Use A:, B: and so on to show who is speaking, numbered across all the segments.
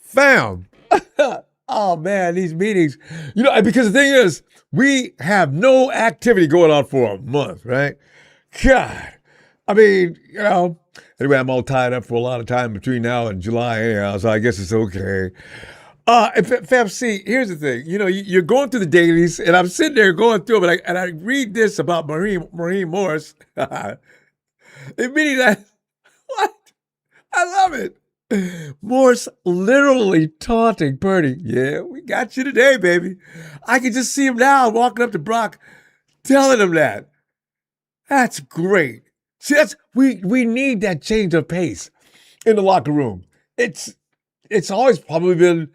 A: Fam. Oh man, these meetings, because the thing is, we have no activity going on for a month, right? God. I mean, anyway, I'm all tied up for a lot of time between now and July anyhow, so I guess it's okay. Fam, see, here's the thing. You're going through the dailies, and I'm sitting there going through them, and I read this about Raheem Morris. Immediately, what? I love it. Morris literally taunting Purdy. Yeah, we got you today, baby. I can just see him now walking up to Brock, telling him that. That's great. See, we need that change of pace in the locker room. It's always probably been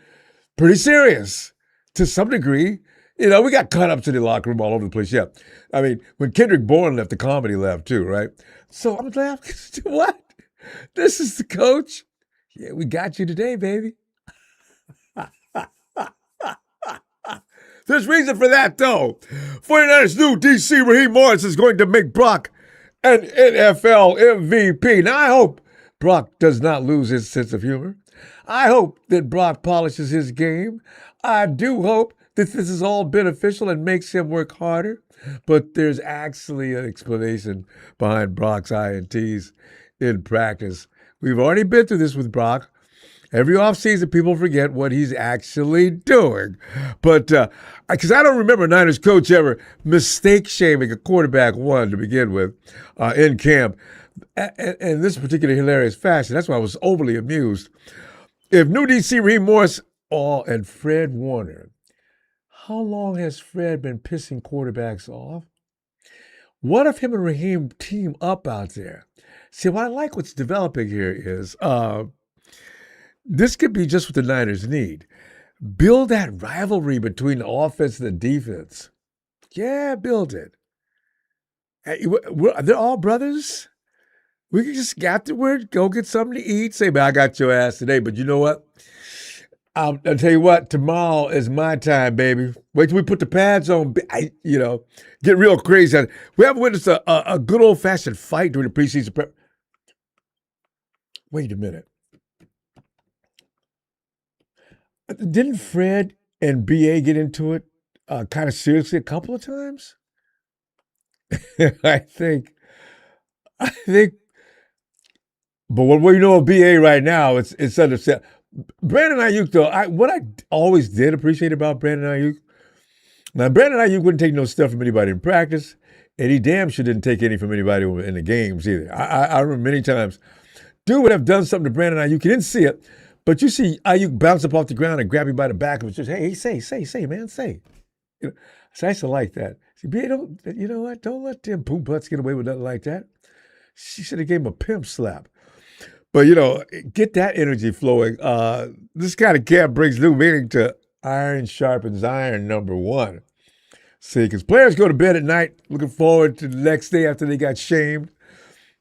A: pretty serious to some degree. We got cut ups in the locker room all over the place. Yeah. I mean, when Kendrick Bourne left, the comedy left too, right? So I'm like, what? This is the coach? Yeah, we got you today, baby. There's reason for that, though. 49ers new DC Raheem Morris is going to make Brock an NFL MVP. Now, I hope Brock does not lose his sense of humor. I hope that Brock polishes his game. I do hope that this is all beneficial and makes him work harder. But there's actually an explanation behind Brock's INTs in practice. We've already been through this with Brock. Every offseason, people forget what he's actually doing. But because I don't remember a Niners coach ever mistake shaming a quarterback one to begin with in camp. In this particular hilarious fashion, that's why I was overly amused. If new DC Raheem Morris and Fred Warner, how long has Fred been pissing quarterbacks off? What if him and Raheem team up out there? See, what I like what's developing here is this could be just what the Niners need. Build that rivalry between the offense and the defense. Yeah, build it. They're all brothers. We can just afterward go get something to eat. Say, man, I got your ass today. But you know what? I'll tell you what. Tomorrow is my time, baby. Wait till we put the pads on. Get real crazy. We haven't witnessed a good old-fashioned fight during the preseason prep. Wait a minute. Didn't Fred and BA get into it kind of seriously a couple of times? I think. But what we know of BA right now, it's understandable. Brandon Ayuk, though, what I always did appreciate about Brandon Ayuk, now Brandon Ayuk wouldn't take no stuff from anybody in practice, and he damn sure didn't take any from anybody in the games either. I remember many times, dude would have done something to Brandon Ayuk. You didn't see it, but you see Ayuk bounce up off the ground and grab him by the back and just, hey, say, man, say. So I used to like that. See, BA, you know what? Don't let them poop butts get away with nothing like that. She should have gave him a pimp slap. But, get that energy flowing. This kind of camp brings new meaning to iron sharpens iron, number one. See, because players go to bed at night looking forward to the next day after they got shamed.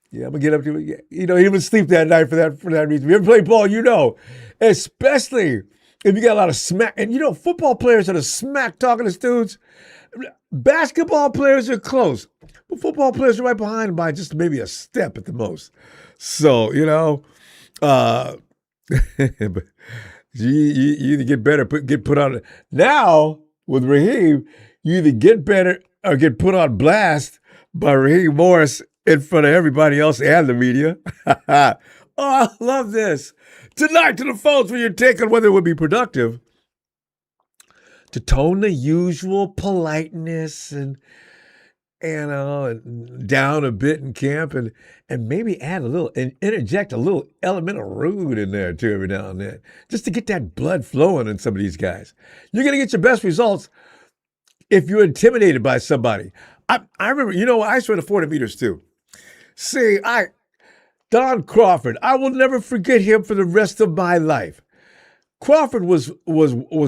A: Yeah, I'm going to get up to it. Even sleep that night for that reason. If you ever play ball, especially if you got a lot of smack. And, football players are the smack talking to dudes. Basketball players are close. But football players are right behind them by just maybe a step at the most. So, but you either get better, get put on. Now, with Raheem, you either get better or get put on blast by Raheem Morris in front of everybody else and the media. Oh, I love this. Tonight to the phones for your take on whether it would be productive to tone the usual politeness and down a bit in camp and maybe add a little and interject a little element of rude in there too every now and then, just to get that blood flowing in some of these guys. You're going to get your best results if you're intimidated by somebody. I remember, I swear the 40 meters too. See, Don Crawford, I will never forget him for the rest of my life. Crawford was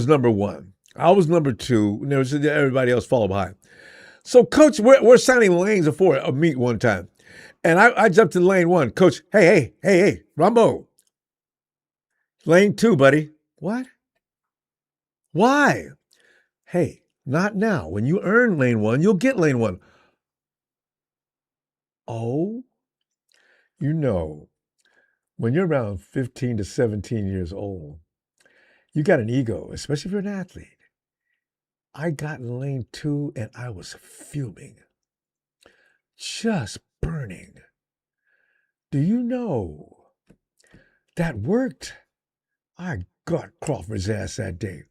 A: number one. I was number two, and there was everybody else followed behind. So, Coach, we're signing lanes before a meet one time. And I jumped to lane one. Coach, hey, Ronbo. Lane two, buddy. What? Why? Hey, not now. When you earn lane one, you'll get lane one. Oh, you know, when you're around 15 to 17 years old, you got an ego, especially if you're an athlete. I got in lane two and I was fuming, just burning. Do you know that worked? I got Crawford's ass that day.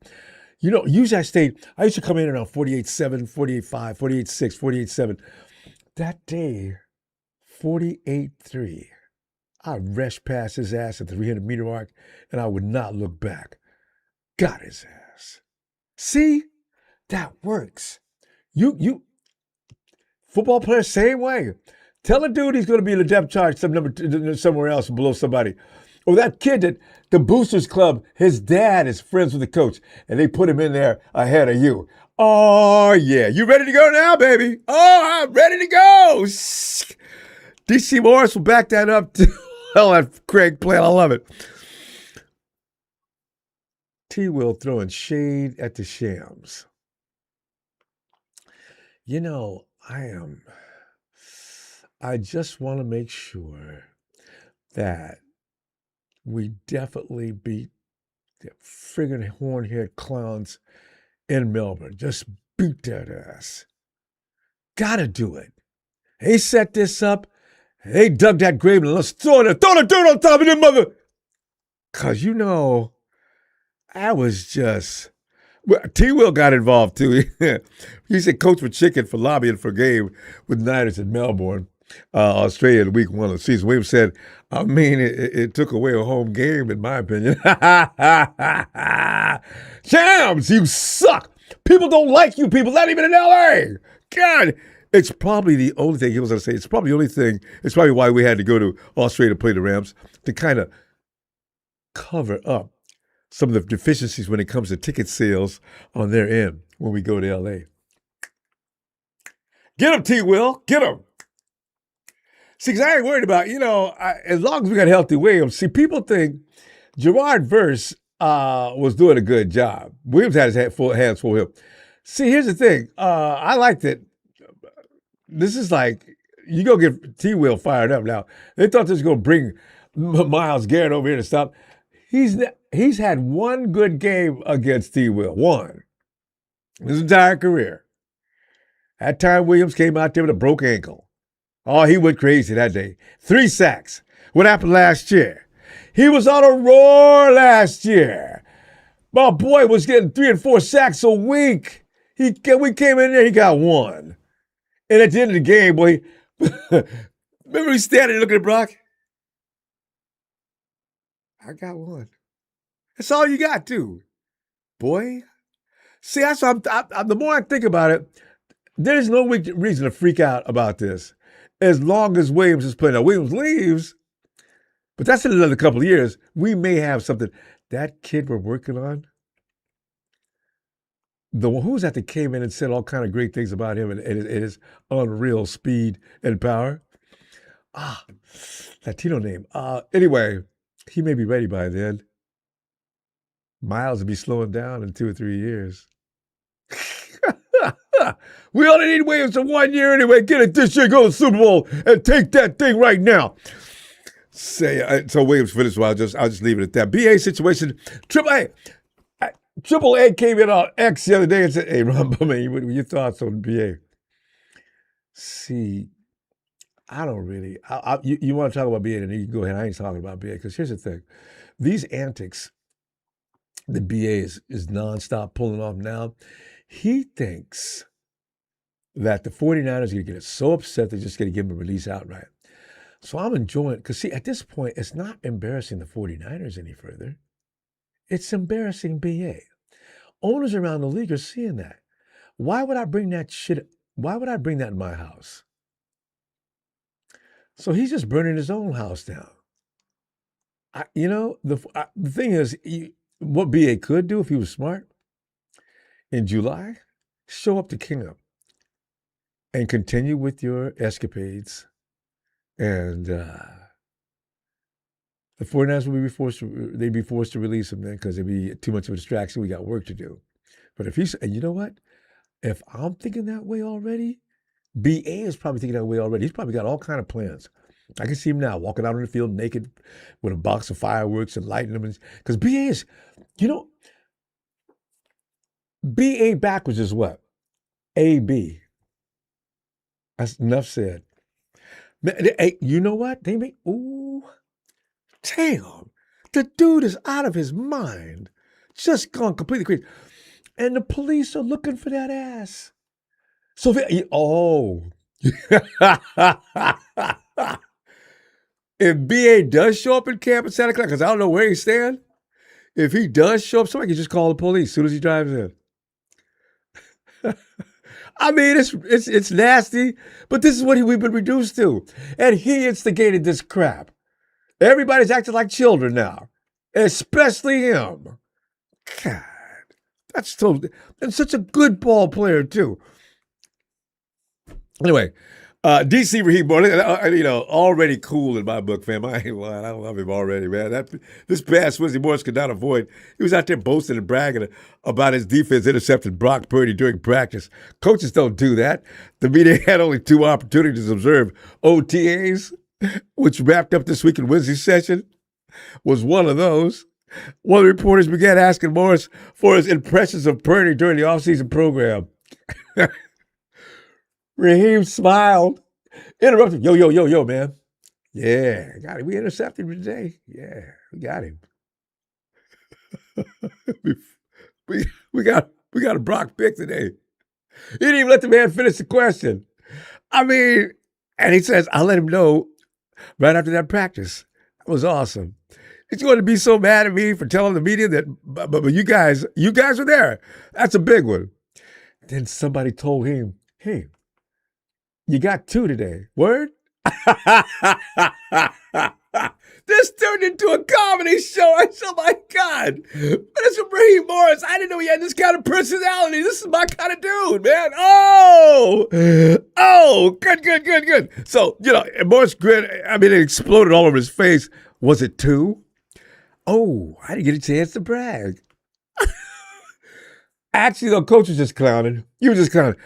A: You know, usually I used to come in around 48.7, 48.5, 48.6, 48.7. That day, 48.3. I rushed past his ass at the 300-meter mark, and I would not look back. Got his ass. See? That works. You football players, same way. Tell a dude he's going to be in the depth chart somewhere else below somebody. Or that kid that the Boosters Club, his dad is friends with the coach, and they put him in there ahead of you. Oh, yeah. You ready to go now, baby? Oh, I'm ready to go. DC Morris will back that up too. Hell, that Craig play. I love it. T. Will throwing shade at the Shams. You know, I just want to make sure that we definitely beat the friggin' horn-haired clowns in Melbourne. Just beat that ass. Gotta do it. They set this up. They dug that grave and let's throw the dirt on top of their mother. Because, you know, I was just... Well, T. Will got involved, too. He said coach for chicken for lobbying for a game with Niners in Melbourne, Australia in week one of the season. Williams said, I mean, it took away a home game, in my opinion. Shams, you suck. People don't like you people, not even in L.A. God, it's probably the only thing he was going to say. It's probably the only thing. It's probably why we had to go to Australia to play the Rams, to kind of cover up some of the deficiencies when it comes to ticket sales on their end when we go to L.A. Get him, T. Will. Get him. See, because I ain't worried about, as long as we got healthy Williams. See, people think Gerard Verse was doing a good job. Williams had his hands full of him. See, here's the thing. I like that. This is like, you go get T. Will fired up now. They thought this was going to bring Myles Garrett over here to stop. He's had one good game against T. Will. One. His entire career. That time Williams came out there with a broke ankle. Oh, he went crazy that day. 3 sacks. What happened last year? He was on a roar last year. My boy was getting 3 and 4 sacks a week. We came in there, he got 1. And at the end of the game, boy, remember he standing there looking at Brock? I got 1. That's all you got, too. Boy. See, that's what the more I think about it, there's no reason to freak out about this. As long as Williams is playing. Now, Williams leaves, but that's in another couple of years. We may have something. That kid we're working on, who was that came in and said all kind of great things about him and his unreal speed and power? Latino name. Anyway, he may be ready by then. Miles will be slowing down in 2 or 3 years. We only need Williams for 1 year anyway. Get it this year, go to the Super Bowl, and take that thing right now. So Williams finished. Well, I'll just leave it at that. BA situation. Triple A came in on X the other day and said, "Hey, Ronbo, man, what are your thoughts on BA?" See, I don't really. You want to talk about BA, then you can go ahead. I ain't talking about BA because here's the thing: these antics that BA is nonstop pulling off now. He thinks that the 49ers are going to get so upset they're just going to give him a release outright. So I'm enjoying it because, see, at this point, it's not embarrassing the 49ers any further. It's embarrassing BA. Owners around the league are seeing that. Why would I bring that shit? Why would I bring that in my house? So he's just burning his own house down. The thing is, what BA could do if he was smart, in July, show up to Kingham and continue with your escapades. And the 49ers will be forced to release him then because it'd be too much of a distraction. We got work to do. But if he's, and you know what? If I'm thinking that way already, BA is probably thinking that way already. He's probably got all kind of plans. I can see him now walking out on the field naked with a box of fireworks and lighting them. Because BA is, you know, BA backwards is what? AB. That's enough said. Hey, you know what? They make, ooh, damn. The dude is out of his mind. Just gone completely crazy. And the police are looking for that ass. So, oh. If BA does show up in camp at Santa Clara, because I don't know where he's staying, if he does show up, somebody can just call the police as soon as he drives in. I mean, it's nasty, but this is what we've been reduced to. And he instigated this crap. Everybody's acting like children now, especially him. God, that's so, and such a good ball player, too. Anyway, DC Raheem, already cool in my book, fam. I ain't lying. I love him already, man. This past Wednesday, Morris could not avoid. He was out there boasting and bragging about his defense intercepting Brock Purdy during practice. Coaches don't do that. The media had only 2 opportunities to observe OTAs, which wrapped up this week in Wednesday's session, was one of those. One of the reporters began asking Morris for his impressions of Purdy during the offseason program. Raheem smiled, interrupted. Yo, man. Yeah, got him. We intercepted him today. Yeah, we got him. we got a Brock pick today. He didn't even let the man finish the question. I mean, and he says, I'll let him know right after that practice. That was awesome. He's going to be so mad at me for telling the media that, but you guys were there. That's a big one. Then somebody told him, hey, you got 2 today. Word? This turned into a comedy show. Oh my God. But it's from Raheem Morris. I didn't know he had this kind of personality. This is my kind of dude, man. Oh, good. So, Morris grin, I mean, it exploded all over his face. Was it 2? Oh, I didn't get a chance to brag. Actually, the coach was just clowning. He was just clowning.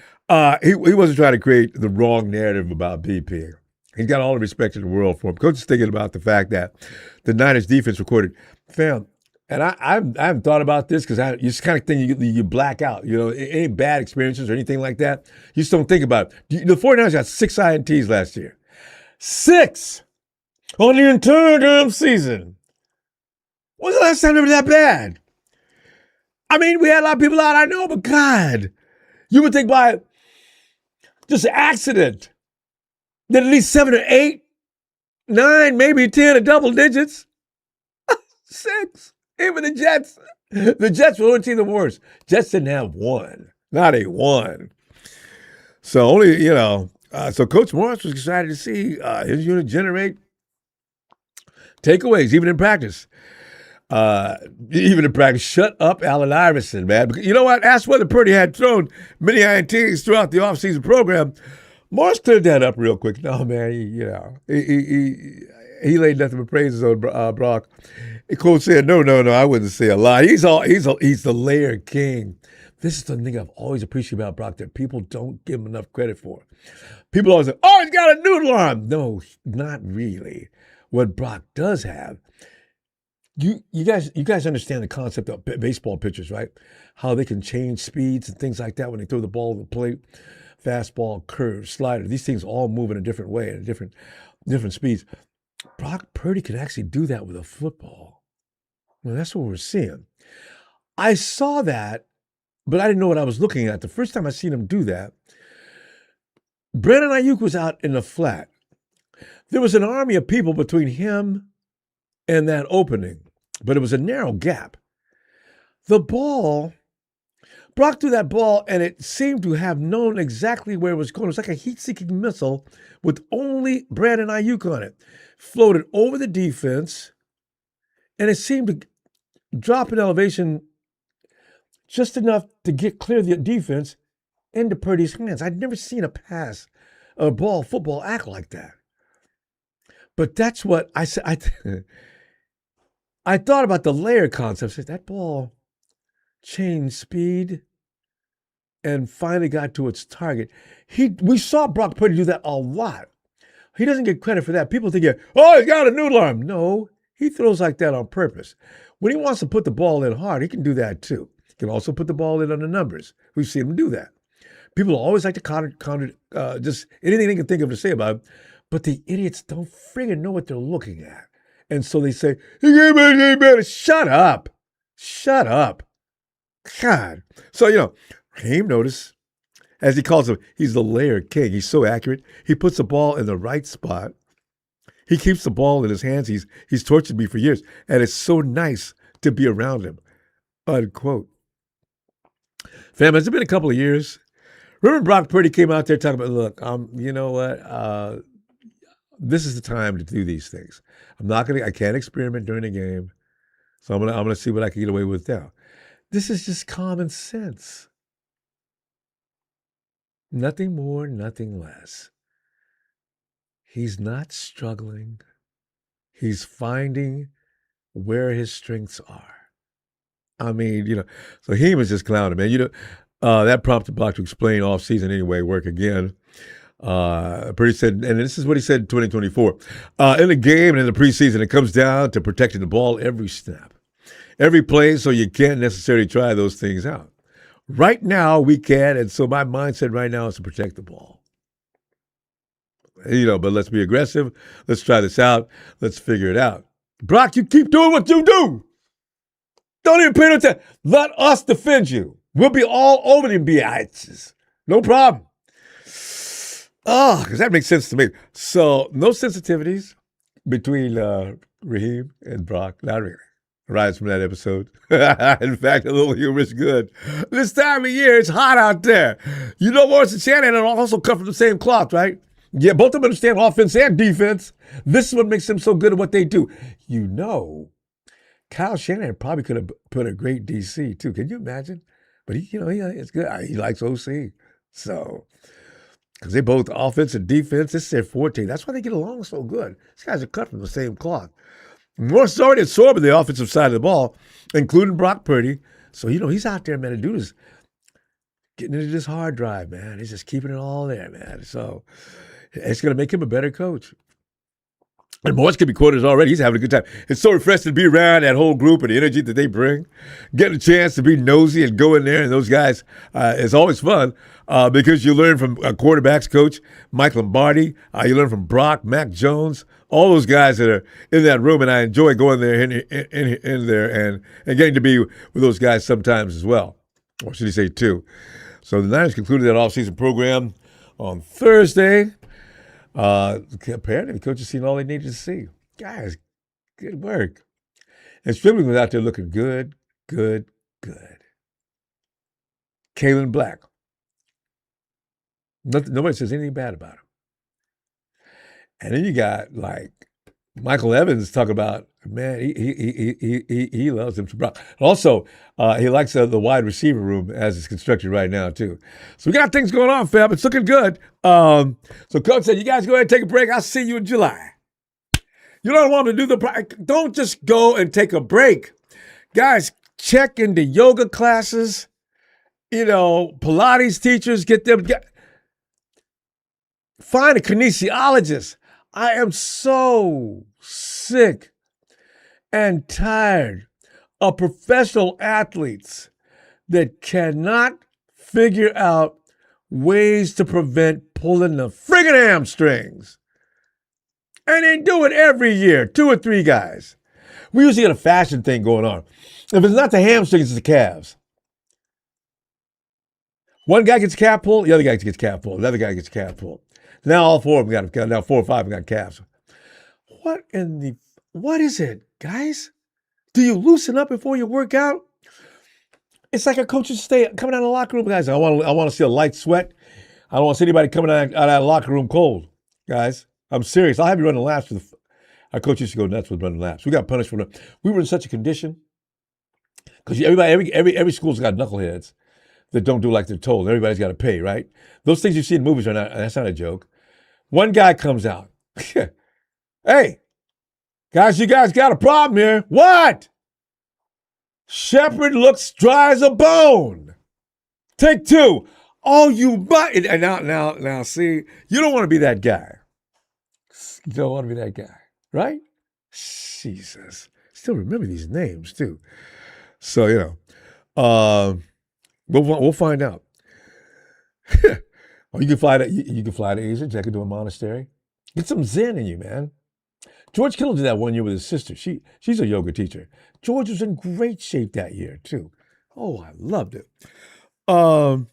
A: He wasn't trying to create the wrong narrative about BP. He's got all the respect in the world for him. Coach is thinking about the fact that the Niners defense recorded, fam, and I haven't thought about this because you just kind of think you black out. Any bad experiences or anything like that, you just don't think about it. The 49ers got 6 INTs last year. 6 on the entire damn season. When's the last time they were that bad? I mean, we had a lot of people out, I know, but God, you would think by just accident that at least 7 or 8, 9, maybe 10 of double digits. 6. Even the Jets. The Jets were the only team the worst. Jets didn't have 1. Not a 1. So only, so Coach Morris was excited to see his unit generate takeaways, even in practice. Shut up, Allen Iverson, man. Because you know what? Ask whether Purdy had thrown many INTs throughout the offseason program. Morris cleared that up real quick. No, man, he laid nothing but praises on Brock. The coach said, no, I wouldn't say a lot. He's the layer king. This is the thing I've always appreciated about Brock that people don't give him enough credit for. People always say, oh, he's got a noodle arm. No, not really. What Brock does have, you guys understand the concept of baseball pitchers, right? How they can change speeds and things like that when they throw the ball to the plate. Fastball, curve, slider. These things all move in a different way and different speeds. Brock Purdy can actually do that with a football. Well, that's what we're seeing. I saw that, but I didn't know what I was looking at. The first time I seen him do that, Brandon Ayuk was out in the flat. There was an army of people between him and that opening, but it was a narrow gap. Brock threw that ball, and it seemed to have known exactly where it was going. It was like a heat-seeking missile with only Brandon Ayuk on it. Floated over the defense, and it seemed to drop in elevation just enough to get clear the defense into Purdy's hands. I'd never seen a football act like that. But that's what I said. I thought about the layer concept. I said, that ball changed speed and finally got to its target. We saw Brock Purdy do that a lot. He doesn't get credit for that. People think, oh, he's got a noodle arm. No, he throws like that on purpose. When he wants to put the ball in hard, he can do that too. He can also put the ball in on the numbers. We've seen him do that. People always like to counter just anything they can think of to say about him, but the idiots don't friggin' know what they're looking at. And so they say, he better. Shut up. Shut up. God. So, Raheem noticed, as he calls him, he's the layer king. He's so accurate. He puts the ball in the right spot. He keeps the ball in his hands. He's tortured me for years, and it's so nice to be around him, unquote. Fam, has it been a couple of years? Remember Brock Purdy came out there talking about, look, you know what? This is the time to do these things. I can't experiment during the game, so I'm gonna see what I can get away with now. This is just common sense. Nothing more, nothing less. He's not struggling. He's finding where his strengths are. I mean, so he was just clowning, man. That prompted Brock to explain off-season anyway, work again. Purdy said, and this is what he said in 2024, in the game and in the preseason, it comes down to protecting the ball every snap, every play, so you can't necessarily try those things out. Right now, we can, and so my mindset right now is to protect the ball. But let's be aggressive. Let's try this out. Let's figure it out. Brock, you keep doing what you do. Don't even pay no attention. Let us defend you. We'll be all over them biatches. No problem. Because that makes sense to me. So no sensitivities between Raheem and Brock. Not really. Arrives from that episode. In fact, a little humor is good. This time of year, it's hot out there. Morris and Shanahan also come from the same cloth, right? Yeah, both of them understand offense and defense. This is what makes them so good at what they do. Kyle Shanahan probably could have put a great DC too. Can you imagine? But it's good. He likes OC. So, because they both offense and defense, this is their forte. That's why they get along so good. These guys are cut from the same cloth. More so than Sorb on the offensive side of the ball, including Brock Purdy. So, he's out there, man. The dude is getting into this hard drive, man. He's just keeping it all there, man. So, it's going to make him a better coach. And Morris can be quoted already. He's having a good time. It's so refreshing to be around that whole group and the energy that they bring. Getting a chance to be nosy and go in there, and those guys is always fun because you learn from a quarterbacks coach, Mike Lombardi. You learn from Brock, Mac Jones, all those guys that are in that room, and I enjoy going there in there and getting to be with those guys sometimes as well. Or should he say two? So the Niners concluded that offseason program on Thursday. Apparently the coach has seen all they needed to see. Guys, good work. And Stribling was out there looking good. Kalen Black. Nobody says anything bad about him. And then you got Michael Evans talking about, man, he loves him to Brock. Also, he likes the wide receiver room as it's constructed right now, too. So we got things going on, fam. It's looking good. So Coach said, you guys go ahead and take a break. I'll see you in July. You don't want to do don't just go and take a break. Guys, check into yoga classes. Pilates teachers, find a kinesiologist. I am so sick and tired of professional athletes that cannot figure out ways to prevent pulling the friggin' hamstrings. And they do it every year, 2 or 3 guys. We usually get a fashion thing going on. If it's not the hamstrings, it's the calves. One guy gets calf pulled, the other guy gets calf pulled, another guy gets calf pulled. Now all 4 of them now 4 or 5 of them got calves. What is it, guys? Do you loosen up before you work out? It's like a coach stay coming out of the locker room, guys. I want to see a light sweat. I don't want to see anybody coming out of that locker room cold, guys. I'm serious. I'll have you running laps. Our coach used to go nuts with running laps. We got punished for that. We were in such a condition because every school's got knuckleheads that don't do like they're told. Everybody's got to pay, right? Those things you see in movies that's not a joke. One guy comes out. Hey, guys, you guys got a problem here. What? Shepard looks dry as a bone. Take two. Oh, you but and now, see, you don't want to be that guy. You don't want to be that guy, right? Jesus. Still remember these names too. So, we'll find out. Or you can fly to Asia, check into a monastery. Get some Zen in you, man. George Kittle did that one year with his sister. She's a yoga teacher. George was in great shape that year too. Oh, I loved it. So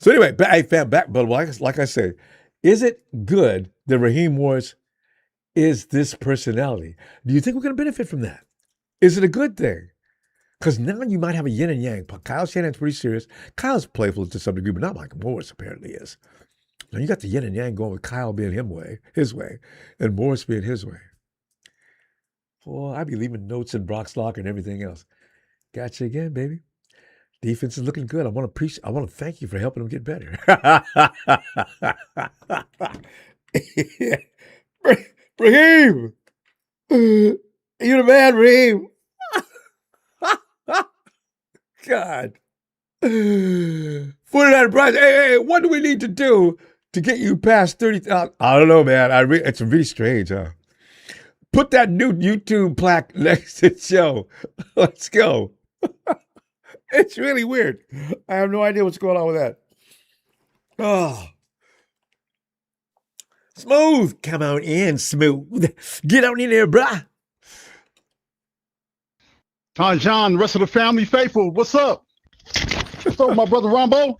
A: anyway, back. But like I said, is it good that Raheem Morris is this personality? Do you think we're going to benefit from that? Is it a good thing? Because now you might have a yin and yang. Kyle Shanahan's pretty serious. Kyle's playful to some degree, but not like Morris apparently is. Now you got the yin and yang going with Kyle being his way, and Morris being his way. Boy, I'd be leaving notes in Brock's locker and everything else. Got you again, baby. Defense is looking good. I want to thank you for helping them get better. Raheem, you the man, Raheem. God. 49 prize. Hey, what do we need to do to get you past 30,000? I don't know, man. It's really strange, huh? Put that new YouTube plaque next to the show. Let's go. It's really weird. I have no idea what's going on with that. Oh. Smooth. Come on in, smooth. Get on in there, brah.
B: Hi, John, the rest of the family faithful. What's up? What's up, my brother Ronbo?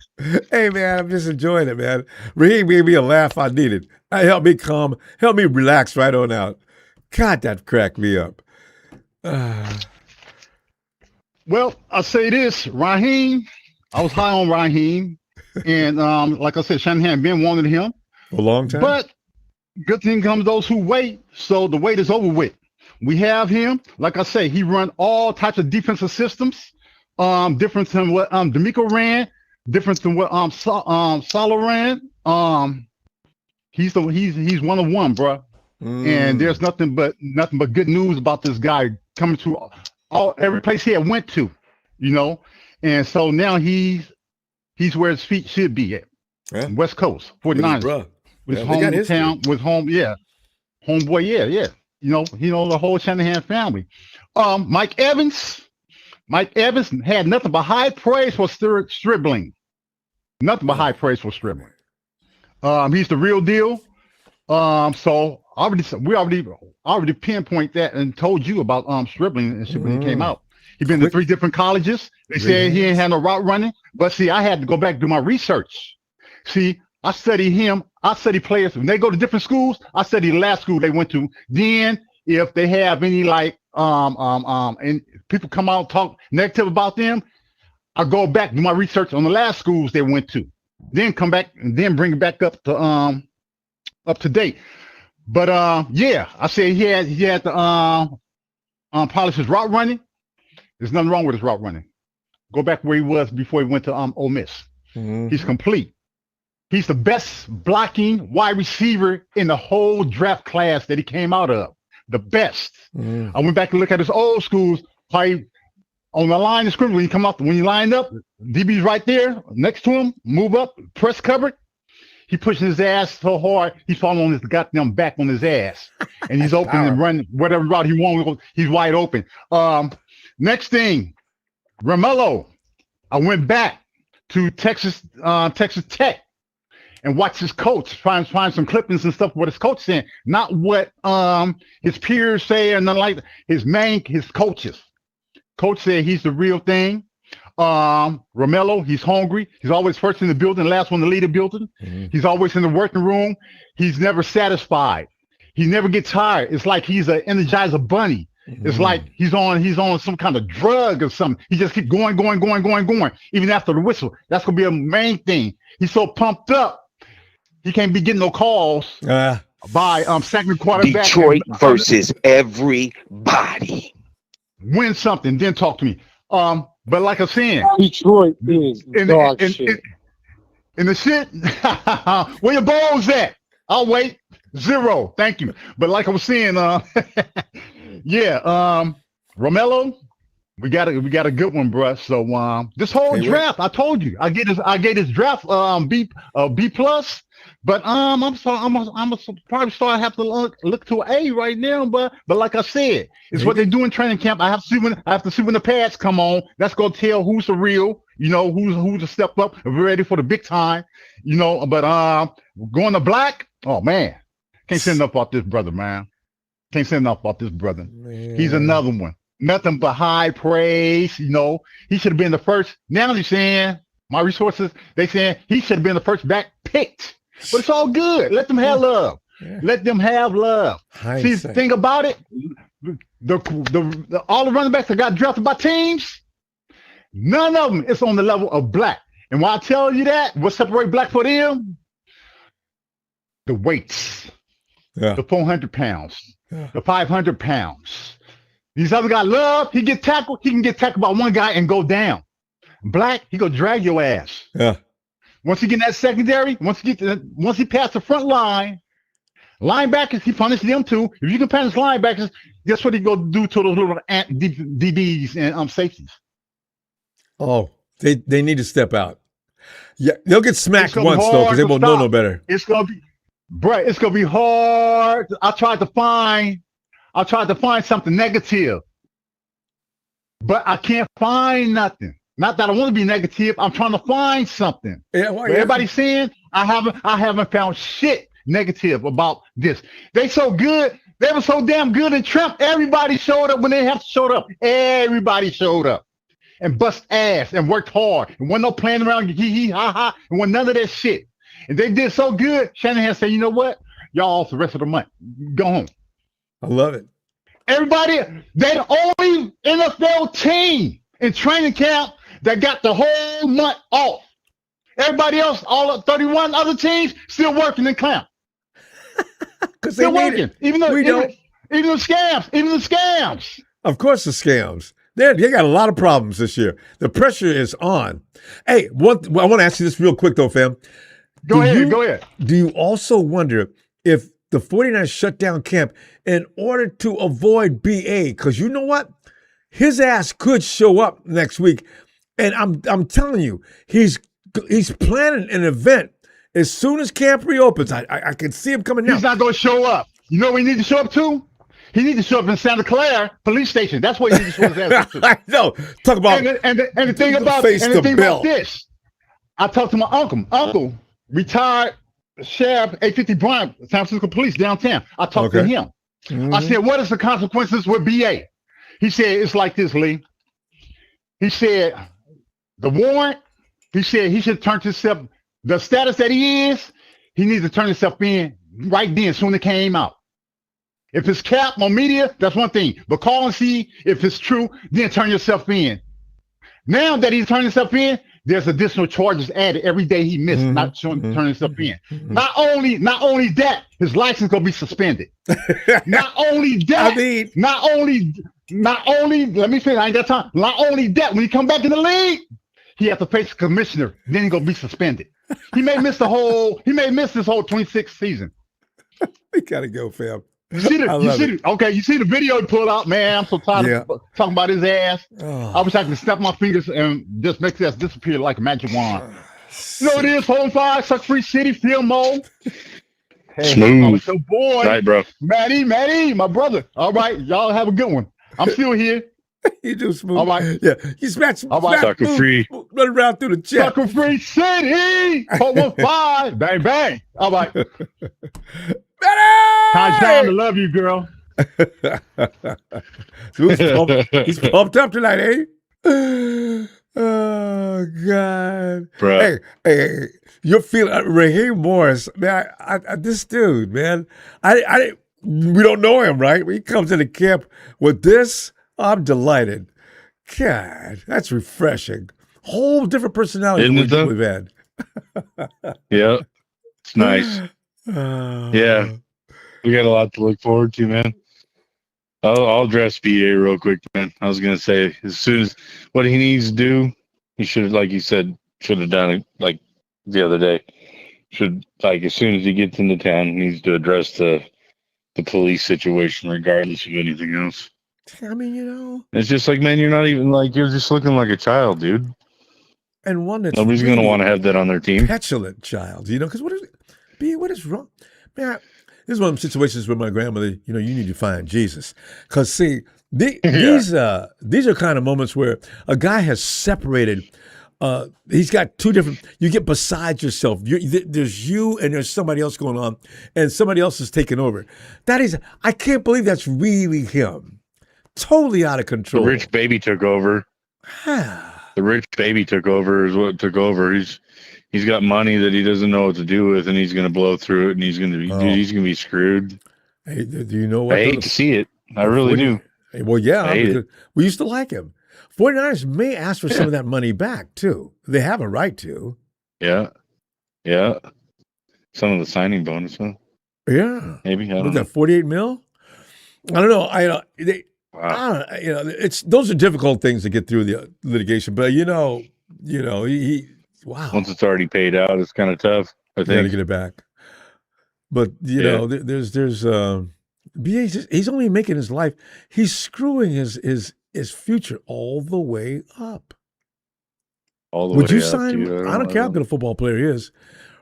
A: Hey, man, I'm just enjoying it, man. Raheem gave me a laugh I needed. Help me calm, help me relax right on out. God, that cracked me up.
B: Well, I say this, Raheem. I was high on Raheem, and like I said, Shanahan been wanting him
A: a long time.
B: But good thing comes those who wait. So the wait is over with. We have him. Like I say, he run all types of defensive systems. Different than what D'Amico ran. Different than what Salo ran. He's one of one, bro. And there's nothing but good news about this guy coming to every place he had went to, and so now he's where his feet should be at. Yeah. West Coast 49ers with his hometown, with homeboy, yeah. The whole Shanahan family. Mike Evans had nothing but high praise for Stribling. Nothing but high praise for Stribling. He's the real deal. So we already pinpoint that and told you about Stribling and shit when he came out. He's been to 3 different colleges. They said he ain't had no route running, but see, I had to go back and do my research. See, I study him. I study players when they go to different schools. I study the last school they went to. Then, if they have any and people come out and talk negative about them, I go back do my research on the last schools they went to. Then come back and then bring it back up to date. But I said he had to polish his route running. There's nothing wrong with his route running. Go back where he was before he went to Ole Miss. He's complete. He's the best blocking wide receiver in the whole draft class that he came out of. The best. I went back and looked at his old schools. Probably on the line of scrimmage when you lined up, DB's right there next to him. Move up, press covered. He pushing his ass so hard, he's falling on his goddamn back on his ass. And he's open and running whatever route he wants. He's wide open. Next thing, Romello. I went back to Texas Tech and watched his coach, find some clippings and stuff what his coach saying, not what his peers say or nothing like that. His coaches. Coach said he's the real thing. Romello, he's hungry. He's always first in the building, last one to lead the building. He's always in the working room. He's never satisfied. He never gets tired. It's like he's an Energizer bunny. It's like he's on some kind of drug or something. He just keeps going, even after the whistle. That's gonna be a main thing. He's so pumped up, he can't be getting no calls by second quarterback.
C: Detroit versus everybody.
B: Win something, then talk to me. But like I'm saying,
D: Detroit is dog shit.
B: In the shit, where your balls at? I'll wait. 0. Thank you. But like I was saying, Romello, We got a good one, bro. So this whole draft, I told you, I gave this draft B plus, but I'm probably start have to look to an A right now, but like I said, it's what they do in training camp. I have to see when the pads come on. That's gonna tell who's the real, who's to step up and we're ready for the big time, But going to black, oh man, can't say enough about this brother, man. Can't say enough about this brother. Man. He's another one. Nothing but high praise, He should have been the first. Now they're saying, my resources, they saying he should have been the first back picked. But it's all good. Let them have love. Yeah. Let them have love. See, the thing about it, all the running backs that got drafted by teams, none of them is on the level of black. And why I tell you that, what separates black for them? The weights. Yeah. The 400 pounds. Yeah. The 500 pounds. These other guys love, he get tackled, he can get tackled by one guy and go down. Black, he go drag your ass. Yeah. Once he get in that secondary, once he pass the front line, linebackers, he punish them too. If you can punish linebackers, guess what he go do to those little DBs and safeties?
A: Oh, they need to step out. Yeah, they'll get smacked once though, because they won't know no better.
B: It's gonna be hard. I tried to find something negative, but I can't find nothing. Not that I want to be negative. I'm trying to find something. Yeah, well, everybody's saying I haven't found shit negative about this. They so good. They were so damn good in Trump. Everybody showed up when they have to show up. Everybody showed up and bust ass and worked hard and wasn't no playing around, hee ha ha, and wasn't none of that shit. And they did so good. Shanahan said, you know what? Y'all off the rest of the month. Go home.
A: I love it.
B: Everybody, they're the only NFL team in training camp that got the whole month off. Everybody else, all 31 other teams, still working in camp. Still working. Even the scams.
A: Of course the scams. They got a lot of problems this year. The pressure is on. Hey, I want to ask you this real quick though, fam.
B: Go ahead.
A: Do you also wonder if the 49ers shut down camp in order to avoid BA? Because you know what? His ass could show up next week. And I'm telling you, he's planning an event as soon as camp reopens. I can see him coming down.
B: He's not going to show up. You know where he needs to show up to? He needs to show up in Santa Clara police station. That's what he needs to show up to.
A: I know. Talk about
B: and the thing about this. I talked to my uncle, retired Sheriff 850 Bryant, San Francisco Police downtown. I talked to him. Mm-hmm. I said, what is the consequences with BA? He said, it's like this, Lee. He said, the warrant, he said he should turn himself, the status that he is, he needs to turn himself in right then, soon as it came out. If it's cap on media, that's one thing. But call and see if it's true, then turn yourself in. Now that he's turned himself in, there's additional charges added every day he missed, not turning himself in. Not only that, his license gonna be suspended. Not only that, not only, let me finish, I ain't got time. Not only that, when he come back in the league, he has to face the commissioner, then he's gonna be suspended. He may miss this whole 26th season.
A: We gotta go, fam.
B: You see the video he pulled out, man. I'm so tired of talking about his ass. Oh. I wish I could snap my fingers and just make this disappear like a magic wand. You know what it is? Home 5, Suck Free City, Field Mode. Hey,
E: smooth.
B: So boy,
E: right, bro.
B: Matty, my brother. All right, y'all have a good one. I'm still here.
A: You do smooth.
B: All right.
A: Yeah, you smash.
E: Sucker free.
A: Run around through the chat.
B: Sucker Free City. 415. Bang, bang. All right. Hi, John. I love you, girl.
A: He's pumped up tonight, eh? Oh God,
E: bro.
A: Hey, you're feeling Raheem Morris, man. This dude, man. We don't know him, right? When he comes into camp with this, I'm delighted. God, that's refreshing. Whole different personality
E: than
A: we've had.
E: Yeah, it's nice. Yeah, we got a lot to look forward to, man. I'll address BA real quick, man. I was gonna say, as soon as what he needs to do, he should, like you said, should have done it like the other day. Should, like, as soon as he gets into town, he needs to address the police situation, regardless of anything else.
A: I mean, you know,
E: It's just like, man, you're not even like, you're just looking like a child, dude.
A: and one that's
E: Nobody's
A: really
E: going to want to have that on their team.
A: petulant child, you know, because what is wrong? Man, this is one of the situations where my grandmother, you know, you need to find Jesus. Because, see, these are kind of moments where a guy has separated. He's got two different. You get beside yourself. There's you and there's somebody else going on, and somebody else is taking over. That is, I can't believe that's really him. Totally out of control.
E: The rich baby took over. The rich baby took over is what took over. He's got money that he doesn't know what to do with, and he's going to blow through it, and he's going to be screwed.
A: Hey, do you know what?
E: I hate to see it. I really do.
A: Well, yeah,
E: because
A: we used to like him. 49ers may ask for some of that money back, too. They have a right to.
E: Yeah. Some of the signing bonus, huh?
A: Yeah.
E: Maybe. I don't
A: Was
E: know.
A: that 48 mil? I don't know.
E: Wow.
A: Those are difficult things to get through the litigation, but he wow.
E: Once it's already paid out, it's kind of tough. I
A: You got to
E: think.
A: get it back. But there's he's only making his life. He's screwing his future all the way up.
E: All the
A: Would
E: way
A: you
E: up,
A: sign?
E: dude.
A: I don't care how good a football player he is,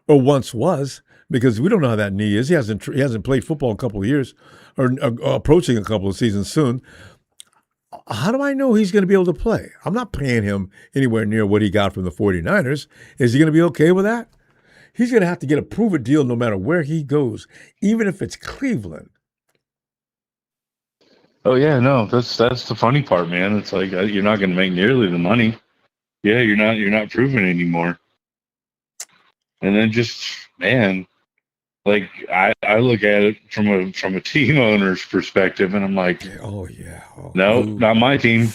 A: or once was, because we don't know how that knee is. He hasn't played football in a couple of years, or approaching a couple of seasons soon. How do I know he's going to be able to play? I'm not paying him anywhere near what he got from the 49ers. Is he going to be okay with that? He's going to have to get a prove-it deal no matter where he goes, even if it's Cleveland.
E: Oh yeah, no, that's the funny part, man. It's like you're not going to make nearly the money. Yeah, you're not proving anymore. And then just, man, like I look at it from a team owner's perspective, and I'm like,
A: oh,
E: no, not my team.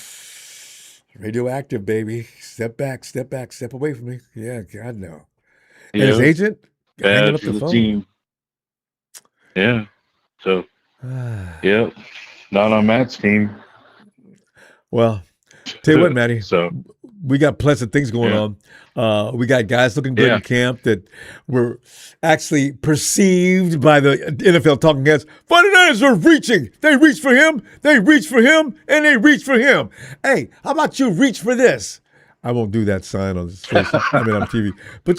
A: Radioactive, baby. Step back, step away from me. Yeah, God no. And
E: Yeah,
A: his agent hanging
E: bad
A: up
E: for
A: the
E: the
A: phone.
E: team. Yeah. So, yeah, not on Matt's team.
A: Well, tell you what, Matty.
E: So
A: we got pleasant things going on. We got guys looking good in camp that were actually perceived by the NFL talking heads. 49ers are reaching. They reach for him. They reach for him, and they reach for him. Hey, how about you reach for this? I won't do that sign on on TV. But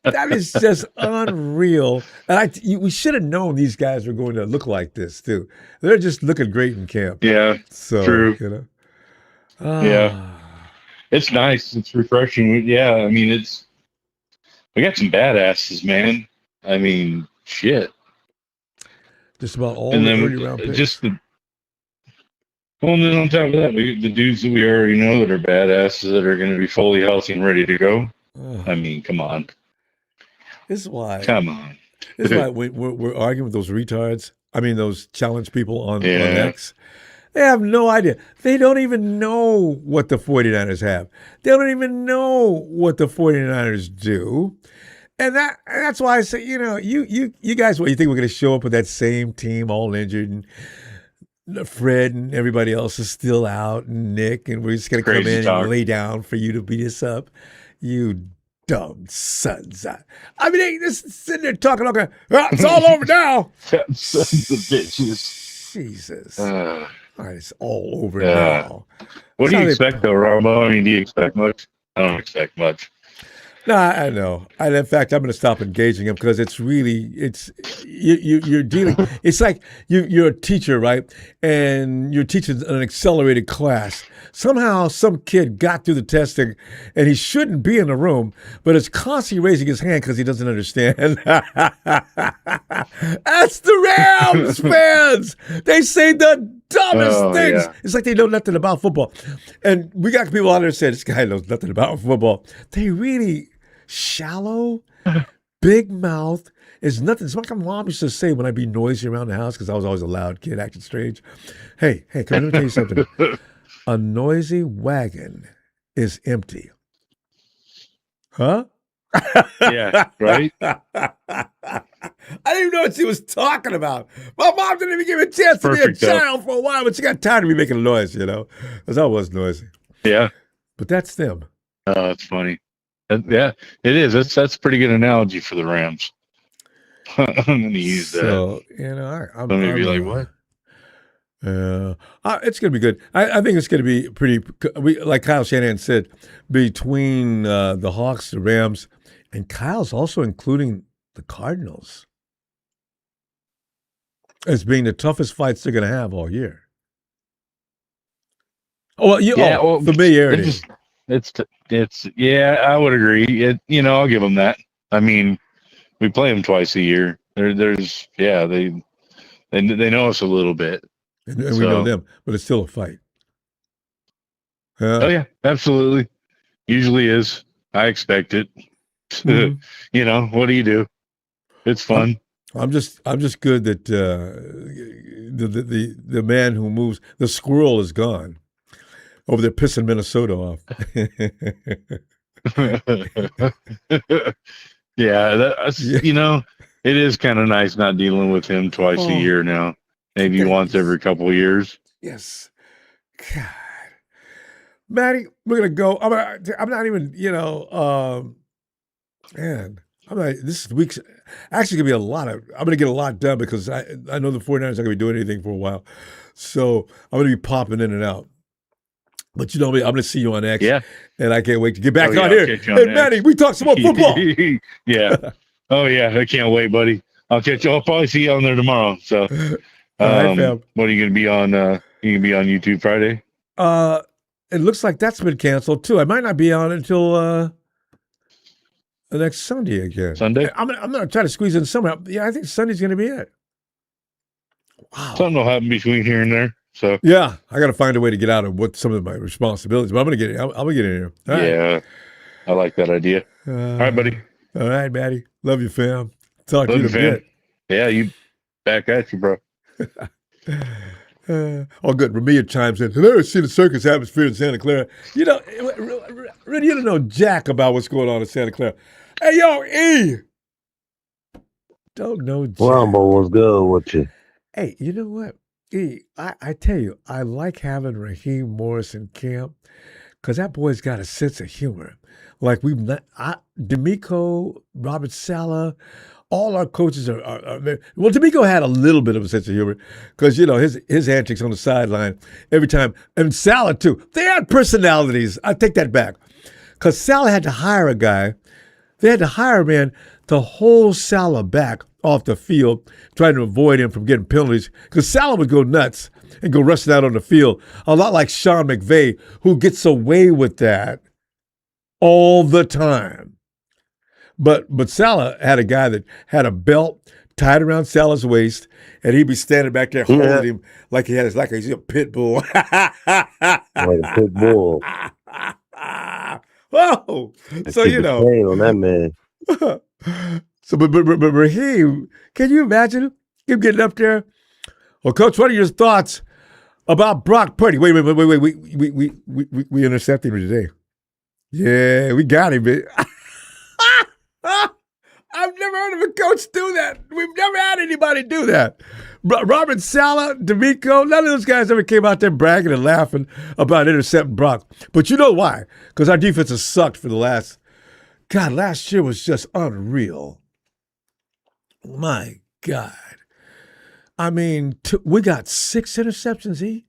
A: that is just unreal. And we should have known these guys were going to look like this too. They're just looking great in camp.
E: Yeah,
A: so
E: true. Yeah, it's nice. It's refreshing. Yeah, I mean, we got some badasses, man. I mean, shit.
A: Just about all
E: and
A: the
E: then
A: early round picks.
E: Well, and then on top of that, the dudes that we already know that are badasses that are going to be fully healthy and ready to go. I mean, come on.
A: This is why.
E: Come on.
A: This is why we're arguing with those retards. I mean, those challenge people on X. They have no idea. They don't even know what the 49ers have. They don't even know what the 49ers do. And that's why I say, you guys, what, you think we're going to show up with that same team all injured and Fred and everybody else is still out, and Nick, and we're just going to come in and lay down for you to beat us up? You dumb sons. I mean, they just sitting there talking like, it's all over now.
E: Sons of bitches.
A: Jesus. All right, it's all over now.
E: What do you expect, though, Ronbo? I mean, do you expect much? I don't expect much.
A: No, I know. And in fact, I'm going to stop engaging him because you're dealing. It's like you're a teacher, right? And you're teaching an accelerated class. Somehow, some kid got through the testing, and he shouldn't be in the room, but is constantly raising his hand because he doesn't understand. That's the Rams fans. They say the dumbest things. Yeah. It's like they know nothing about football. And we got people out there saying, this guy knows nothing about football. They really shallow, big mouth. It's nothing. It's like my mom used to say when I'd be noisy around the house because I was always a loud kid, acting strange. Hey, come on, let me tell you something. A noisy wagon is empty. Huh?
E: Yeah, right?
A: I didn't even know what she was talking about. My mom didn't even give me a chance to be a child for a while, but she got tired of me making noise, because I was noisy.
E: Yeah.
A: But that's them.
E: Oh, that's funny. Yeah, it is. That's a pretty good analogy for the Rams. I'm going to use that.
A: So,
E: I'm going to be like, what?
A: It's going to be good. I think it's going to be pretty. Like Kyle Shanahan said, between the Hawks, the Rams, and Kyle's also including the Cardinals as being the toughest fights they're going to have all year. Oh, well, familiarity.
E: I would agree. I'll give them that. I mean, we play them twice a year. They know us a little bit.
A: And we know them, but it's still a fight.
E: Oh yeah, absolutely. Usually is. I expect it.
A: Mm-hmm.
E: What do you do? It's fun.
A: I'm just good that the man who moves the squirrel is gone over there pissing Minnesota off. It is kind of nice not dealing with him twice a year now. Maybe once every couple of years. Yes. God. Maddie, we're going to go. I'm not even, man, this week's actually going to be I'm going to get a lot done because I know the 49ers aren't going to be doing anything for a while. So I'm going to be popping in and out. But you know me, I'm going to see you on X.
E: Yeah.
A: And I can't wait to get back on here. Hey, Maddie, we talk some more football.
E: Yeah. Oh, yeah. I can't wait, buddy. I'll probably see you on there tomorrow. So. What are you going to be on? You going to be on YouTube Friday?
A: It looks like that's been canceled too. I might not be on until the next Sunday again.
E: Sunday?
A: I'm going to try to squeeze in somewhere. Yeah, I think Sunday's going to be it. Wow.
E: Something will happen between here and there. So
A: yeah, I got to find a way to get out of what some of my responsibilities. But I'm going to get it. I'll be getting here.
E: Yeah, I like that idea. All right, buddy.
A: All right, Maddie. Love you, fam. Talk to you in a bit.
E: Yeah, you back at you, bro.
A: Good. Ramia chimes in. Have you ever seen the circus atmosphere in Santa Clara? You don't know jack about what's going on in Santa Clara. Hey, yo, E! Don't know jack.
D: Ronbo, what's good with you?
A: Hey, you know what? E, I tell you, I like having Raheem Morris in camp because that boy's got a sense of humor. Like D'Amico, Robert Saleh, all our coaches are well, D'Amico had a little bit of a sense of humor because, his antics on the sideline every time. And Saleh, too. They had personalities. I take that back. Because Saleh had to hire a guy. They had to hire a man to hold Saleh back off the field, trying to avoid him from getting penalties. Because Saleh would go nuts and go rushing out on the field. A lot like Sean McVay, who gets away with that all the time. But Saleh had a guy that had a belt tied around Saleh's waist, and he'd be standing back there holding him like he's a pit bull.
D: Like a pit bull.
A: Oh, so
D: on that man.
A: So, but Raheem, can you imagine him getting up there? Well, Coach, what are your thoughts about Brock Purdy? Wait. We intercepted him today. Yeah, we got him, man. I've never heard of a coach do that. We've never had anybody do that. Robert Saleh, D'Amico, none of those guys ever came out there bragging and laughing about intercepting Brock. But you know why? Because our defense has sucked for the last year was just unreal. My God. I mean, we got 6 interceptions, E.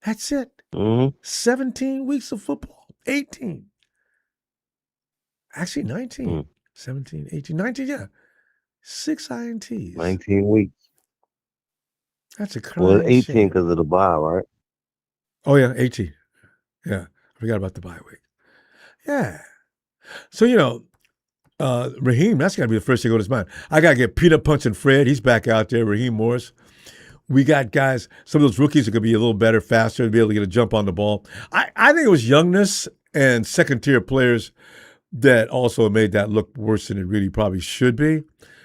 A: That's it.
D: Mm-hmm.
A: 17 weeks of football. 18. Actually, 19. 17, 18, 19, yeah. 6 INTs.
D: 19 weeks.
A: That's a crying
D: Well, 18
A: shame.
D: because of the bye, right?
A: Oh, yeah, 18. Yeah, I forgot about the bye week. Yeah. So, Raheem, that's got to be the first thing to go to his mind. I got to get Peanut Punching Fred. He's back out there, Raheem Morris. We got guys, some of those rookies are going to be a little better, faster, to be able to get a jump on the ball. I think it was youngness and second-tier players that also made that look worse than it really probably should be.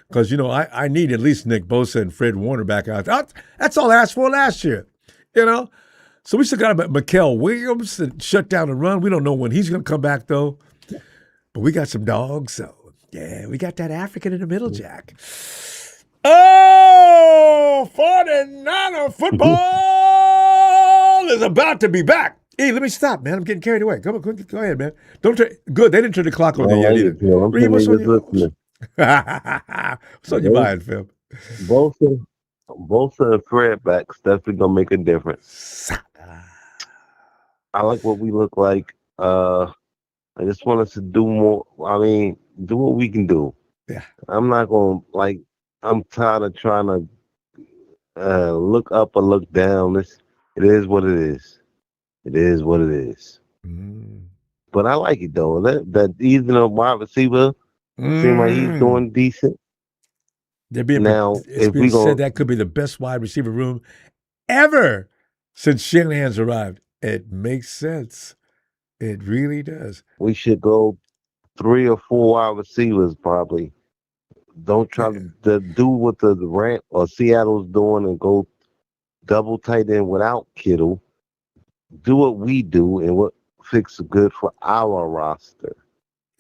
A: Because, I need at least Nick Bosa and Fred Warner back out there. That's all I asked for last year, So we still got Mikael Williams that shut down the run. We don't know when he's going to come back, though. But we got some dogs, so, yeah, we got that African in the middle, Jack. Oh, 49er football is about to be back. Hey, let me stop, man. I'm getting carried away. Go ahead, man. Good. They didn't turn the clock on there yet either. Reem, what's on your mind, Phil?
D: Bosa Both of the Fred backs definitely gonna make a difference. I like what we look like. I just want us to do more. I mean, do what we can do.
A: Yeah.
D: I'm not gonna like. I'm tired of trying to look up or look down. It is what it is. It is what it is.
A: Mm.
D: But I like it though. That even a wide receiver seem like he's
A: Mm.
D: doing decent. Now,
A: It's
D: if
A: being
D: we
A: said
D: go,
A: that could be the best wide receiver room ever since Shanahan's arrived. It makes sense. It really does.
D: we should go 3 or 4 wide receivers probably. Don't try
A: Yeah.
D: to do what the Rant or Seattle's doing and go double tight end without Kittle. Do what we do and what fits good for our roster.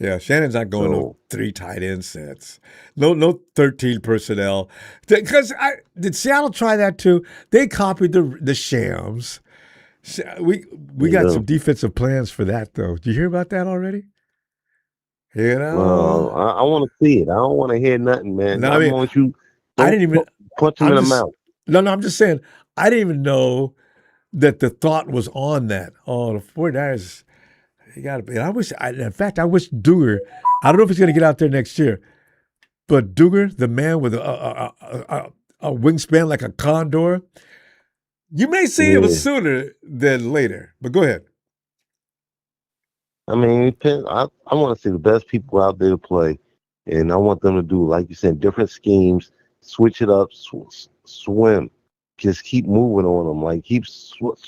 A: Yeah, Shannon's not going no
D: So
A: 3 tight end sets. No 13 personnel. Because did Seattle try that too? They copied the Shams. We
D: you
A: got
D: know,
A: some defensive plans for that though. Did you hear about that already? You know?
D: I want to see it. I don't want to hear nothing, man.
A: No, I
D: I
A: mean,
D: want you
A: I
D: don't
A: didn't even
D: punch him
A: I'm
D: in the
A: just
D: mouth.
A: no, I'm just saying I didn't even know that the thought was on that. Oh, the 49ers, you got to be. In fact, I wish Duger, I don't know if he's going to get out there next year, but Duger, the man with a wingspan like a condor, you may see him
D: Yeah.
A: sooner than later. But go ahead.
D: I mean, it depends. I want to see the best people out there to play, and I want them to do, like you said, different schemes, switch it up, swim, just keep moving on them, like keep swirl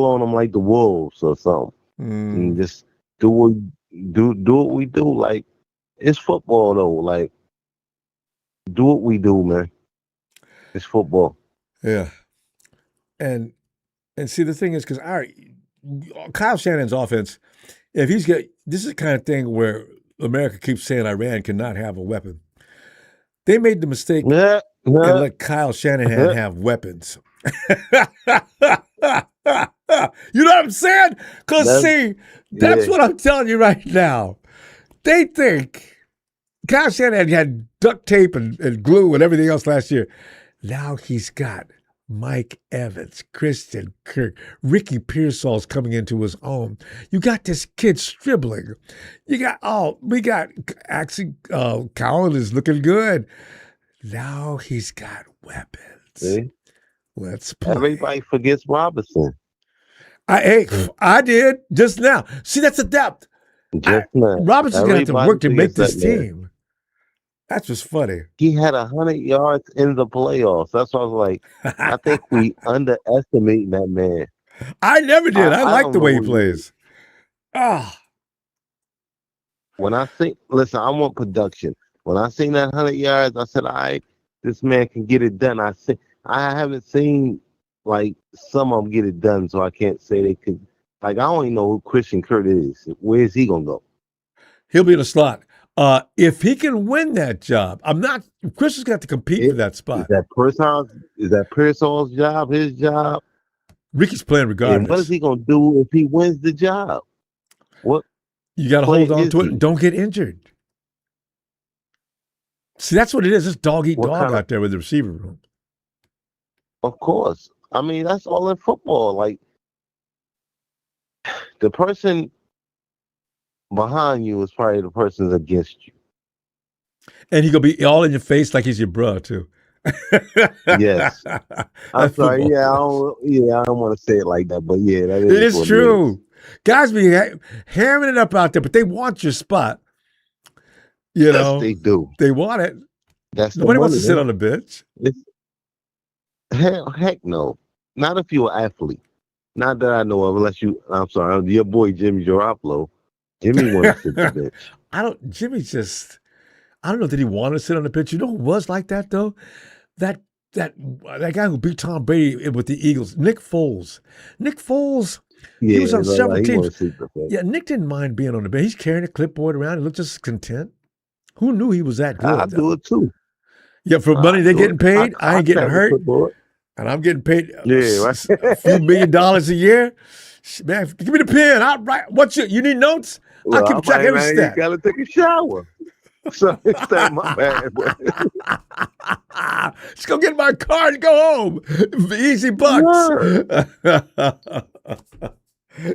D: on them like the wolves or something, and
A: Mm,
D: just do what we do. Like it's football though. Like do what we do, man. It's football.
A: yeah. And see, the thing is, because Kyle Shannon's offense, if he's got, this is the kind of thing where America keeps saying Iran cannot have a weapon. They made the mistake
D: Yeah,
A: and
D: yeah,
A: let Kyle Shanahan
D: yeah.
A: have weapons. You know what I'm saying? Because,
D: That's
A: see, that's
D: yeah.
A: what I'm telling you right now. They think Kyle Shanahan had duct tape and glue and everything else last year. Now he's got Mike Evans, Christian Kirk, Ricky Pearsall's coming into his own. You got this kid stribbling. We got actually, Colin is looking good. Now he's got weapons.
D: See,
A: Let's play.
D: everybody forgets Robinson.
A: I did just now. See, that's the depth.
D: Just now,
A: Robinson's going to have to
D: everybody
A: work to make
D: forgets
A: this
D: that man.
A: team. That's just funny.
D: He had 100 yards in the playoffs. That's why I was like, I think we underestimate that man.
A: I never did. I like
D: don't
A: the
D: know
A: way he
D: what
A: plays. Ah,
D: When I see, listen, I want production. When I seen that 100 yards, I said, all right, this man can get it done. I haven't seen like some of them get it done, so I can't say they could. Like I don't even know who Christian Kirk is. Where is he gonna go?
A: he'll be in the slot. If he can win that job, Chris has got to compete for that
D: Is
A: spot.
D: that Pearsall's job? His job?
A: Ricky's playing
D: And what
A: regardless.
D: is he gonna do if he wins the job? What
A: You got to
D: play
A: hold on
D: is
A: to it
D: he?
A: and don't get injured. See, that's what it is. It's dog eat
D: What
A: dog
D: kind of?
A: out there with the receiver room.
D: Of course. I mean, that's all in football. Like the person behind you is probably the person that's against you.
A: And he gonna be all in your face like he's your bro too.
D: Yes. I'm
A: That's
D: sorry.
A: football.
D: I don't want to say it like that, but yeah, that
A: It
D: is
A: is
D: what it is.
A: true. Guys be hammering it up out there, but they want your spot. You
D: Yes,
A: know,
D: they do.
A: they want it.
D: That's the
A: Nobody wants
D: money,
A: to sit
D: man.
A: on the bench.
D: Heck no. Not if you're an athlete. Not that I know of, unless I'm sorry, your boy Jimmy Garoppolo. Jimmy wanted to sit the bench.
A: Jimmy just, I don't know that he wanted to sit on the bench. You know who was like that though? That guy who beat Tom Brady with the Eagles, Nick Foles. Nick Foles, he was on several
D: he
A: teams.
D: wanted to sit the bench.
A: Yeah, Nick didn't mind being on the bench. He's carrying a clipboard around. He looked just content. Who knew he was that good?
D: I do it too.
A: Yeah, for money they're getting paid. I ain't getting
D: grab the
A: hurt,
D: clipboard.
A: and I'm getting paid
D: Yeah, right.
A: a few $1 million a year. Man, give me the pen. I'll write. You need notes? I'll
D: Well,
A: keep track of every
D: you
A: step.
D: gotta take a shower. So it's like my bad.
A: Just go get my car and go home. Easy bucks.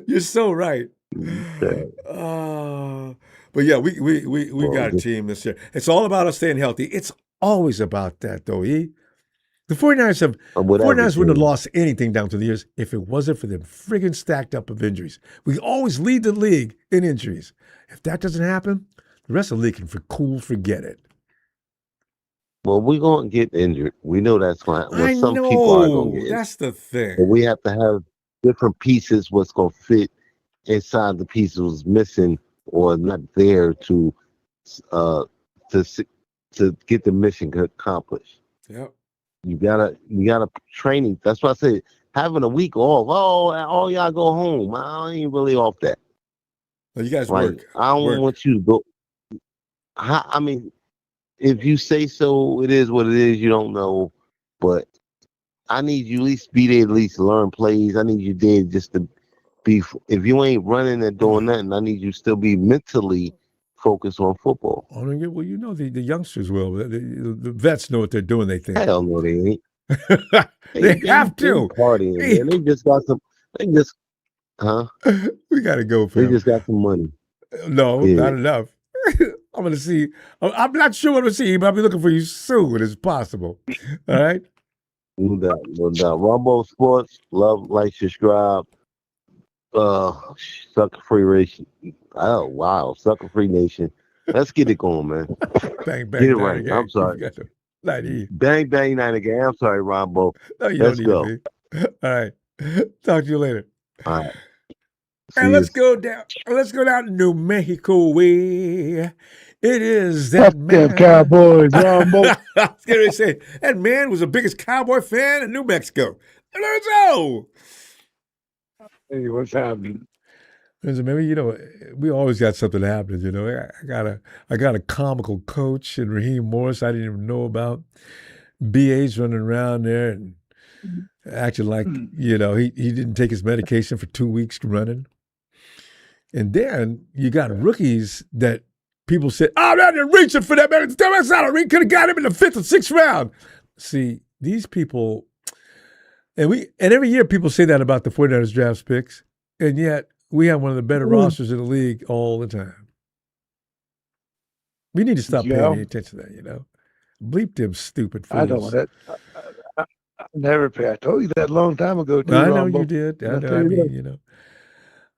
A: You're so right. But yeah, we got a team this year. It's all about us staying healthy. It's always about that, though, E. The 49ers wouldn't have lost anything down through the years if it wasn't for them friggin' stacked up of injuries. We always lead the league in injuries. If that doesn't happen, the rest of the league can forget it.
D: Well, we're going to get injured. We know that's going to happen. Some people are going to get injured.
A: That's the thing.
D: But we have to have different pieces, what's going to fit inside the pieces missing or not there to get the mission accomplished.
A: Yep.
D: You gotta training. That's why I said having a week off. Oh, all y'all go home. I ain't really off that.
A: Well, you guys work.
D: I don't want you to go. I mean, if you say so, it is what it is. You don't know, but I need you at least be there, at least learn plays. I need you there just to be. If you ain't running and doing nothing, I need you still be mentally focused on football.
A: Well, you know the youngsters will. The vets know what they're doing. They think.
D: Hell no, they ain't.
A: they have to.
D: Partying, man. They just got some. They just,
A: we got to go for.
D: They just got some money.
A: No, not enough. I'm going to see. I'm not sure what I'm going to see, but I'll be looking for you soon as possible. All right?
D: No doubt. Ronbo Sports, love, like, subscribe. Sucker Free Nation. Oh, wow. Sucker Free Nation. Let's get it going, man.
A: Bang, bang.
D: Get it right. I'm sorry. Bang, bang, night again. I'm sorry, Ronbo.
A: No, let's go. All right. Talk to you later.
D: All right.
A: And let's go down to New Mexico way. It is that man.
F: Damn Cowboys, Ronbo.
A: I was going to say, that man was the biggest Cowboy fan in New Mexico. Let's go.
F: Hey, what's happening?
A: Listen, maybe, we always got something happening, I got a comical coach in Raheem Morris I didn't even know about. BA's running around there and acting like, he didn't take his medication for 2 weeks running. And then you got rookies that people said, oh, man, they're reaching for that man. That's not a reach. Could have got him in the 5th or 6th round. See, these people, and every year people say that about the 49ers draft picks, and yet we have one of the better rosters in the league all the time. We need to stop paying any attention to that, Bleep them stupid fools.
F: I don't. I never pay. I told you that a long time ago, too.
A: I know you did.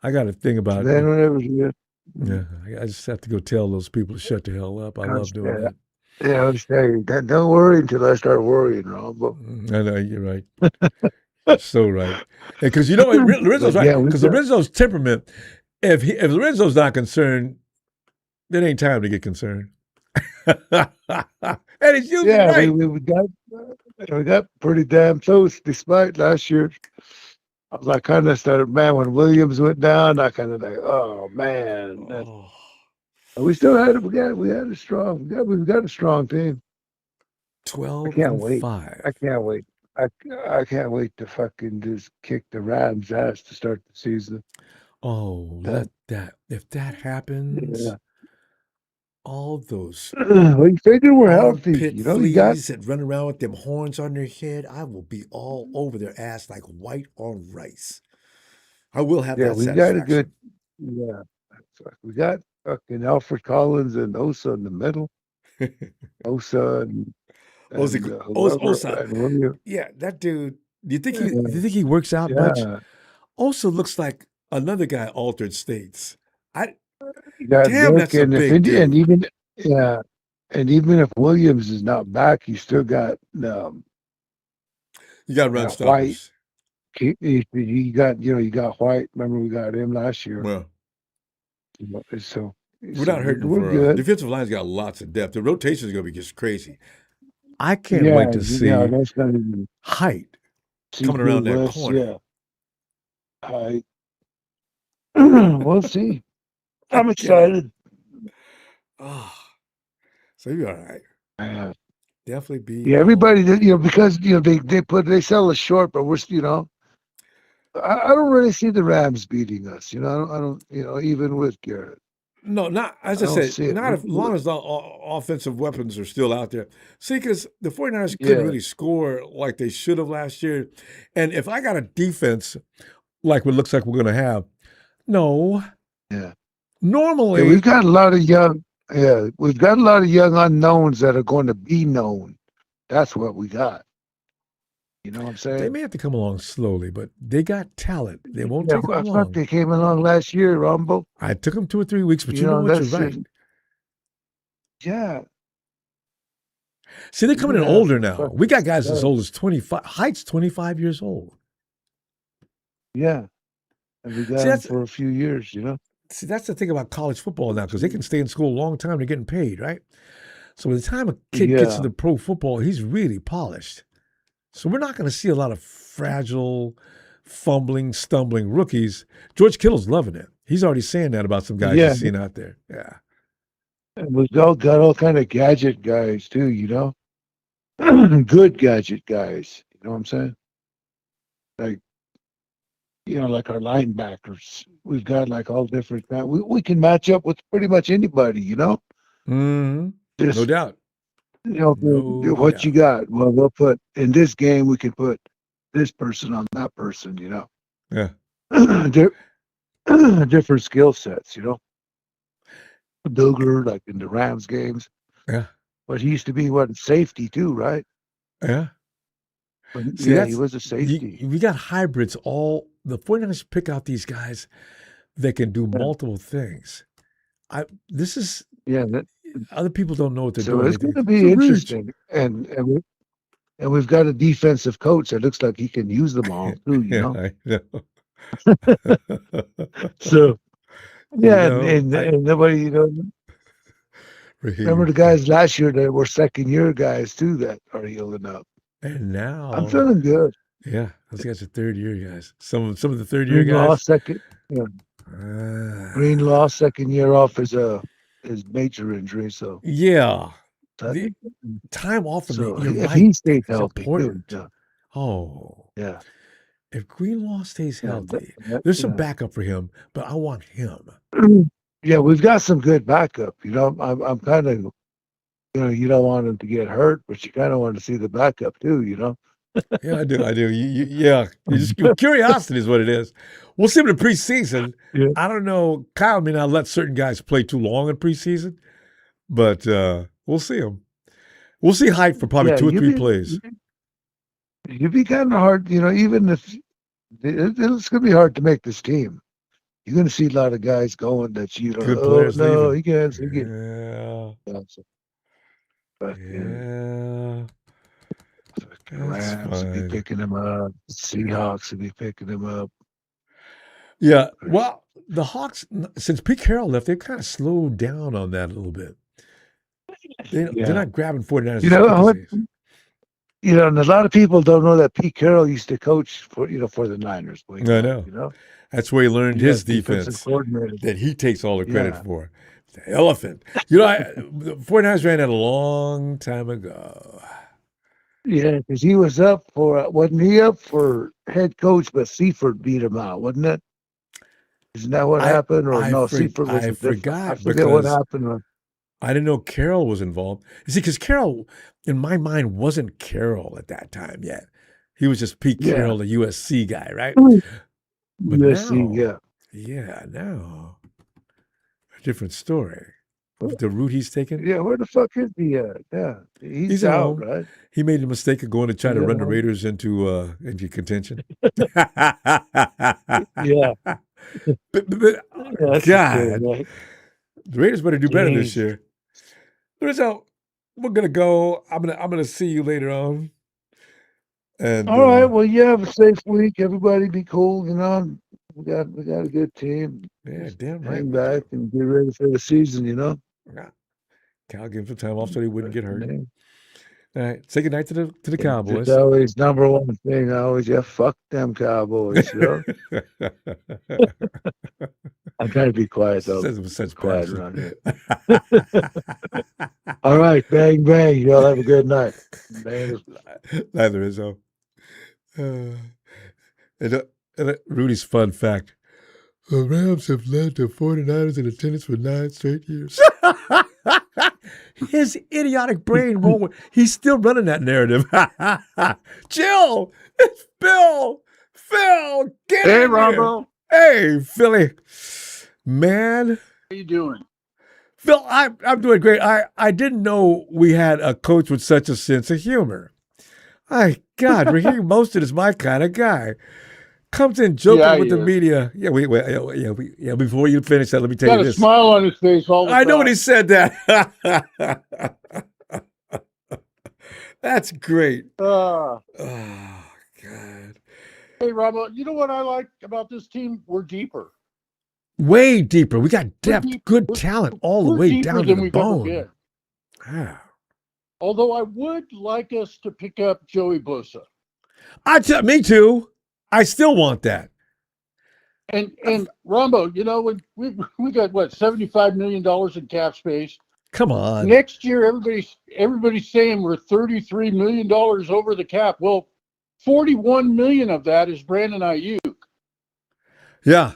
A: I got a thing about it. Yeah, I just have to go tell those people to shut the hell up. I love doing that.
F: Yeah, I was saying that. Don't worry until I start worrying, Ronbo.
A: I know you're right. So right. Because Lorenzo's right. Because Lorenzo's temperament. If Lorenzo's not concerned, there ain't time to get concerned. And it's usually right.
F: We got pretty damn close despite last year. I kind of started, man, when Williams went down, I kind of like, oh man. We still had it. We've got a strong team.
A: 12-5.
F: I can't wait. I can't wait to fucking just kick the Rams' ass to start the season.
A: Oh, if that happens, all those
F: well, you figure we're healthy.
A: You got that run around with them horns on their head. I will be all over their ass like white on rice. I will have that.
F: We got a good. Yeah, we got fucking Alfred Collins and Osa in the middle. Osa and
A: Osa. Yeah, that dude. Do you think he works out much? Osa looks like another guy altered states. Damn, that's a big deal.
F: And even if Williams is not back, you still got
A: you got run stoppers.
F: You got White. Remember we got him last year.
A: Well,
F: so
A: we're not hurting.
F: We're good.
A: Defensive line's got lots of depth. The rotation is going to be just crazy. I can't wait to see height coming around that corner.
F: Yeah, height. We'll see. I'm excited.
A: Oh, so you're all right. Definitely be.
F: Yeah, everybody, because they sell us short, but we're I don't really see the Rams beating us. I don't. Even with Garrett.
A: No, not as
F: I
A: I
F: don't
A: said,
F: see it.
A: not as long as the offensive weapons are still out there. See, because the 49ers couldn't
F: Yeah,
A: really score like they should have last year. And if I got a defense like what looks like we're going to have, no,
F: yeah. Yeah,
A: normally,
F: we've got a lot of young. Yeah, we've got a lot of young unknowns that are going to be known. That's what we got. You know what I'm
A: they
F: saying?
A: may have to come along slowly, but they got talent. They won't
F: Yeah,
A: take them
F: I thought
A: long.
F: they came along last year, Ronbo.
A: I took them 2 or 3 weeks, but you know what? You're
F: That's
A: right.
F: yeah.
A: See, they're
F: We're
A: coming in
F: gonna have
A: older
F: some
A: now.
F: fucking
A: We got guys as
F: studs.
A: old as 25. Height's 25 years old.
F: Yeah, and we got
A: See,
F: them
A: that's
F: for a few years.
A: see, that's the thing about college football now, because they can stay in school a long time. They're getting paid, right? So by the time a kid gets
F: Yeah,
A: into pro football, he's really polished. So we're not going to see a lot of fragile, fumbling, stumbling rookies. George Kittle's loving it. He's already saying that about some guys
F: yeah.
A: he's seen out there. Yeah.
F: And we've all got all kind of gadget guys too. Good gadget guys. You know what I'm saying? Like like our linebackers. We've got like all different kind. We can match up with pretty much anybody.
A: Mm-hmm. No
F: Just
A: doubt. No
F: what you
A: doubt.
F: got. Well, we'll put in this game. We can put this person on that person.
A: Yeah.
F: Different skill sets. Duggar, like in the Rams games,
A: Yeah.
F: but he used to be safety too, right?
A: Yeah.
F: But,
A: See,
F: yeah, he was a safety.
A: we got hybrids all the 49ers pick out these guys that can do
F: Yeah,
A: multiple things. This is
F: yeah.
A: other people don't know what they're
F: So
A: doing.
F: it's going to
A: It's
F: be
A: a reach.
F: interesting, and we've got a defensive coach that looks like he can use them all too.
A: Yeah, I know.
F: So yeah,
A: I
F: and nobody, remember
A: Raheem.
F: the guys last year that were second year guys too that are healing up.
A: And
F: I'm
A: now,
F: feeling good.
A: yeah, those guys are third year guys. Some of the third year
F: Greenlaw
A: guys.
F: second, yeah, Greenlaw second year off his major injury. So
A: Yeah.
F: that,
A: The time off from
F: so
A: you're
F: if
A: right.
F: he stays
A: It's
F: healthy too,
A: important.
F: yeah,
A: Oh,
F: yeah,
A: if Greenlaw stays
F: yeah,
A: healthy, there's some
F: yeah.
A: backup for him, but I want him.
F: Yeah, we've got some good backup. I'm kind of, you don't want him to get hurt, but you kind of want to see the backup too.
A: Yeah, I do. I do. Yeah. Curiosity is what it is. We'll see him in the preseason.
F: Yeah,
A: I don't know. Kyle may not let certain guys play too long in preseason, but we'll see him. We'll see height for probably
F: yeah.
A: 2 or 3 plays.
F: You'd be kind of hard, even if it's going to be hard to make this team. You're going to see a lot of guys going that
A: Good
F: oh
A: players
F: no,
A: leaving.
F: he can't.
A: Yeah.
F: But
A: Yeah.
F: fucking
A: That's
F: Rams would be
A: fine.
F: picking him up. Seahawks would be picking him up.
A: Yeah. Well, the Hawks, since Pete Carroll left, they've kind of slowed down on that a little bit. They're
F: Yeah.
A: not grabbing 49ers
F: You
A: as
F: know
A: quick as
F: what?
A: these.
F: And a lot of people don't know that Pete Carroll used to coach for the Niners.
A: I know. That's where he learned
F: He
A: his
F: was defensive
A: defense
F: coordinator.
A: that he takes all the credit
F: Yeah.
A: for. The elephant. The 49ers ran that a long time ago.
F: Yeah, because he was up for wasn't he up for head coach, but Seifert beat him out, wasn't it? Isn't that what happened? Or no, Seifert was
A: I
F: a different.
A: forgot
F: I forget what
A: because
F: happened.
A: I didn't know Carroll was involved. You see, because Carroll, in my mind, wasn't Carroll at that time yet. He was just Pete
F: Yeah.
A: Carroll, the USC guy, right? But
F: USC,
A: now,
F: yeah.
A: now, a different story. The route he's taken.
F: Yeah, where the fuck is he at? Yeah. He's
A: at
F: out,
A: home.
F: right?
A: He made the mistake of going to try to
F: He's at
A: run the
F: home.
A: Raiders into contention.
F: Yeah.
A: But,
F: That's
A: God,
F: right.
A: the Raiders better do better this
F: Jeez.
A: year. So we're gonna go. I'm gonna see you later on. And
F: All right. Well, you have a safe week. Everybody be cool. We got a good team.
A: yeah,
F: Just
A: damn right.
F: hang
A: we
F: back
A: do.
F: and get ready for the season.
A: Yeah. Cal gave him some time off so he wouldn't get hurt.
F: Man,
A: All right, say goodnight to the
F: it's
A: Cowboys.
F: always number one thing. I always fuck them Cowboys. I'm trying to be quiet though.
A: Says it with such
F: Quiet
A: passion.
F: around here. All right, bang bang. Y'all have a good night. Later.
A: Neither is so. And Rudy's fun fact. The Rams have led the 49ers in attendance for 9 straight years. His idiotic brain won't. He's still running that narrative. Jill, it's Bill. Phil, get
G: Hey,
A: in here.
G: Ronbo.
A: Hey, Philly. Man.
G: How you doing?
A: Phil, I'm doing great. I didn't know we had a coach with such a sense of humor. My God, Raheem Mostert is my kind of guy. Comes in joking with the media. Yeah, before you finish that, let me tell you
G: Got a
A: this.
G: smile on his face all the time.
A: I know when he said that. That's great.
G: Oh,
A: God.
G: hey, Ronbo, you know what I like about this team? We're deeper.
A: Way deeper. We got depth,
G: deep-
A: good
G: we're-
A: talent all the
G: We're
A: way
G: deeper
A: down to
G: than
A: the
G: we've ever
A: bone.
G: been.
A: Yeah.
G: Although I would like us to pick up Joey Bosa.
A: Me too. I still want that.
G: And Ronbo, you know, when we got what, $75 million in cap space.
A: Come on.
G: Next year, everybody's saying we're $33 million over the cap. Well, 41 million of that is Brandon Ayuk.
A: Yeah.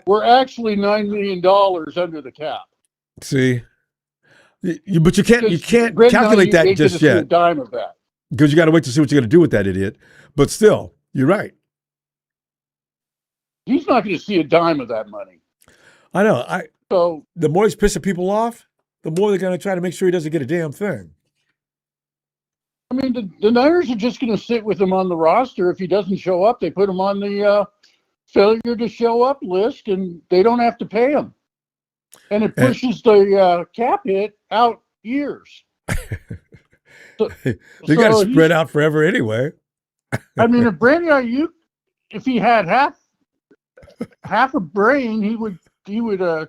G: We're actually $9 million under the cap.
A: See. But you can't
G: Brandon
A: calculate
G: Ayuk
A: that
G: ain't
A: just
G: gonna see a
A: yet.
G: dime of that.
A: Because you got to wait to see what you're going to do with that idiot. But still, you're right.
G: He's not going to see a dime of that money.
A: I know.
G: So
A: The more he's pissing people off, the more they're going to try to make sure he doesn't get a damn thing.
G: I mean, the Niners are just going to sit with him on the roster. If he doesn't show up, they put him on the failure to show up list, and they don't have to pay him. And it pushes the cap hit out years.
A: They got to spread out forever anyway.
G: I mean, if Brandon Ayuk, if he had half a brain, he would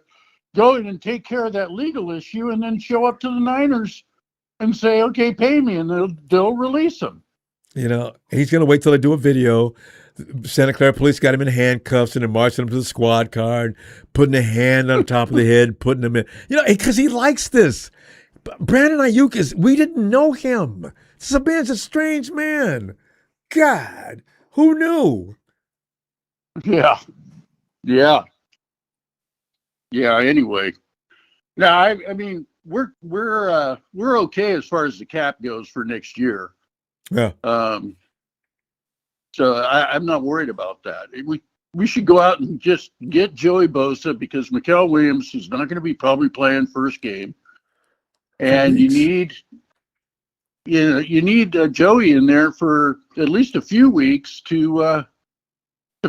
G: go in and take care of that legal issue, and then show up to the Niners and say, "Okay, pay me," and they'll release him.
A: You know, he's going to wait till they do a video. Santa Clara police got him in handcuffs and they're marching him to the squad car, and putting a hand on top of the head, putting him in. You know, because he likes this. Brandon Ayuk we didn't know him. This man's a strange man. God, who knew?
G: Yeah. Anyway, now I mean we're okay as far as the cap goes for next year.
A: Yeah.
G: So I'm not worried about that. We should go out and just get Joey Bosa, because Mikael Williams is not going to be probably playing first game, and you need Joey in there for at least a few weeks to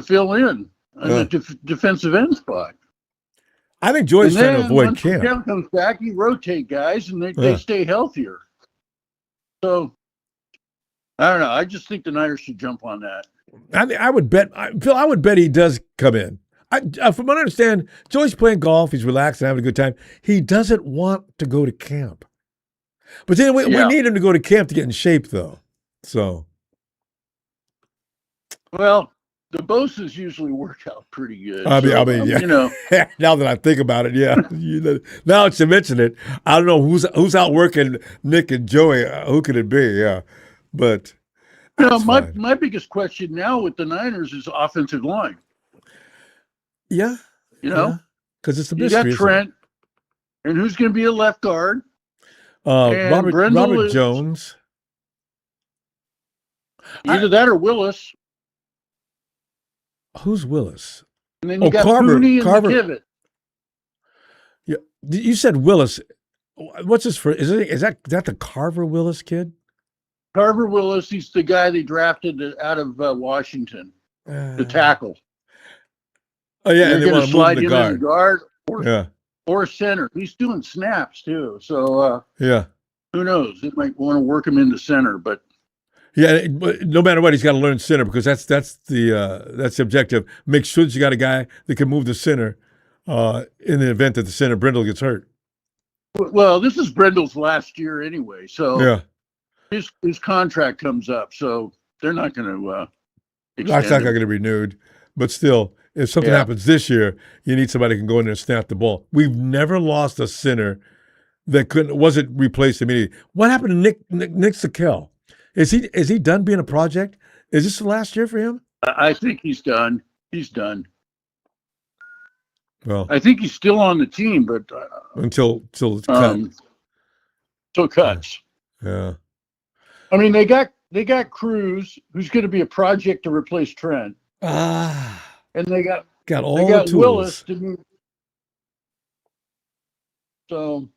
G: fill in on the defensive end spot.
A: I think Joey's trying to avoid
G: once
A: camp.
G: Camp comes back, you rotate guys, and they stay healthier. So I don't know. I just think the Niners should jump on that.
A: I would bet, Phil. I would bet he does come in. From what I understand, Joey's playing golf. He's relaxed and having a good time. He doesn't want to go to camp. But then we need him to go to camp to get in shape, though. So,
G: well, the Bosas usually work out pretty good.
A: I mean, yeah.
G: You know,
A: now that I think about it, yeah. Now that you mention it, I don't know who's out working Nick and Joey. Who could it be? Yeah, but
G: my biggest question now with the Niners is offensive line.
A: Yeah,
G: you know,
A: because it's a
G: you
A: mystery.
G: got Trent, and who's going to be a left guard?
A: Robert Jones.
G: Either that or Willis.
A: Who's Willis?
G: And then you got Cooney and McKivitt.
A: Yeah, you said Willis. What's his first? Is that the Carver Willis kid?
G: Carver Willis. He's the guy they drafted out of Washington, the tackle.
A: Oh yeah,
G: and they want to slide him in the guard or center. He's doing snaps too, so who knows? They might want to work him into center, but
A: no matter what, he's got to learn center, because that's the objective. Make sure that you got a guy that can move the center in the event that the center Brindle gets hurt.
G: Well, this is Brindle's last year anyway, so his contract comes up, so they're not going to.
A: That's not going to be renewed, but still. If something happens this year, you need somebody who can go in there and snap the ball. We've never lost a center that wasn't replaced immediately. What happened to Nick Sakel? Is he done being a project? Is this the last year for him?
G: I think he's done. He's done.
A: Well,
G: I think he's still on the team, but
A: until it's cut.
G: So cuts.
A: Yeah.
G: I mean, they got Cruz, who's going to be a project to replace Trent,
A: Ah,
G: and they got
A: all
G: they
A: the
G: got
A: tools.
G: Willis to move. So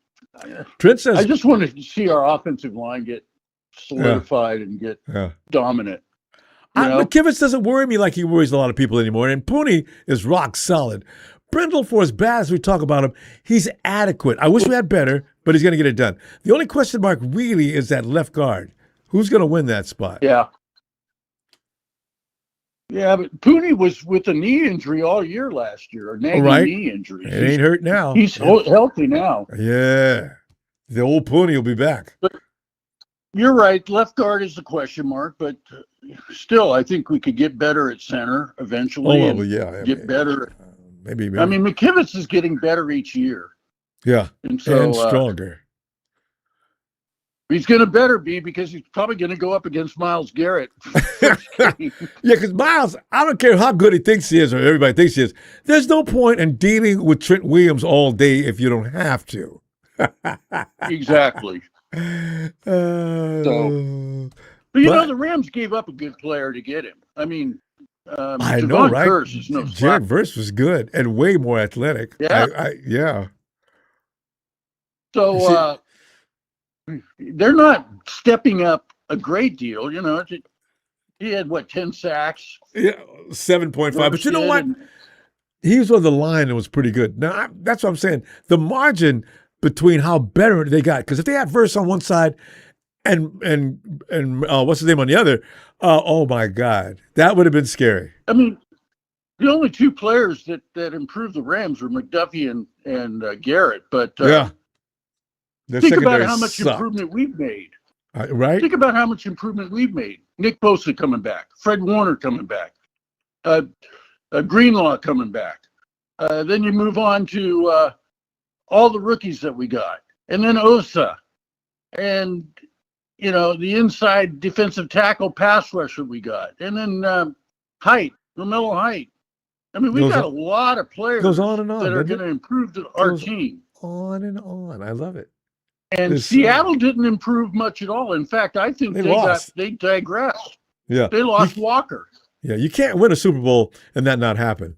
A: Trent says,
G: I just wanted to see our offensive line get solidified and get dominant.
A: McKivitz doesn't worry me like he worries a lot of people anymore, and Pooney is rock solid. Brindle, for as bad as we talk about him, he's adequate. I wish we had better, but he's going to get it done. The only question mark really is that left guard. Who's going to win that spot?
G: Yeah. Yeah, but Pooney was with a knee injury all year last year, a nagging knee injury.
A: It ain't hurt now.
G: He's healthy now.
A: Yeah. The old Pooney will be back.
G: But you're right. Left guard is the question mark, but still, I think we could get better at center eventually.
A: Oh, well, yeah.
G: Get better.
A: Maybe.
G: I mean, McKivitz is getting better each year.
A: Yeah.
G: And
A: stronger.
G: He's going to better be because he's probably going to go up against Myles Garrett.
A: Yeah, because Myles, I don't care how good he thinks he is or everybody thinks he is, there's no point in dealing with Trent Williams all day if you don't have to.
G: Exactly. But the Rams gave up a good player to get him. I mean,
A: I know, right?
G: Kearse is no
A: Jared Verse was good and way more athletic.
G: Yeah.
A: Yeah.
G: So they're not stepping up a great deal. He had 10 sacks?
A: Yeah, 7.5. But you know what? He was on the line and was pretty good. Now, that's what I'm saying. The margin between how better they got, because if they had Verse on one side and what's his name on the other, oh my God, that would have been scary.
G: I mean, the only two players that improved the Rams were McDuffie and Garrett. But think about how much improvement we've made.
A: Right?
G: Think about how much improvement we've made. Nick Bosa coming back, Fred Warner coming back, Greenlaw coming back. Then you move on to all the rookies that we got, and then Osa, and the inside defensive tackle pass rusher we got, and then Romello Height. I mean, we've got a lot of players
A: goes on and on,
G: that are going to improve our team.
A: On and on. I love it.
G: And Seattle didn't improve much at all. In fact, I think they digressed.
A: Yeah.
G: They lost Walker.
A: Yeah, you can't win a Super Bowl and that not happen.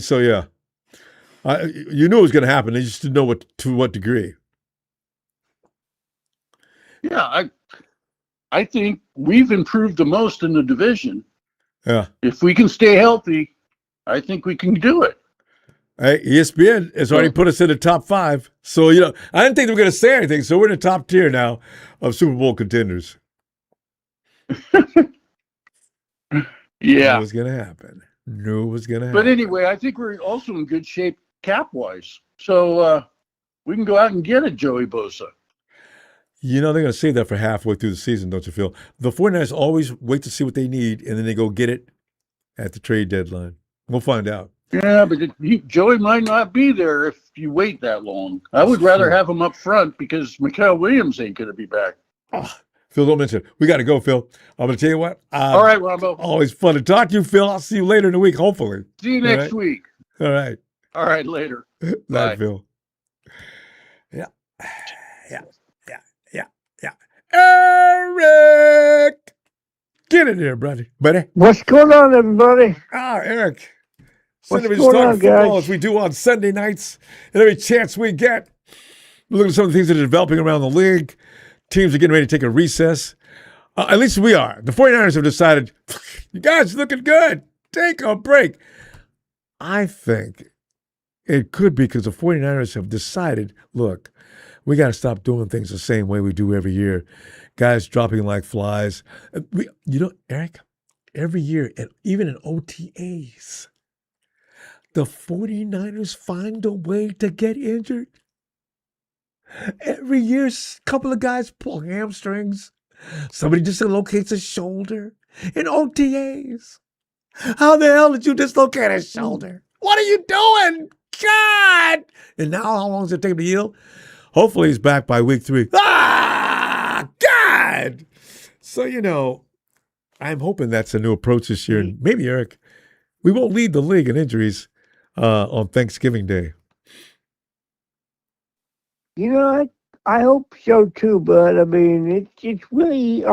A: So, yeah. You knew it was going to happen. You just didn't know to what degree.
G: Yeah, I think we've improved the most in the division.
A: Yeah.
G: If we can stay healthy, I think we can do it.
A: Hey, ESPN has already put us in the top 5. So, I didn't think they were going to say anything. So we're in the top tier now of Super Bowl contenders.
G: Yeah.
A: Knew it was going to happen.
G: But anyway, I think we're also in good shape cap-wise. So we can go out and get a Joey Bosa.
A: They're going to save that for halfway through the season, don't you feel? The 49ers always wait to see what they need, and then they go get it at the trade deadline. We'll find out.
G: Yeah, but Joey might not be there if you wait that long. I would rather have him up front because Mikael Williams ain't going to be back.
A: Phil, don't mention it. We got to go, Phil. I'm going to tell you what.
G: All right, Ronbo.
A: Always fun to talk to you, Phil. I'll see you later in the week, hopefully.
G: See you next week.
A: All right.
G: All right, later.
A: Night, Phil. Yeah. Eric! Get in there, buddy.
F: What's going on, everybody?
A: Eric.
F: What's going on, guys?
A: As we do on Sunday nights, and every chance we get, we look at some of the things that are developing around the league. Teams are getting ready to take a recess. At least we are. The 49ers have decided, you guys are looking good. Take a break. I think it could be because the 49ers have decided, look, we got to stop doing things the same way we do every year. Guys dropping like flies. Eric, every year, and even in OTAs, the 49ers find a way to get injured. Every year, a couple of guys pull hamstrings. Somebody dislocates a shoulder in OTAs. How the hell did you dislocate a shoulder? What are you doing? God! And now how long does it take him to heal? Hopefully he's back by week 3. God! So, I'm hoping that's a new approach this year. And maybe, Eric, we won't lead the league in injuries. on Thanksgiving Day?
F: You know, I hope so too, but I mean, it's really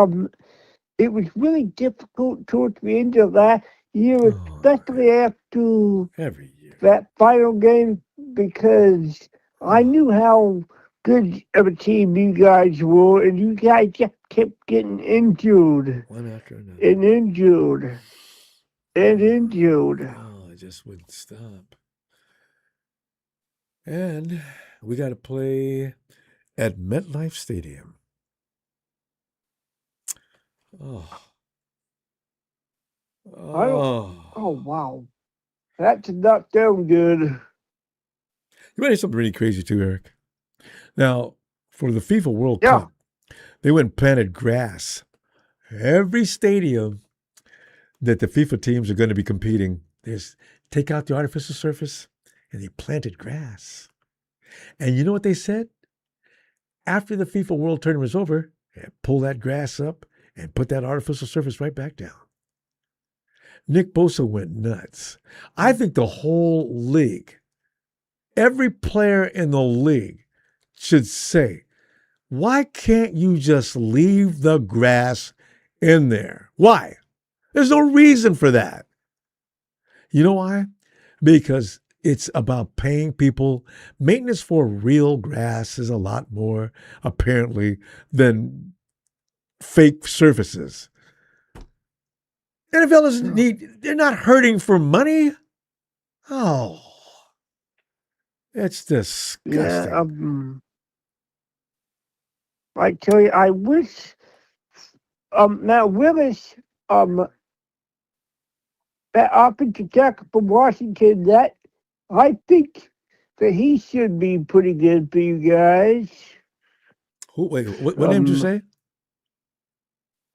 F: it was really difficult towards the end of last year,
A: Oh,
F: especially after
A: every year.
F: that final game, because I
A: Oh,
F: knew how good of a team you guys were, and you guys just kept getting injured
A: one after another.
F: and injured and injured.
A: Oh, it just wouldn't stop. And we got to play at MetLife Stadium. Oh,
F: I don't. Oh
A: oh.
F: wow, that's not sound good.
A: You want to hear something really crazy too, Eric? Now, for the FIFA World
F: Yeah,
A: Cup, they went and planted grass. Every stadium that the FIFA teams are going to be competing, there's take out the artificial surface and they planted grass. And you know what they said? After the FIFA World Tournament was over, pull that grass up and put that artificial surface right back down. Nick Bosa went nuts. I think the whole league, every player in the league should say, why can't you just leave the grass in there? Why? There's no reason for that. You know why? Because it's about paying people. Maintenance for real grass is a lot more, apparently, than fake surfaces. NFL doesn't they're not hurting for money. Oh, it's disgusting.
F: yeah. I tell you, I wish. Now Willis, that offensive tackle from Washington, that I think that he should be pretty good for you guys.
A: Wait, what name did you say?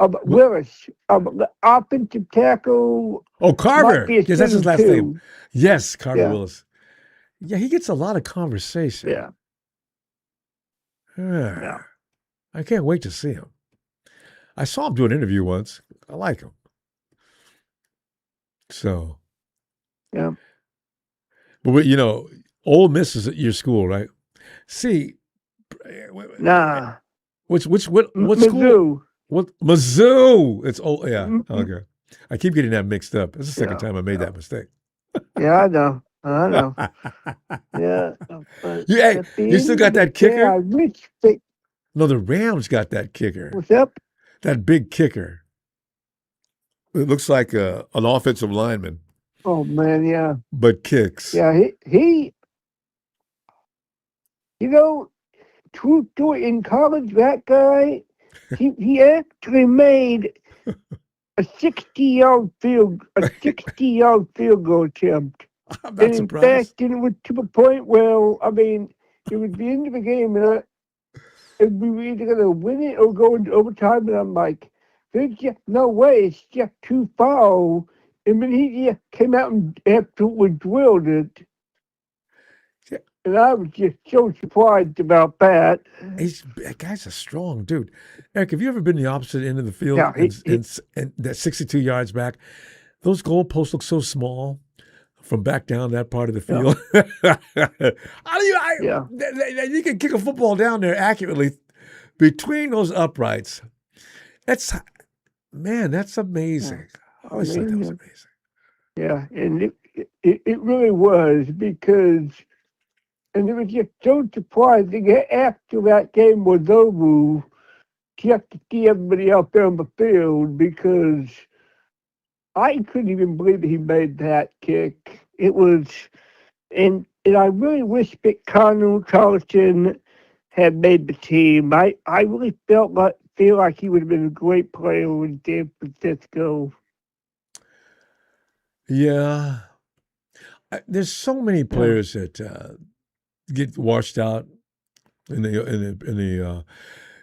F: Willis, the offensive tackle.
A: Oh, Carver.
F: Might be a
A: Yes, that's his last
F: too.
A: name. Yes, Carver
F: Yeah.
A: Willis. Yeah, he gets a lot of conversation.
F: Yeah.
A: Yeah. I can't wait to see him. I saw him do an interview once. I like him. So.
F: Yeah.
A: But you know, Ole Miss is at your school, right? See.
F: Nah.
A: What school?
F: Mizzou.
A: What Mizzou? It's yeah.
F: Mm-hmm.
A: Okay. I keep getting that mixed up. It's the second time I made that mistake.
F: Yeah, I know. Yeah.
A: You still got that kicker?
F: Yeah, I wish they.
A: No, the Rams got that kicker.
F: What's up?
A: That big kicker. It looks like an offensive lineman.
F: Oh man, yeah.
A: But kicks.
F: Yeah, he. You know, true story, in college, that guy, he actually made a 60-yard field goal attempt.
A: I'm not surprised.
F: In fact, it was to the point where, I mean, it was the end of the game, and we were either going to win it or go into overtime, and I'm like, there's just no way, it's just too far. And then he just came out and absolutely drilled it.
A: Yeah.
F: And I was just so surprised about that.
A: That guy's a strong dude. Eric, have you ever been the opposite end of the field and that 62 yards back? Those goalposts look so small from back down that part of the field. You can kick a football down there accurately between those uprights. That's amazing. I always thought that was amazing.
F: Yeah, and it really was, because, and it was just so surprising after that game was over, just to see everybody out there on the field, because I couldn't even believe he made that kick. It was, and I really wish that Connor Carlson had made the team. I really feel like he would have been a great player in San Francisco.
A: Yeah, there's so many players that get washed out in the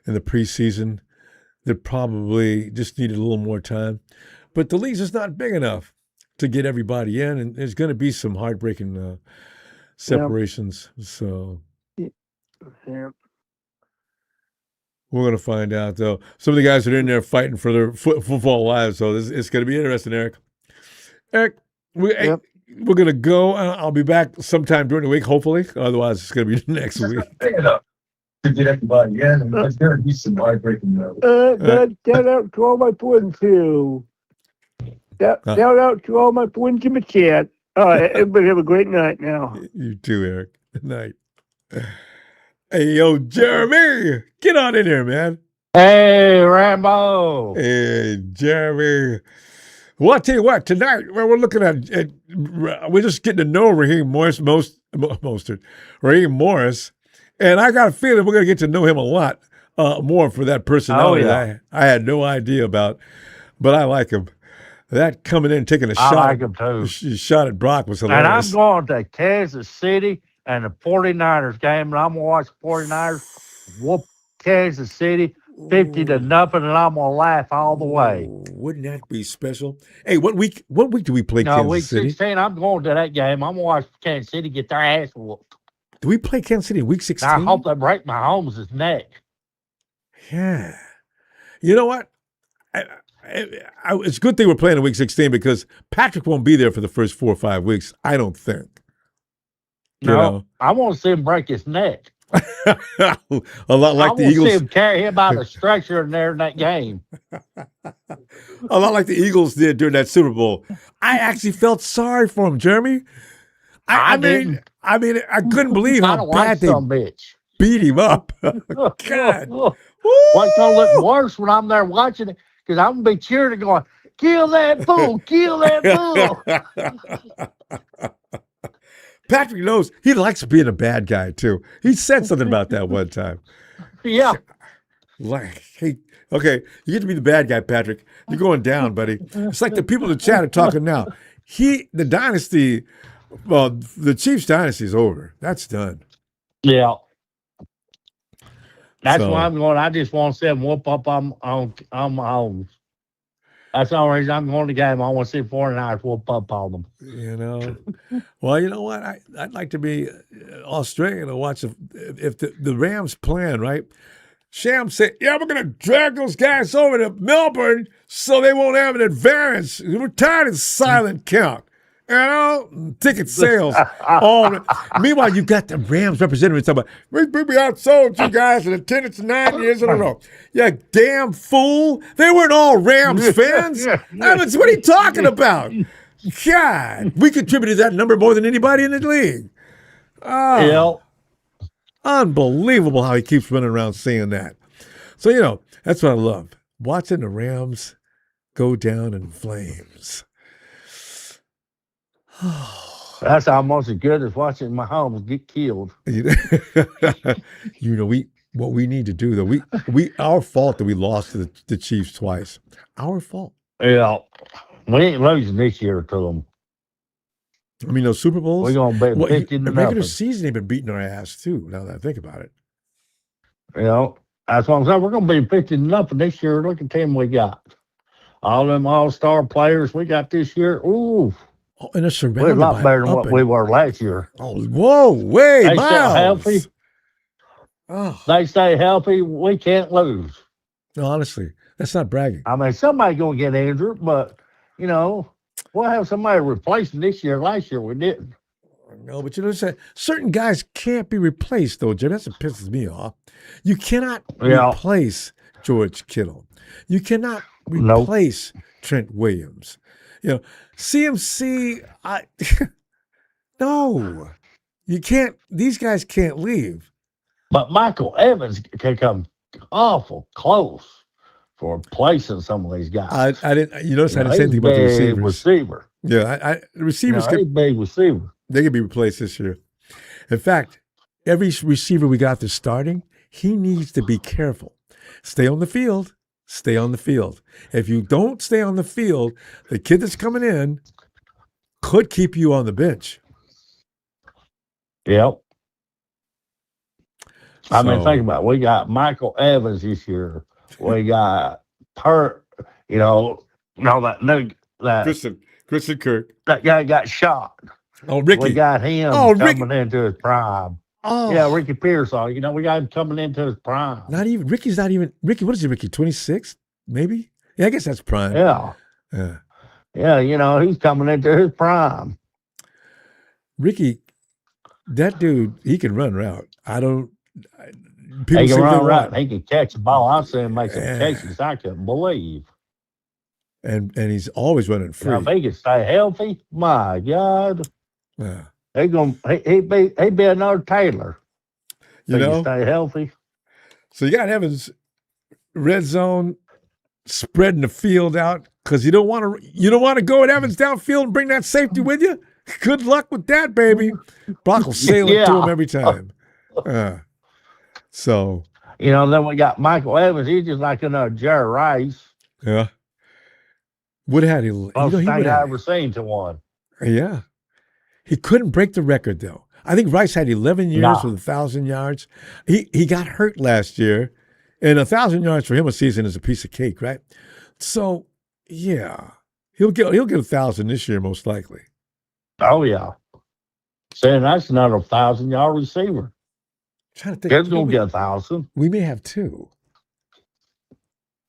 A: preseason that probably just needed a little more time. But the league's just not big enough to get everybody in, and there's going to be some heartbreaking separations. So we're going to find out, though. Some of the guys are in there fighting for their football lives, so it's going to be interesting, Eric. Eric, we're gonna go. I'll be back sometime during the week, hopefully. Otherwise, it's gonna be next week.
F: Shout out to all my twins too. Shout out to all my twins in the chat. All right, everybody have a great night now.
A: You too, Eric. Good night. Hey, yo, Jeremy, get on in here, man.
H: Hey, Rambo.
A: Hey, Jeremy. Well, I'll tell you what, tonight, we're looking at we're just getting to know Raheem Morris, Raheem Morris, and I got a feeling we're going to get to know him a lot more for that personality I had no idea about, but I like him. That coming in, taking a shot.
H: I like him too.
A: Shot at Brock was hilarious.
H: And I'm going to Kansas City and the 49ers game, and I'm going to watch the 49ers whoop Kansas City 50-0, and I'm going to laugh all the way.
A: Wouldn't that be special? Hey, what week do we play Kansas City?
H: Week 16, I'm going to that game. I'm going to watch Kansas City get their ass whooped.
A: Do we play Kansas City in week 16?
H: I hope they break Mahomes' neck.
A: Yeah. You know what? It's a good thing we're playing in week 16 because Patrick won't be there for the first 4 or 5 weeks, I don't think.
H: I want to see him break his neck.
A: A lot like the Eagles. I want to see
H: him carry him out of the stretcher in there in that game.
A: A lot like the Eagles did during that Super Bowl. I actually felt sorry for him, Jeremy. I mean, I couldn't believe how bad they beat him up. God.
H: What's going to look worse when I'm there watching it? Because I'm going to be cheering and going, kill that fool, kill that fool.
A: Patrick knows he likes being a bad guy, too. He said something about that one time.
H: Yeah.
A: Like, hey, okay, you get to be the bad guy, Patrick. You're going down, buddy. It's like the people in the chat are talking now. The dynasty, well, the Chiefs dynasty is over. That's done.
H: Yeah. That's why I'm going. I just want to see him whoop up on Mahomes. That's the only reason I'm going to the game. I want to see 49ers whoop up on them.
A: You know, well, you know what? I'd like to be Australian to watch if the Rams plan, right? Sham said, yeah, we're going to drag those guys over to Melbourne so they won't have an advantage. We're tired of silent count. You know, ticket sales. Meanwhile, you got the Rams representatives talking about, we outsold you guys in attendance 9 years in a row. Yeah, damn fool. They weren't all Rams fans. What are you talking about? God, we contributed that number more than anybody in the league. Oh, unbelievable how he keeps running around saying that. So, you know, that's what I love. Watching the Rams go down in flames.
H: That's almost as good as watching Mahomes get killed.
A: You know, what we need to do though, our fault that we lost to the Chiefs twice. Our fault.
H: Yeah, we ain't losing this year to them.
A: I mean, those Super Bowls.
H: We're gonna be 50-0.
A: The regular season, they've been beating our ass too. Now that I think about it.
H: You know, that's what I'm saying. We're gonna be 50-0 this year. Look at the team we got. All them all-star players we got this year. Ooh.
A: Oh, and it's
H: we're a lot better than what we were last year.
A: Oh, whoa, wait,
H: they stay healthy.
A: Oh.
H: They stay healthy. We can't lose.
A: No, honestly, that's not bragging.
H: I mean, somebody's gonna get injured, but you know, we'll have somebody replacing this year. Last year we didn't.
A: No, but you know what I'm saying? Certain guys can't be replaced, though, Jim. That's what pisses me off. You cannot replace George Kittle. You cannot replace Trent Williams. You know, CMC, no, you can't. These guys can't leave.
H: But Michael Evans can come awful close for replacing some of these guys.
A: I didn't. You notice I didn't say anything about the receivers.
H: Receiver.
A: Yeah, the receivers
H: can big receiver.
A: They can be replaced this year. In fact, every receiver we got that's starting, he needs to be careful. Stay on the field. Stay on the field. If you don't stay on the field, the kid that's coming in could keep you on the bench.
H: Yep. I mean, think about it. We got Michael Evans this year. We got
A: Christian Kirk.
H: That guy got shot.
A: Oh, Ricky.
H: We got him coming into his prime.
A: Oh.
H: Yeah, Ricky Pearsall. You know, we got him coming into his prime.
A: Ricky's not even Ricky. What is he, Ricky? 26, maybe? Yeah, I guess that's prime.
H: Yeah. Yeah, you know, he's coming into his prime.
A: Ricky, that dude, he can run route. People
H: He
A: say
H: can
A: what they
H: run right.
A: want.
H: He can catch the ball. I've seen him make some
A: Yeah.
H: catches I couldn't believe.
A: And he's always running free.
H: Now, if he can stay healthy, my God,
A: Yeah.
H: he'd be another Taylor.
A: You
H: If he
A: know?
H: can stay healthy.
A: So you got Evans red zone spreading the field out because you don't want to go at Evans downfield and bring that safety with you. Good luck with that, baby. Brock will sail it to him every time. So
H: Then we got Michael Evans. He's just like another Jerry Rice.
A: yeah. Would have had he
H: Most
A: he
H: thing
A: would
H: I
A: have.
H: ever seen to one.
A: Yeah. He couldn't break the record though. I think Rice had 11 years with 1,000 yards. He got hurt last year, and 1,000 yards for him a season is a piece of cake, right? So yeah, he'll get 1,000 this year most likely.
H: Oh yeah. Saying that's another 1,000-yard receiver.
A: I'm trying to think.
H: Kid's gonna get 1,000.
A: We may have two.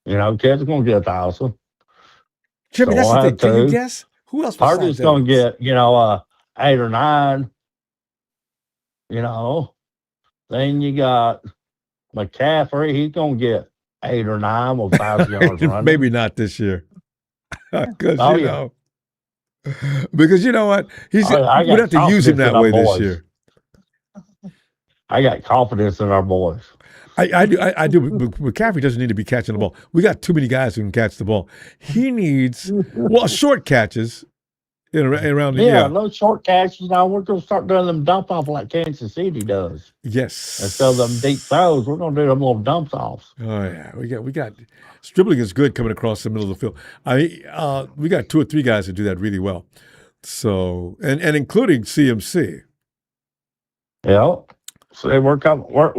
H: Kid's gonna get 1,000.
A: Jimmy,
H: So
A: that's
H: I
A: the thing.
H: have
A: Can you
H: two.
A: guess who else?
H: Hardy's
A: besides
H: gonna
A: Evans?
H: get 8 or 9. Then you got McCaffrey. He's gonna get 8 or 9 with 1,000 yards running.
A: Maybe not this year, because
H: Oh,
A: you
H: yeah.
A: know, because you know what,
H: I got
A: we'd have to use him
H: confidence in
A: that
H: our
A: way this
H: boys.
A: year.
H: I got confidence in our boys.
A: I do. But McCaffrey doesn't need to be catching the ball. We got too many guys who can catch the ball. He needs short catches around the
H: Yeah, those short catches. Now we're gonna start doing them dump off like Kansas City does.
A: Yes.
H: Instead of them deep throws, we're gonna do them little dump offs.
A: Oh yeah, we got dribbling is good coming across the middle of the field. We got 2 or 3 guys that do that really well. So and including CMC.
H: Yeah. So we're coming. We're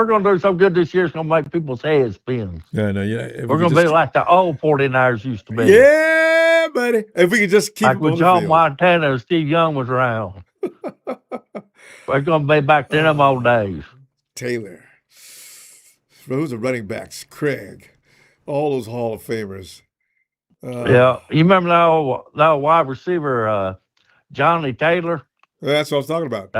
H: gonna do so good this year. It's gonna make people's heads spin.
A: Yeah, no, yeah.
H: We're gonna be like the old 49ers used to be.
A: Yeah, buddy. If we could just keep
H: Like
A: him
H: when
A: on the
H: John
A: field.
H: Montana and Steve Young was around. We're gonna be back to them old days.
A: Taylor. Who's the running backs? Craig. All those Hall of Famers.
H: Yeah. You remember that wide receiver, Johnny Taylor?
A: That's what I was talking about.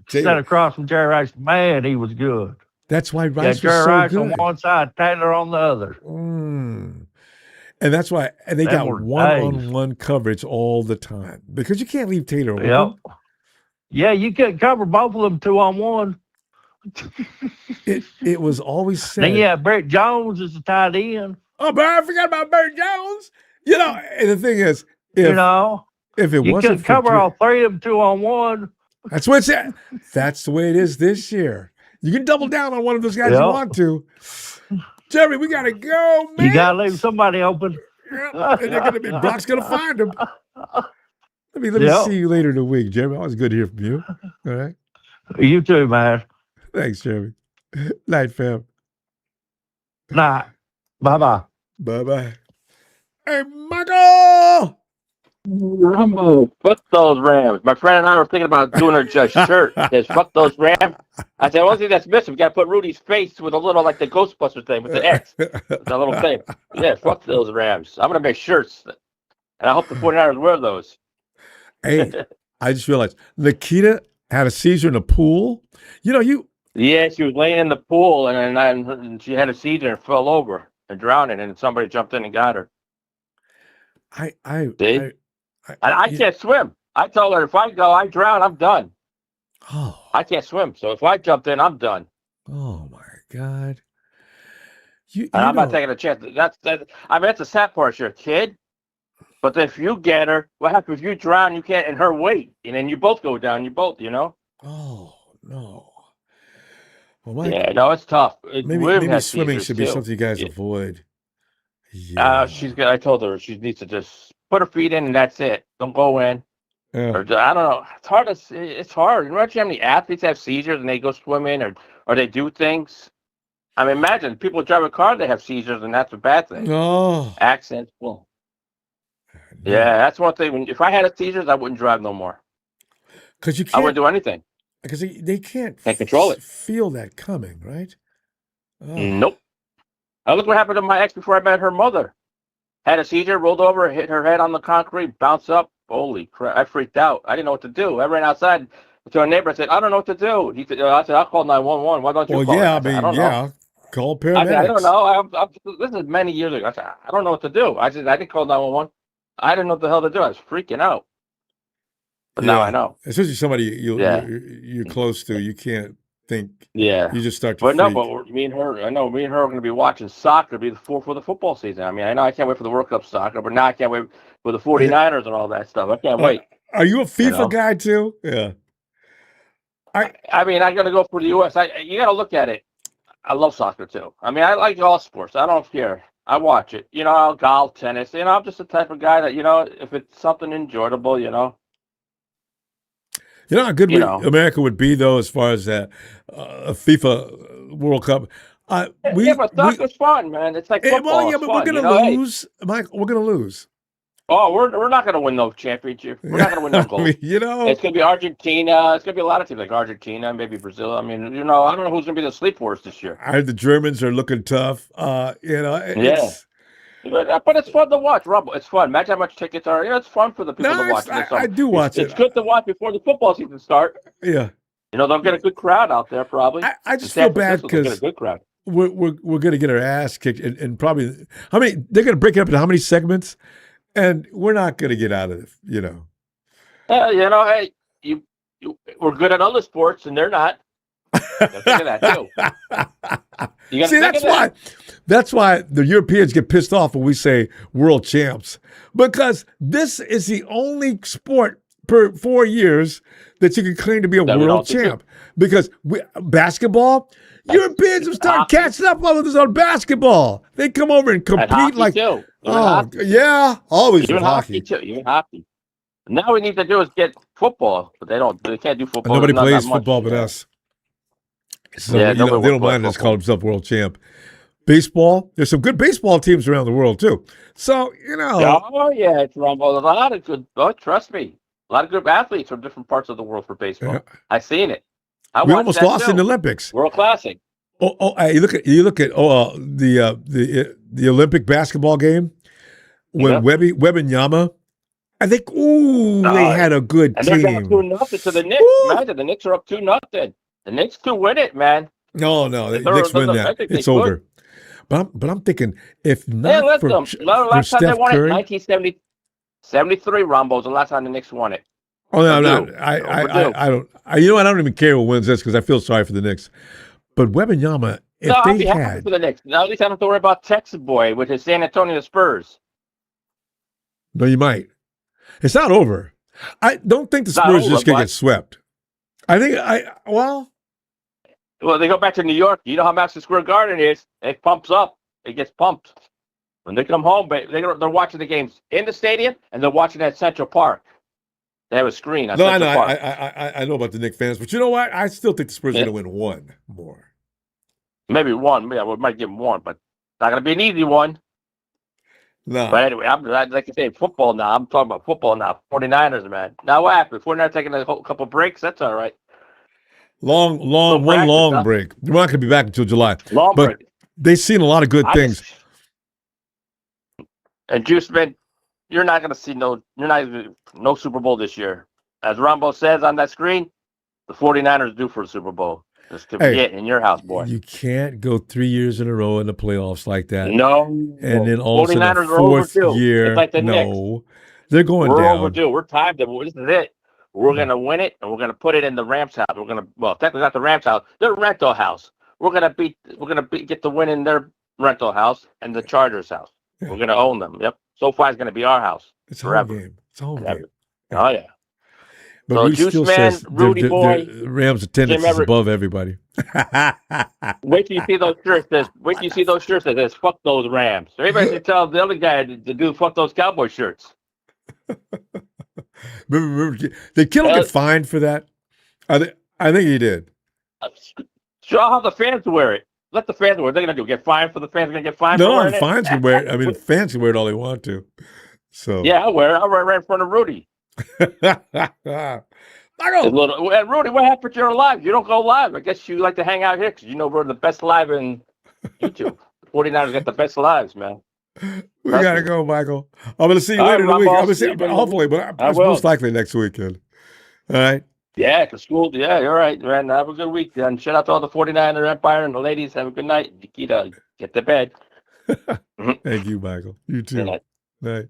H: Sat
A: Taylor.
H: across from Jerry Rice. Man, he was good.
A: That's why
H: Yeah,
A: Rice was
H: Jerry
A: so
H: Rice
A: good.
H: on one side, Taylor on the other.
A: And that's why they
H: Them
A: got
H: were days.
A: one-on-one coverage all the time because you can't leave Taylor open.
H: Yep. Yeah, you couldn't cover both of them 2-on-1.
A: It was always said.
H: Then you had Brett Jones as the tight end.
A: Oh, but I forgot about Bert Jones. And the thing is, if it
H: you
A: wasn't
H: couldn't
A: for
H: cover all 3 of them 2-on-1.
A: that's what it's at. That's the way it is this year. You can double down on one of those guys you
H: Yep.
A: want to. Jerry, we gotta go, man.
H: You gotta leave somebody open.
A: And they're gonna be Brock's gonna find him. Let me
H: Yep.
A: see you later in the week, Jeremy. Always good to hear from you. All right.
H: You too, man.
A: Thanks, Jeremy. Night, fam.
H: Night. Bye-bye.
A: Bye-bye. Hey, Michael!
I: Ronbo, fuck those Rams. My friend and I were thinking about doing a shirt that says fuck those Rams. I said, one thing that's missing, we got to put Rudy's face with a little, like the Ghostbusters thing, with the X. With that little thing. Yeah, fuck those Rams. I'm going to make shirts. And I hope the 49ers wear those.
A: Hey, I just realized Nikita had a seizure in a pool.
I: Yeah, she was laying in the pool, and she had a seizure and fell over and drowned, and somebody jumped in and got her. I can't swim. I told her if I go, I drown, I'm done. I can't swim, so if I jumped in, I'm done.
A: Oh my God!
I: I'm not taking a chance. That's the sad part. You're a kid, but if you get her, what happens if you drown? You can't, and her weight, and then you both go down.
A: Oh no!
I: Well, no, it's tough.
A: Maybe swimming should be something you guys avoid.
I: Yeah. I told her she needs to just put her feet in and that's it. Don't go in.
A: Yeah.
I: Or I don't know. It's hard. Imagine how many athletes have seizures and they go swimming or they do things. I mean, imagine people drive a car, they have seizures, and that's a bad thing.
A: Oh.
I: Accents. Well, yeah, that's one thing. If I had a seizures, I wouldn't drive no more.
A: Because you can't.
I: I wouldn't do anything.
A: Because they can't
I: control it.
A: Feel that coming, right? Oh.
I: Nope. Look what happened to my ex before I met her mother. Had a seizure, rolled over, hit her head on the concrete, bounced up, Holy crap! I freaked out. I didn't know what to do. I ran outside to our neighbor. I said, "I don't know what to do." He said, "I said I'll call 911. Why don't you
A: Well,
I: call it?"
A: yeah,
I: I
A: I
I: said, "I
A: mean,
I: don't know."
A: yeah, call
I: I said, "I don't
A: paramedics.
I: know. This is many years ago." I said, "I don't know what to do." I said, "I didn't call 911. I didn't know what the hell to do. I was freaking out." But now I
A: Yeah,
I: know.
A: especially somebody
I: Yeah,
A: you're close to. You can't think.
I: yeah.
A: You just start to
I: But no,
A: freak.
I: me and her, I know me and her are going to be watching soccer for the football season. I mean, I know I can't wait for the World Cup soccer, but now I can't wait for the
A: Are you,
I: 49ers and all that stuff. I can't wait,
A: are you a
I: you
A: FIFA
I: know.
A: guy too? Yeah. I
I: I mean, I got to go for the U.S. You got to look at it. I love soccer too. I mean, I like all sports. I don't care. I watch it. You know, golf, tennis. You know, I'm just the type of guy that, if it's something enjoyable,
A: You know how good
I: you know.
A: America would be though, as far as that FIFA World Cup.
I: Yeah, but soccer's fun, man. It's like
A: Well,
I: football.
A: yeah,
I: It's
A: but we're
I: fun.
A: gonna
I: Hey,
A: lose, Mike. We're gonna lose.
I: we're not going to win no championship. We're not going to win no
A: I
I: gold.
A: mean,
I: It's going to be Argentina. It's going to be a lot of teams like Argentina, maybe Brazil. I mean, I don't know who's going to be the sleep for us this year.
A: I heard the Germans are looking tough.
I: Yeah.
A: It's
I: But it's fun to watch, Rumble. It's fun. Imagine how much tickets are. It's fun for the people to watch.
A: I do watch
I: It's
A: it.
I: good to watch before the football season starts.
A: Yeah,
I: They'll get a good crowd out there probably.
A: I just
I: In San
A: feel bad
I: Francisco, they'll get a
A: because
I: good crowd.
A: we're gonna get our ass kicked, and probably how many they're gonna break it up into how many segments, and we're not gonna get out of it.
I: Hey, we're good at other sports, and they're not. You gotta think of that too. You gotta
A: See,
I: think of that.
A: that's why the Europeans get pissed off when we say world champs, because this is the only sport per 4 years that you can claim to be a
I: That we
A: world
I: don't do.
A: champ. Because basketball, Europeans have started
I: Hockey.
A: catching up with us on basketball. They come over and
I: And
A: compete
I: hockey
A: like,
I: too.
A: yeah, always
I: Even
A: with
I: hockey
A: hockey.
I: too. Even hockey. Now we need to do is get football, but they can't do
A: And
I: football.
A: nobody
I: There's not
A: plays
I: that much,
A: football but us. So
I: Yeah,
A: they
I: nobody
A: don't
I: will play
A: mind us
I: football.
A: calling themselves world champ. Baseball, there's some good baseball teams around the world too. So
I: Oh yeah, it's Rumble. A lot of good. Oh, trust me, a lot of good athletes from different parts of the world for baseball.
A: Yeah.
I: I've seen it. I
A: we
I: watched
A: almost
I: that
A: lost
I: too.
A: in the Olympics.
I: World Classic.
A: You look at the Olympic basketball game when
I: Yep.
A: Wembanyama. I think they had a good
I: And they're down
A: team.
I: 2-0 to the Knicks.
A: Woo!
I: Imagine the Knicks are up 2-0. The Knicks could win it, man.
A: No, the
I: They're-
A: Knicks win
I: they're- I
A: that.
I: think they
A: It's over. But I'm thinking if
I: Hey,
A: not for
I: listen. Last time they
A: Steph
I: won
A: Curry.
I: it, 1973. Rombo's the last time the Knicks won it.
A: Oh no, I'm
I: Purdue.
A: not. I
I: Purdue.
A: don't. I don't even care who wins this because I feel sorry for the Knicks. But Wembanyama, if
I: No, I'll
A: they
I: be happy
A: had,
I: for the Knicks. Now at least I don't have to worry about Texas boy with his San Antonio Spurs.
A: no, you might. It's not over. I don't think the
I: It's not
A: Spurs
I: over,
A: just gonna
I: but-
A: get swept. I think
I: Well, they go back to New York. You know how Madison Square Garden is. It pumps up. It gets pumped. When they come home, they're watching the games in the stadium and they're watching at Central Park. They have a screen at
A: no, I
I: Central
A: know.
I: Park.
A: I know about the Knicks fans, but you know what? I still think the Spurs are
I: Yeah.
A: gonna win one more.
I: Maybe one. Yeah, we might give them one, but not going to be an easy one.
A: No,
I: But anyway, like I say, football now. I'm talking about football now. 49ers, man. Now what happened? 49ers taking a couple breaks. That's all right.
A: long,
I: No
A: one
I: practice,
A: long
I: huh?
A: break. We're not gonna be back until July.
I: Long
A: But
I: break.
A: they've seen a lot of good things.
I: And Juice, man, you're not going to see no Super Bowl this year. As Ronbo says on that screen, the 49ers due for a Super Bowl. Just to
A: Hey,
I: get in your house, boy.
A: You can't go 3 years in a row in the playoffs like that.
I: No.
A: And then all of a sudden,
I: 49ers
A: the
I: are
A: fourth
I: overdue.
A: year,
I: It's like the Knicks.
A: no, they're going
I: We're
A: down.
I: overdue. We're timed. This is it. We're going to win it, and we're going to put it in the Rams' house. We're going to, well, technically not the Rams' house, their rental house. We're going to get the win in their rental house and the Chargers' house.
A: Yeah.
I: We're going to own them. Yep. SoFi is going to be our house.
A: It's a
I: forever.
A: home game. It's a home
I: Forever.
A: game.
I: Oh, yeah.
A: But
I: So,
A: Reese
I: Juice
A: still
I: Man,
A: says
I: Rudy Boy,
A: the Rams' attendance
I: Jim
A: is
I: Everett.
A: above everybody.
I: Wait till you see those shirts. Wait till you see those shirts that says "fuck those Rams." So everybody should tell the other guy to do "fuck those Cowboy shirts."
A: remember, did Kittle get fined for that? I think he did.
I: Sure, I'll have the fans wear it. Let the fans wear it. They're gonna do get fined for the fans. Are gonna get fined.
A: No,
I: for wearing
A: the
I: it?
A: fans can wear it. I mean, the fans can wear it all they want to. So
I: Yeah, I'll wear it. I'll wear it right in front of Rudy.
A: Michael!
I: And Rudy, what happened to your live? You don't go live. I guess you like to hang out here because you know we're the best live in YouTube. 49ers got the best lives, man.
A: We
I: Trust
A: gotta
I: me.
A: go, Michael. I'm gonna see you
I: All
A: later in
I: right,
A: the week.
I: Ronbo,
A: I'm
I: I'll
A: gonna
I: see
A: see,
I: you during the
A: hopefully,
I: week.
A: but
I: I
A: it's
I: will.
A: most likely next weekend. All right.
I: Yeah, 'cause school. Yeah, you're right, man. Have a good week. And shout out to all the 49er Empire and the ladies. Have a good night. Nikita, get to bed.
A: Thank you, Michael. You
I: Good
A: too.
I: night.
A: Night.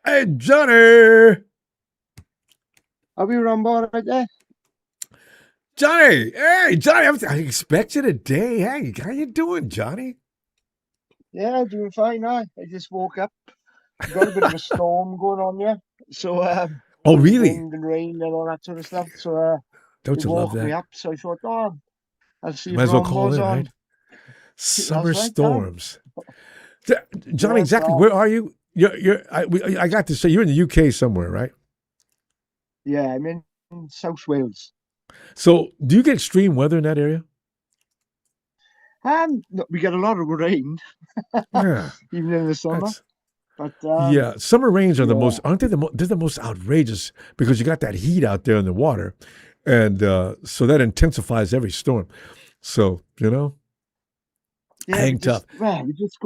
A: Hey, Johnny.
J: Are we on board right there?
A: Johnny. Hey, Johnny. I expect you today. Hey, how you doing, Johnny?
J: Yeah, doing fine. I just woke up. Got a bit of a storm going on here. So
A: Oh, really?
J: wind and rain and all that sort of stuff. So
A: Don't
J: it
A: you love
J: woke me
A: that?
J: up. So I thought, oh, I'll see if
A: Might as well call
J: Ronbo's
A: in,
J: on.
A: right? Summer
J: That's right,
A: storms. Johnny,
J: Yeah,
A: exactly.
J: so,
A: Where are you? I got to say, you're in the UK somewhere, right?
J: yeah, I'm in South Wales.
A: So, do you get extreme weather in that area?
J: No, we get a lot of rain,
A: Yeah.
J: even in the summer. But
A: Yeah, summer rains are the
J: yeah.
A: most, aren't they? They're the most outrageous because you got that heat out there in the water, and so that intensifies every storm. So
J: yeah,
A: hang tough.
J: we just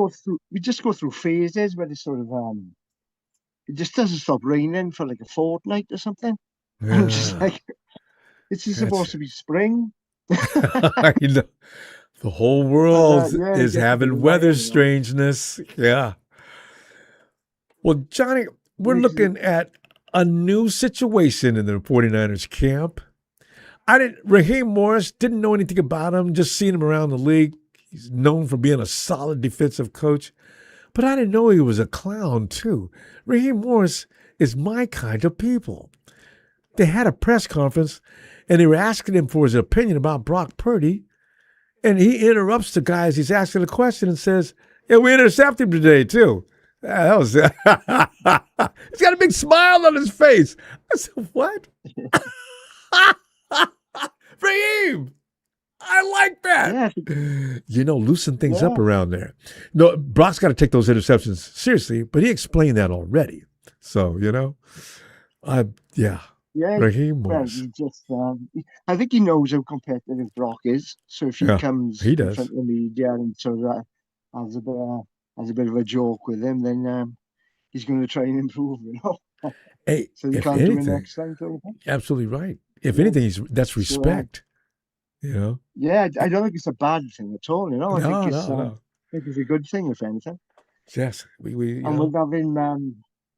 J: go through phases where it's sort of it just doesn't stop raining for like a fortnight or something. I'm just
A: Yeah.
J: like, it's just supposed to be spring.
A: I know. The whole world
J: yeah, it
A: is
J: gets a bit
A: having weather
J: annoying,
A: strangeness. Yeah. Well, Johnny, we're
J: Makes it-
A: looking at a new situation in the 49ers camp. Raheem Morris, didn't know anything about him, just seen him around the league. He's known for being a solid defensive coach. But I didn't know he was a clown, too. Raheem Morris is my kind of people. They had a press conference, and they were asking him for his opinion about Brock Purdy. And he interrupts the guy as he's asking a question and says, yeah, we intercepted him today, too. That was he's got a big smile on his face. I said, what? Raheem, I like that.
J: Yeah.
A: Loosen things up around there. No, Brock's got to take those interceptions seriously, but he explained that already. So,
J: Yeah,
A: Raheem
J: well,
A: Morris.
J: he just, I think he knows how competitive Brock is. So if he
A: Yeah,
J: comes
A: he
J: in
A: does.
J: front of the media and sort of has a bit of a joke with him, then he's going to try and improve,
A: Hey,
J: So he
A: if
J: can't do it
A: anything,
J: next time. Sort of thing.
A: absolutely right. If
J: Yeah.
A: anything, that's
J: So,
A: respect.
J: yeah, I don't think it's a bad thing at all. I think it's
A: No.
J: I think it's a good thing, if anything.
A: Yes, we
J: And with having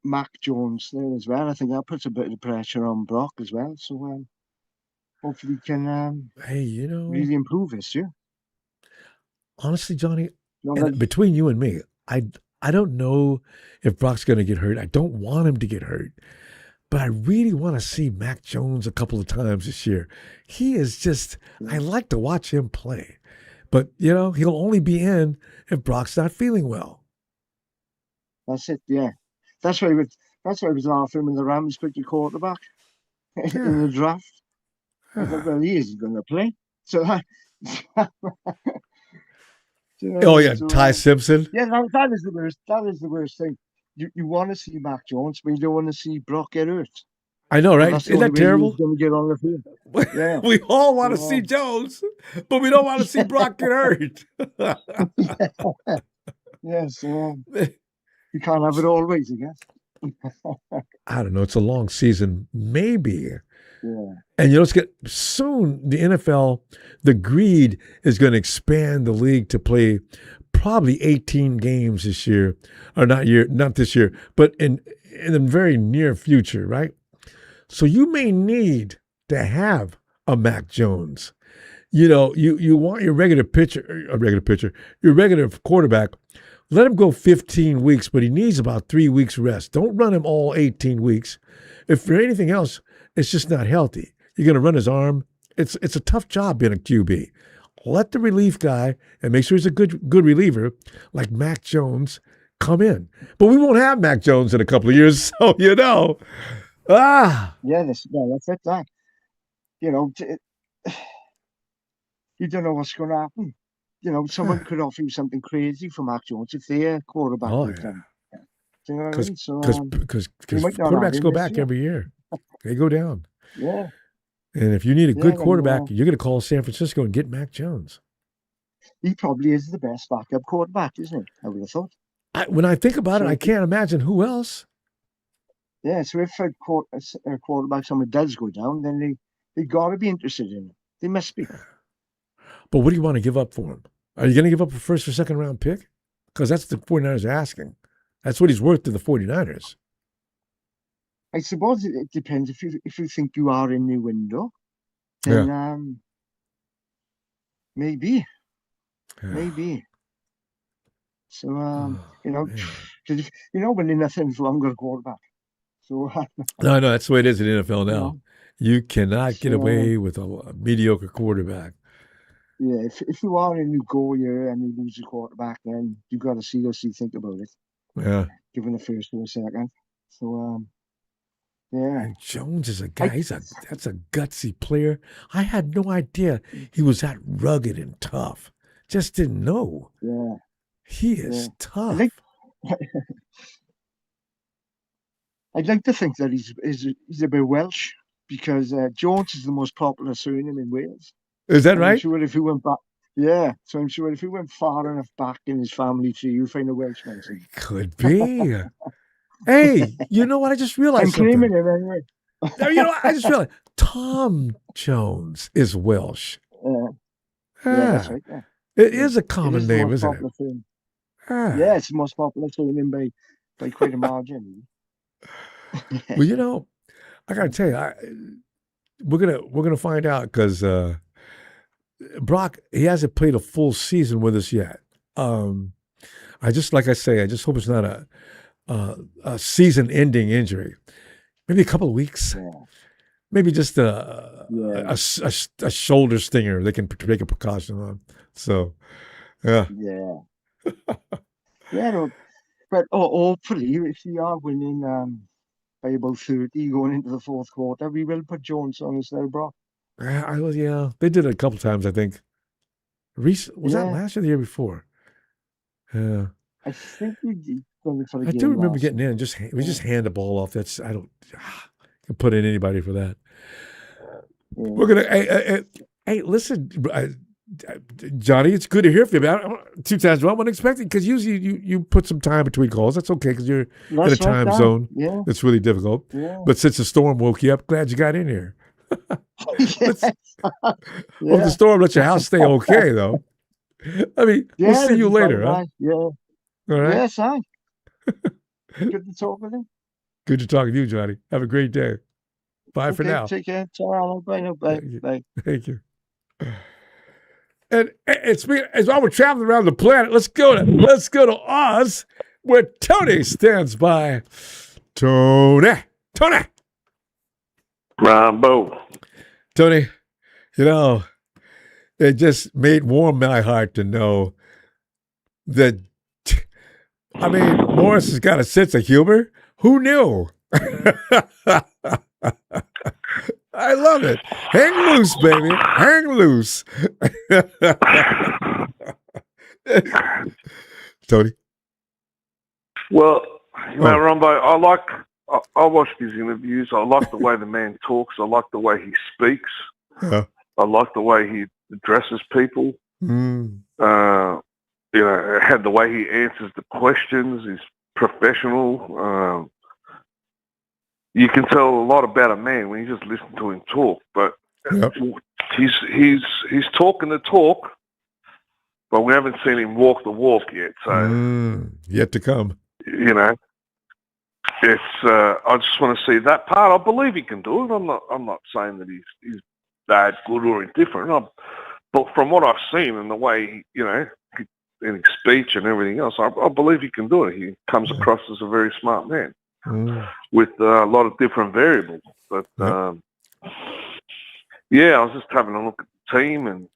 J: Mac Jones there as well, I think that puts a bit of pressure on Brock as well. So hopefully he can
A: hey,
J: really improve this year.
A: honestly, Johnny,
J: No,
A: and
J: that-
A: between you and me, I don't know if Brock's going to get hurt. I don't want him to get hurt. But I really want to see Mac Jones a couple of times this year. He is just, I like to watch him play. But, he'll only be in if Brock's not feeling well.
J: That's it. Yeah, that's why I was laughing when the Rams picked a quarterback in the draft. I thought, well, he isn't going to play. So
A: Oh, yeah, Ty Simpson.
J: Yeah, that is the worst. That is the worst thing. You want to see Mac Jones, but you don't want to see Brock get hurt.
A: I know, right?
J: That's the
A: Isn't
J: only
A: that
J: way
A: terrible?
J: he's going to get on the field. Yeah.
A: We all want to see Jones, but we don't want to see Brock get hurt.
J: Yes, you can't have it always, I guess.
A: I don't know. It's a long season, maybe.
J: Yeah.
A: And it's going soon. The NFL, the greed is going to expand the league to play probably 18 games this year, or not this year, but in the very near future, right? So you may need to have a Mac Jones. You want your regular quarterback. Let him go 15 weeks, but he needs about 3 weeks rest. Don't run him all 18 weeks. If for anything else, it's just not healthy. You're going to run his arm. It's a tough job being a QB. Let the relief guy, and make sure he's a good reliever, like Mac Jones, come in. But we won't have Mac Jones in a couple of years, so
J: Yeah, that's it. That you don't know what's going to happen. Someone could offer you something crazy for Mac Jones if their quarterback
A: Oh,
J: goes
A: yeah.
J: down. Do you know what I mean? So
A: Because
J: we might not have
A: quarterbacks
J: him
A: go
J: this
A: back
J: year.
A: every year. They go down.
J: Yeah.
A: And if you need a good
J: then,
A: quarterback, you're going to call San Francisco and get Mac Jones.
J: he probably is the best backup quarterback, isn't he? I would have thought.
A: When I think about it,
J: So
A: I can't imagine who else.
J: yeah, so if a quarterback someone does go down, then they got to be interested in him. They must be.
A: But what do you want to give up for him? Are you going to give up a first or second round pick? Because that's the 49ers are asking. That's what he's worth to the 49ers.
J: I suppose it depends. If you think you are in the window,
A: Yeah.
J: then maybe.
A: Yeah.
J: Maybe. So
A: Oh, man.
J: because when nothing's wrong with a quarterback. So
A: No, that's the way it is in the NFL now.
J: know,
A: You cannot get
J: so
A: away with a mediocre quarterback.
J: yeah, if you are in the go year and you lose your quarterback, then you got to seriously think about it,
A: Yeah.
J: given the first or second. So yeah,
A: And Jones is a guy. That's a gutsy player. I had no idea he was that rugged and tough. Just didn't know.
J: yeah,
A: He is
J: yeah.
A: tough.
J: I'd like to think that he's a bit Welsh because Jones is the most popular surname in Wales.
A: Is that
J: I'm
A: right?
J: sure if he went back, yeah. So I'm sure if he went far enough back in his family tree, you'll find a Welshman.
A: Could be. Hey, you know what? I just realized
J: I'm
A: something.
J: claiming him anyway.
A: No, you know what? I just realized Tom Jones is Welsh.
J: Yeah, that's right. Yeah.
A: It is a
J: It
A: common
J: is the
A: name,
J: most
A: isn't it?
J: popular surname.
A: Ah.
J: Yeah, it's the most popular surname by quite a margin.
A: Well, I gotta tell you, we're gonna find out because Brock, he hasn't played a full season with us yet. I just hope it's not a season-ending injury. Maybe a couple of weeks.
J: Yeah.
A: Maybe just a shoulder stinger they can take a precaution on. So, yeah.
J: Yeah. Yeah, no, but hopefully, if we are winning by about 30 going into the fourth quarter, we will put Jones on instead of Brock.
A: Yeah, they did it a couple times, I think. Was that last year or the year before? Yeah.
J: I think we did for the
A: I
J: game
A: do remember
J: last
A: getting
J: year.
A: in. We just hand the ball off. I don't can put in anybody for that.
J: Yeah.
A: We're gonna. Hey, listen, Johnny. It's good to hear from you. 2 times I wasn't expecting because usually you put some time between calls. That's okay because you're in a time zone that's really difficult.
J: Yeah.
A: But since the storm woke you up, glad you got in here.
J: Yes.
A: Hope the storm let your house stay okay, though. I mean, we'll see you later, huh?
J: Yeah.
A: All right.
J: Yes, I. Good to talk with you.
A: Good to talk to you, Johnny. Have a great day. Bye for now.
J: Take care. Ciao. Bye. Bye.
A: Thank you. And as while we're traveling around the planet, let's go to Oz, where Tony stands by. Tony.
K: Ronbo.
A: Tony, it just warm my heart to know that, Morris has got a sense of humor. Who knew? I love it. Hang loose, baby. Hang loose. Tony?
K: Well, Ronbo, I watch his interviews. I like the way the man talks. I like the way he speaks.
A: Yeah.
K: I like the way he addresses people. Had the way he answers the questions. He's professional. You can tell a lot about a man when you just listen to him talk. But he's talking the talk, but we haven't seen him walk the walk yet. So
A: yet to come.
K: It's. I just want to see that part. I believe he can do it. I'm not saying that he's bad, good, or indifferent. But from what I've seen and the way in his speech and everything else, I believe he can do it. He comes across as a very smart man with a lot of different variables. But I was just having a look at the team and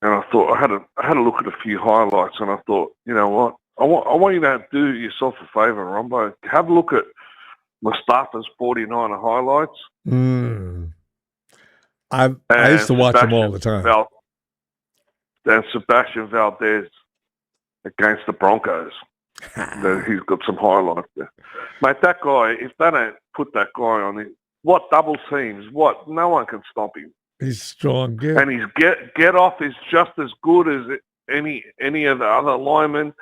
K: I thought I had a look at a few highlights and I thought, you know what, I want you to do yourself a favour, Ronbo. Have a look at Mustafa's 49er highlights.
A: I used to watch them all the time.
K: And Sebastian Valdez against the Broncos. He's got some highlights there. Mate, that guy, if they don't put that guy on it, what double teams, no one can stop him.
A: He's strong, good.
K: And his get off is just as good as any of the other linemen.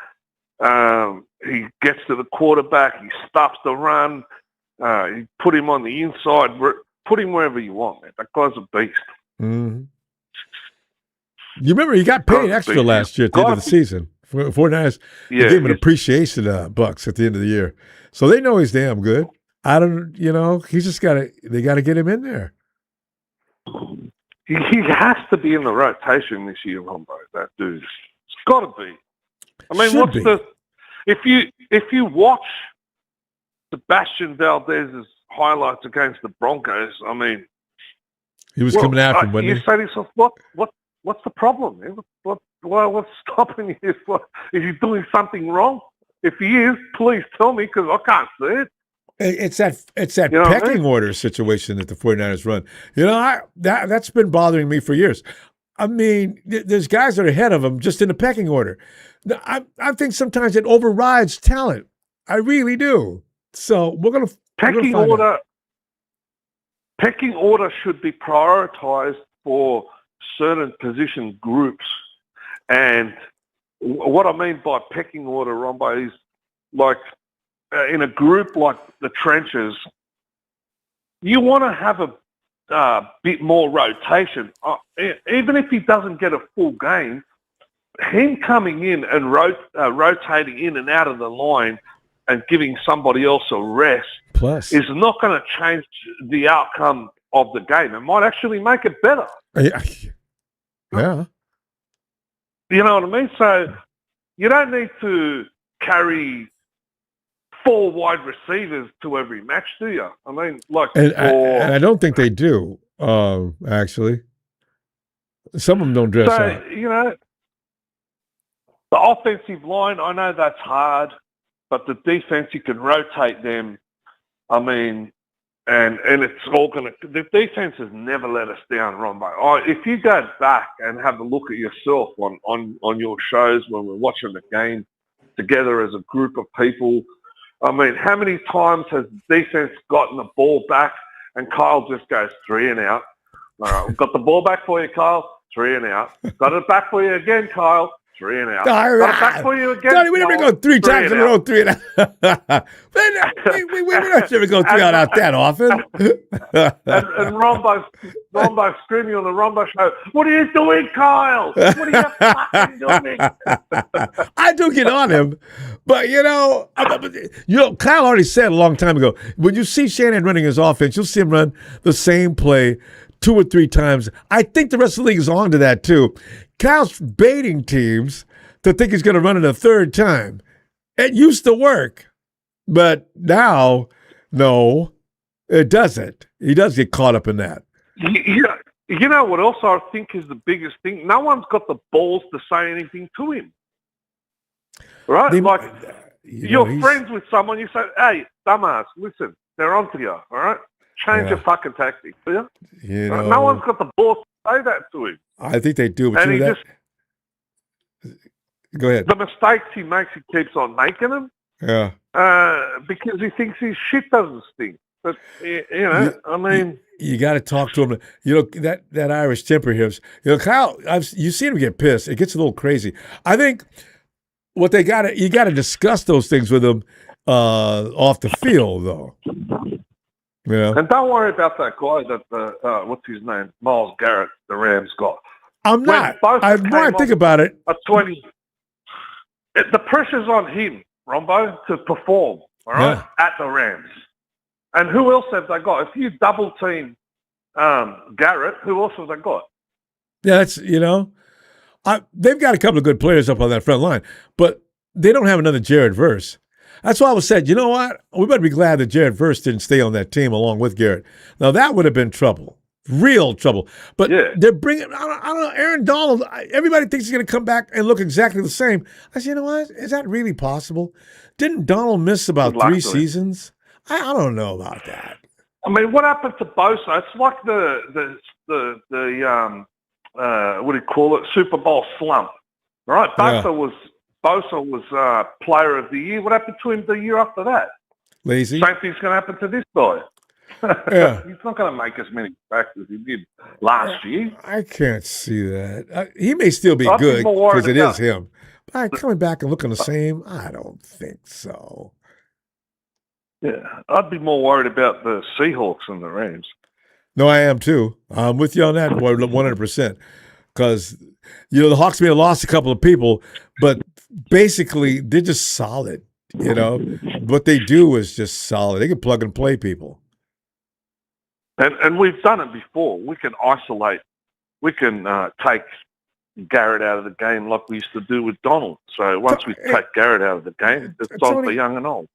K: He gets to the quarterback. He stops the run. You put him on the inside. Put him wherever you want, man. That guy's a beast.
A: Mm-hmm. You remember he got paid extra last year at the end of the season. 49ers gave him an appreciation bucks at the end of the year. So they know he's damn good. He's just they got to get him in there.
K: He has to be in the rotation this year, Ronbo. That dude. It's got to be. I mean, if you watch Sebastian Valdez's highlights against the Broncos, I mean,
A: he was coming after him.
K: You say to yourself, what's the problem, man? What's stopping you? Is he doing something wrong? If he is, please tell me, because I can't see it.
A: It's that pecking order situation that the 49ers run. That's been bothering me for years. I mean, there's guys that are ahead of them just in the pecking order. I think sometimes it overrides talent. I really do. So we're gonna pecking
K: order should be prioritized for certain position groups. And what I mean by pecking order, Ronbo, is like in a group like the trenches, you want to have a bit more rotation. Even if he doesn't get a full game, him coming in and rotating in and out of the line and giving somebody else a rest is not going to change the outcome of the game. It might actually make it better.
A: Yeah.
K: You know what I mean? So you don't need to carry 4 wide receivers to every match, do you? I mean, and
A: I don't think they do, actually. Some of them don't dress up.
K: The offensive line, I know that's hard, but the defense, you can rotate them. I mean, and it's all going to... The defense has never let us down, Ronbo. If you go back and have a look at yourself on your shows when we're watching the game together as a group of people, I mean, how many times has defense gotten the ball back and Kyle just goes 3 and out? All right, we've got the ball back for you, Kyle. 3 and out. Got it back for you again, Kyle. 3 and out.
A: All right.
K: Got it back for you again.
A: Johnny, we never go 3 times in a row, 3 and out. we don't ever go 3 out that often.
K: and Ronbo screaming on the Ronbo show, "What are you doing, Kyle? What are you fucking doing?"
A: I do get on him, but Kyle already said a long time ago, when you see Shanahan running his offense, you'll see him run the same play 2 or 3 times. I think the rest of the league is on to that too. Kyle's baiting teams to think he's going to run it a 3rd time. It used to work, but now, no, it doesn't. He does get caught up in that.
K: You know what else I think is the biggest thing? No one's got the balls to say anything to him. Right? You're friends with someone, you say, "Hey, dumbass, listen, they're onto you, all right? Change your fucking tactics, will you?" No one's got the balls to say that to him.
A: I think they do. But go ahead.
K: The mistakes he makes, he keeps on making them.
A: Yeah.
K: Because he thinks his shit doesn't stink. But, I mean...
A: You got to talk to him. That Irish temper here. Kyle, you see him get pissed. It gets a little crazy. I think you got to discuss those things with him off the field, though. And
K: don't worry about that guy that, what's his name? Myles Garrett, the Rams got.
A: I'm not. I think about it.
K: The pressure's on him, Ronbo, to perform, all right, at the Rams. And who else have they got? If you double team Garrett, who else have they got?
A: Yeah, that's, they've got a couple of good players up on that front line, but they don't have another Jared Verse. That's why I was said, you know what? We better be glad that Jared Verse didn't stay on that team along with Garrett. Now, that would have been trouble. Real trouble. But they're bringing, I don't know, Aaron Donald, everybody thinks he's going to come back and look exactly the same. I said, you know what? Is that really possible? Didn't Donald miss about 3 seasons? I don't know about that.
K: I mean, what happened to Bosa? It's like the what do you call it? Super Bowl slump, right? Bosa was Player of the Year. What happened to him the year after that?
A: Lazy.
K: Same thing's going to happen to this guy.
A: Yeah.
K: He's not going to make as many sacks as he did last year.
A: I can't see that. He may still be
K: I'd be
A: good
K: more worried
A: because it is
K: about-
A: him. But coming back and looking the same, I don't think so.
K: Yeah, I'd be more worried about the Seahawks than the Rams.
A: No, I am too. I'm with you on that, boy, 100%. Because, the Hawks may have lost a couple of people, but basically they're just solid. What they do is just solid. They can plug and play people.
K: And we've done it before. We can isolate. We can take Garrett out of the game like we used to do with Donald. So once we take Garrett out of the game, it's on for young and old.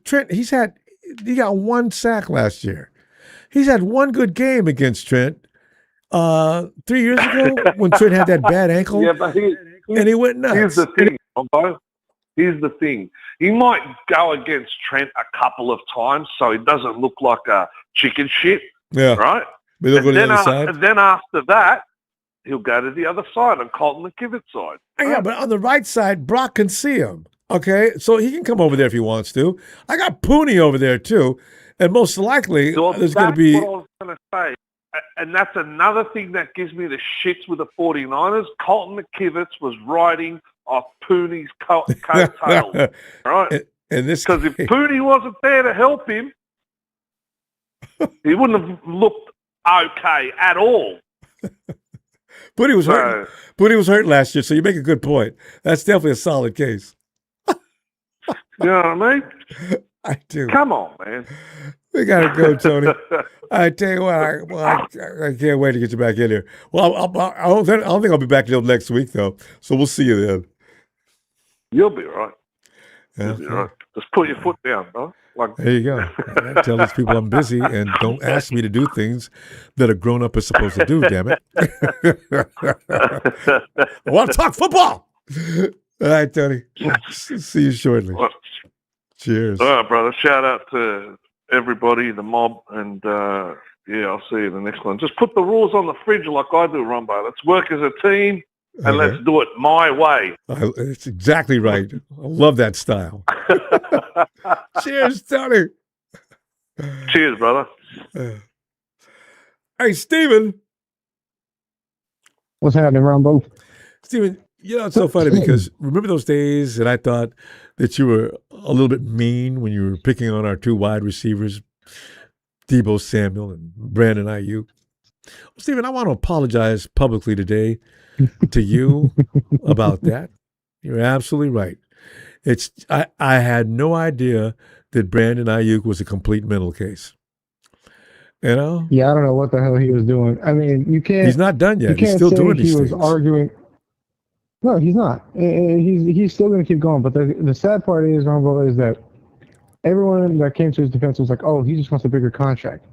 A: Trent, he got one sack last year. He's had one good game against Trent 3 years ago when Trent had that bad ankle.
K: Yeah, but
A: and he went nuts.
K: Here's the thing, Ronbo. Here's the thing. He might go against Trent a couple of times so he doesn't look like a chicken shit.
A: Yeah.
K: Right?
A: But he'll go to the other side.
K: And then after that, he'll go to the other side on Colton McKivitt's side.
A: Right? Yeah, but on the right side, Brock can see him. Okay? So he can come over there if he wants to. I got Pooney over there too. And most likely, there's going to be...
K: That's what I was going to say. And that's another thing that gives me the shits with the 49ers. Colton McKivitz was riding off Pooney's coattails. Right? Because if Pooney wasn't there to help him, he wouldn't have looked okay at all.
A: Pooney was hurt. Pooney was hurt last year, so you make a good point. That's definitely a solid case.
K: You know what I mean?
A: I do.
K: Come on, man.
A: We got to go, Tony. I tell you what, I can't wait to get you back in here. Well, I don't think I'll be back until next week, though. So we'll see you then.
K: You'll be right.
A: Yeah,
K: You'll be right. Just put your foot down, bro.
A: There you go. I tell these people I'm busy and don't ask me to do things that a grown-up is supposed to do, damn it. I want to talk football. All right, Tony. See you shortly.
K: Well,
A: cheers.
K: All right, brother. Shout out to everybody, the mob, and I'll see you in the next one. Just put the rules on the fridge like I do, Ronbo. Let's work as a team, and let's do it my way.
A: That's exactly right. I love that style. Cheers, Tony.
K: Cheers, brother.
A: Hey, Steven.
L: What's happening, Ronbo?
A: Steven, it's so funny because remember those days that I thought that you were a little bit mean when you were picking on our two wide receivers, Deebo Samuel and Brandon Ayuk? Well, Steven, I want to apologize publicly today to you about that. You're absolutely right. I had no idea that Brandon Ayuk was a complete mental case.
L: Yeah, I don't know what the hell he was doing. I mean, you can't.
A: He's not done yet. He's still doing these things.
L: He was arguing. No, he's not. He's still going to keep going. But the sad part is, Ronbo, is that everyone that came to his defense was like, "Oh, he just wants a bigger contract."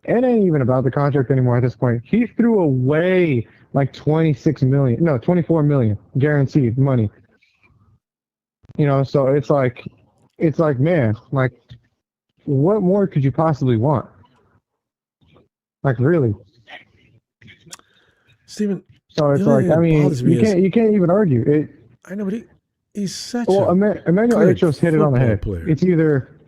L: It ain't even about the contract anymore at this point. He threw away like $24 million guaranteed money. So it's like, man, like, what more could you possibly want? Like, really?
A: Steven.
L: So it's like, I mean, you can't even argue it.
A: I know, but he's such
L: Emmanuel Acho's hit it on the head.
A: Player.
L: It's either,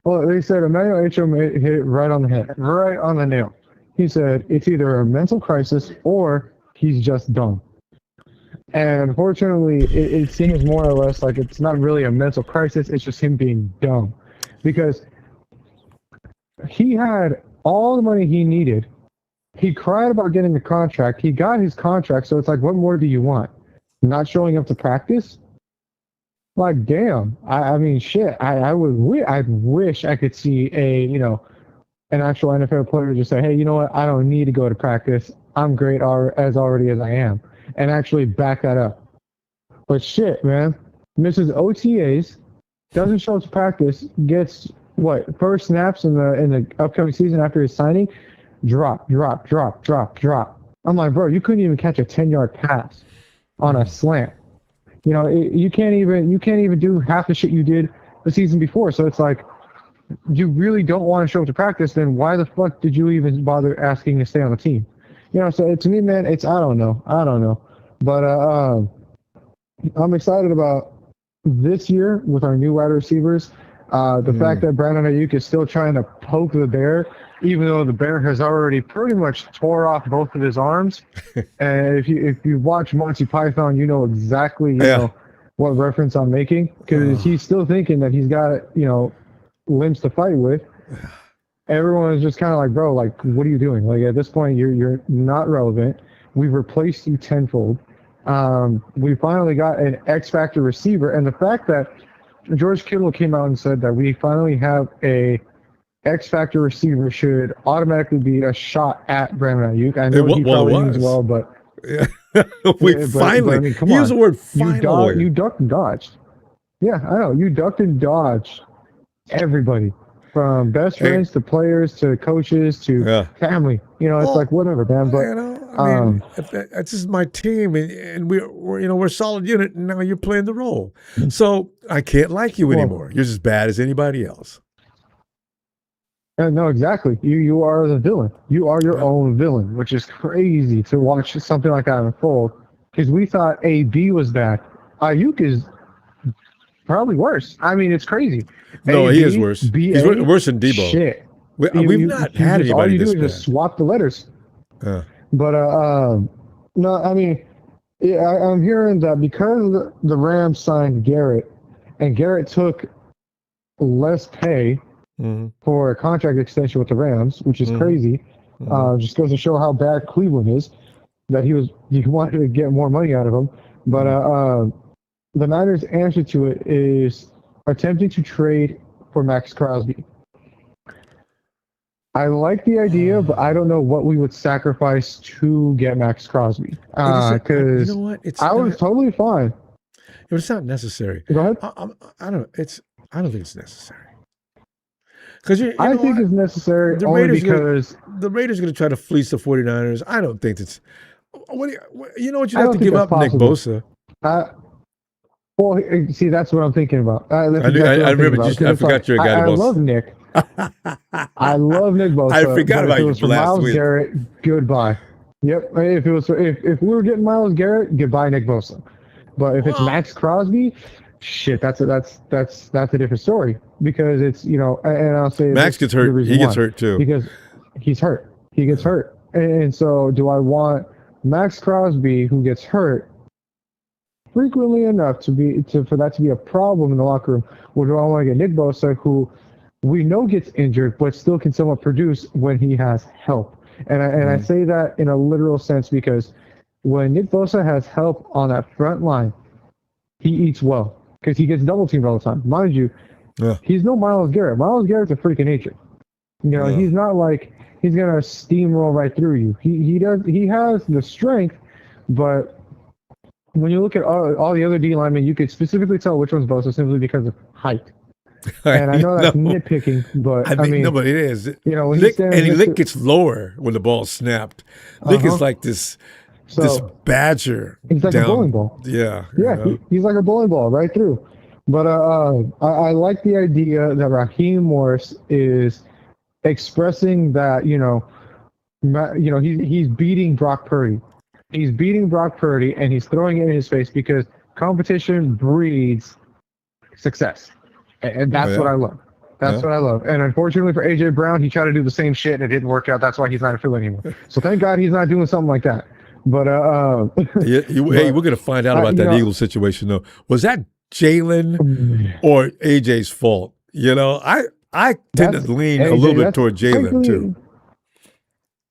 L: they said Emmanuel Acho hit it right on the head, right on the nail. He said it's either a mental crisis or he's just dumb. And fortunately, it seems more or less like it's not really a mental crisis. It's just him being dumb. Because he had all the money he needed. He cried about getting the contract. He got his contract. So it's like, what more do you want? Not showing up to practice? Like, damn. I mean, shit. I wish I could see an actual NFL player just say, hey, you know what? I don't need to go to practice. I'm great as I am. And actually back that up. But shit, man. Misses OTAs, doesn't show up to practice, gets first snaps in the upcoming season after his signing, drop. I'm like, bro, you couldn't even catch a 10-yard pass on a slant. You can't even do half the shit you did the season before. So it's like, you really don't want to show up to practice, then why the fuck did you even bother asking to stay on the team? So to me, man, I don't know. But I'm excited about this year with our new wide receivers. The fact that Brandon Ayuk is still trying to poke the bear, even though the bear has already pretty much tore off both of his arms. And if you watch Monty Python, you know exactly you know what reference I'm making, because he's still thinking that he's got limbs to fight with. Everyone is just kind of like, bro, like, what are you doing? Like, at this point, you're not relevant. We've replaced you tenfold. We finally got an X Factor receiver, and the fact that George Kittle came out and said that we finally have a X Factor receiver should automatically be a shot at Brandon Ayuk. I know he probably means well, but
A: finally,
L: I mean, come
A: use
L: on.
A: the word finally.
L: You ducked and dodged. Yeah, I know. You ducked and dodged everybody, from best friends to players to coaches to family. You know, it's like whatever, man. But
A: I mean, this is my team, and we're a solid unit. And now you're playing the role, so I can't like you anymore. You're as bad as anybody else.
L: No, exactly. You are the villain. You are your own villain, which is crazy to watch something like that unfold. Because we thought AB was bad. Ayuk is probably worse. I mean, it's crazy.
A: No,
L: AB,
A: he is worse.
L: BA,
A: He's worse than Debo.
L: Shit.
A: We've not had anybody
L: all you
A: this
L: do is
A: bad.
L: just swap the letters.
A: Yeah.
L: But no, I mean, I'm hearing that because the Rams signed Garrett, and Garrett took less pay for a contract extension with the Rams, which is crazy. Just goes to show how bad Cleveland is. That he wanted to get more money out of him. But the Niners' answer to it is attempting to trade for Max Crosby. I like the idea, but I don't know what we would sacrifice to get Max Crosby. Because
A: you know what?
L: I was totally fine.
A: It's not necessary.
L: Go ahead.
A: I don't think it's necessary. Because
L: I think it's necessary only because
A: the Raiders are going to try to fleece the 49ers. I don't think it's. You know what you
L: I
A: have
L: don't
A: to
L: think
A: give up,
L: that's
A: Nick
L: possible.
A: Bosa.
L: Well, see, that's what I'm thinking about.
A: I forgot you're a guy.
L: I love Nick. I love Nick Bosa.
A: I forgot about
L: if it
A: you
L: was for
A: last
L: Myles
A: week.
L: Garrett, goodbye. Yep. If we were getting Myles Garrett, goodbye Nick Bosa. But if it's Max Crosby, shit, that's a different story, because it's and I'll say
A: Max gets hurt. He gets hurt too
L: because he's hurt. He gets hurt, and so do I want Max Crosby, who gets hurt frequently enough for that to be a problem in the locker room, or do I want to get Nick Bosa, who we know gets injured but still can somewhat produce when he has help? And I say that in a literal sense, because when Nick Bosa has help on that front line, he eats well, because he gets double teamed all the time. Mind you, he's no Myles Garrett. Myles Garrett's a freak of nature. He's not like he's gonna steamroll right through you. He has the strength, but when you look at all the other D linemen, you could specifically tell which one's Bosa simply because of height. And I know that's nitpicking, but I mean,
A: no, but it is.
L: When
A: Lick gets lower when the ball's snapped. Lick is like this badger.
L: He's like a bowling ball.
A: Yeah.
L: He's like a bowling ball right through. But I like the idea that Raheem Morris is expressing that he's beating Brock Purdy. He's beating Brock Purdy, and he's throwing it in his face, because competition breeds success. And that's what I love. That's what I love. And unfortunately for A.J. Brown, he tried to do the same shit, and it didn't work out. That's why he's not in Philly anymore. So thank God he's not doing something like that. But
A: hey, we're going to find out about that Eagles situation, though. Was that Jalen or A.J.'s fault? I tend to lean a little bit toward Jalen, too.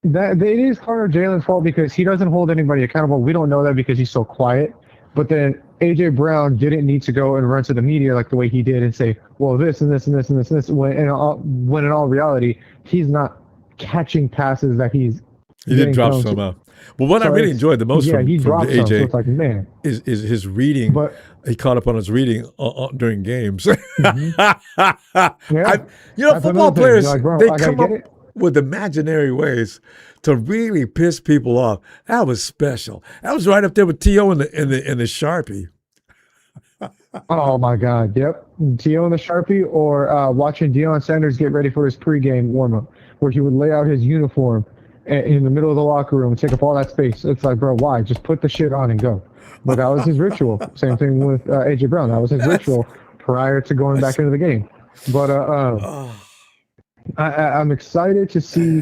L: It is part of Jalen's fault, because he doesn't hold anybody accountable. We don't know that because he's so quiet. But then A.J. Brown didn't need to go and run to the media like the way he did and say, well, this and this and this and this and this, when in all reality, he's not catching passes that he
A: did drop some out. Well, what I really enjoyed the most from
L: dropped
A: AJ
L: some, so it's like, man,
A: is his reading. But he caught up on his reading during games. Football players, they come up with imaginary ways to really piss people off. That was special. That was right up there with T.O. and the Sharpie.
L: Oh my God! Yep, T.O. and the Sharpie, or watching Deion Sanders get ready for his pregame warmup, where he would lay out his uniform in the middle of the locker room and take up all that space. It's like, bro, why? Just put the shit on and go. But that was his ritual. Same thing with A.J. Brown. That was his ritual prior to going back into the game. But I'm excited to see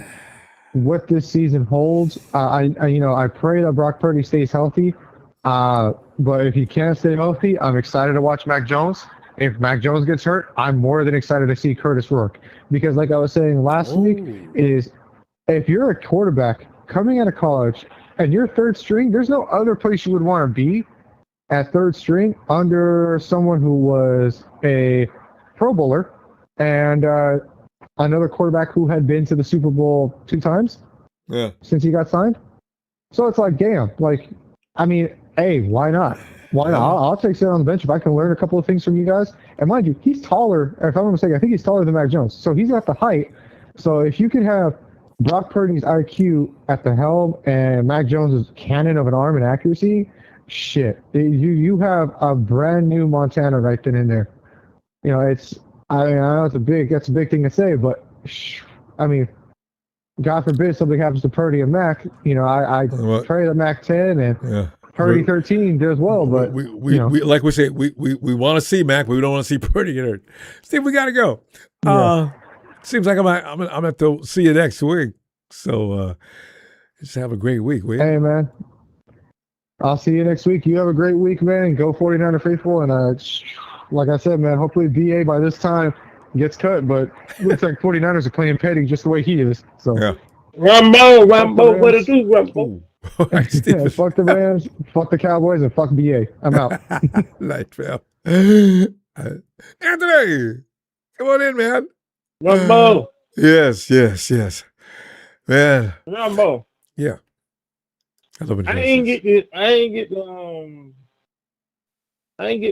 L: what this season holds. I pray that Brock Purdy stays healthy. But if he can't stay healthy, I'm excited to watch Mac Jones. If Mac Jones gets hurt, I'm more than excited to see Curtis Rourke. Because like I was saying last week, is if you're a quarterback coming out of college and you're third string, there's no other place you would want to be at third string under someone who was a Pro Bowler and another quarterback who had been to the Super Bowl 2 times since he got signed. So it's like, damn, like, I mean, hey, why not? Why not? I'll take sit on the bench if I can learn a couple of things from you guys. And mind you, he's taller. If I'm not mistaken, I think he's taller than Mac Jones. So he's got the height. So if you can have Brock Purdy's IQ at the helm and Mac Jones' cannon of an arm and accuracy, shit, you have a brand new Montana right then and there. You know, I know that's a big thing to say, but I mean, God forbid something happens to Purdy and Mac. You know, I pray that Mac 10 and Purdy 13 does well, but
A: we like we say, we want to see Mac, but we don't want to see Purdy get hurt. Steve, we got to go. Seems like I'm at the see you next week. So just have a great week, will you?
L: Hey, man. I'll see you next week. You have a great week, man. Go 49er faithful. And like I said, man, hopefully BA by this time gets cut, but looks like 49ers are playing petty just the way he is. So
I: Ronbo, what it do, Ronbo?
L: Yeah, fuck the Rams, fuck the Cowboys, and fuck BA. I'm out.
A: Light fell. Anthony, come on in, man.
I: Ronbo.
A: Yes. Man.
I: Ronbo.
A: Yeah.
I: I ain't get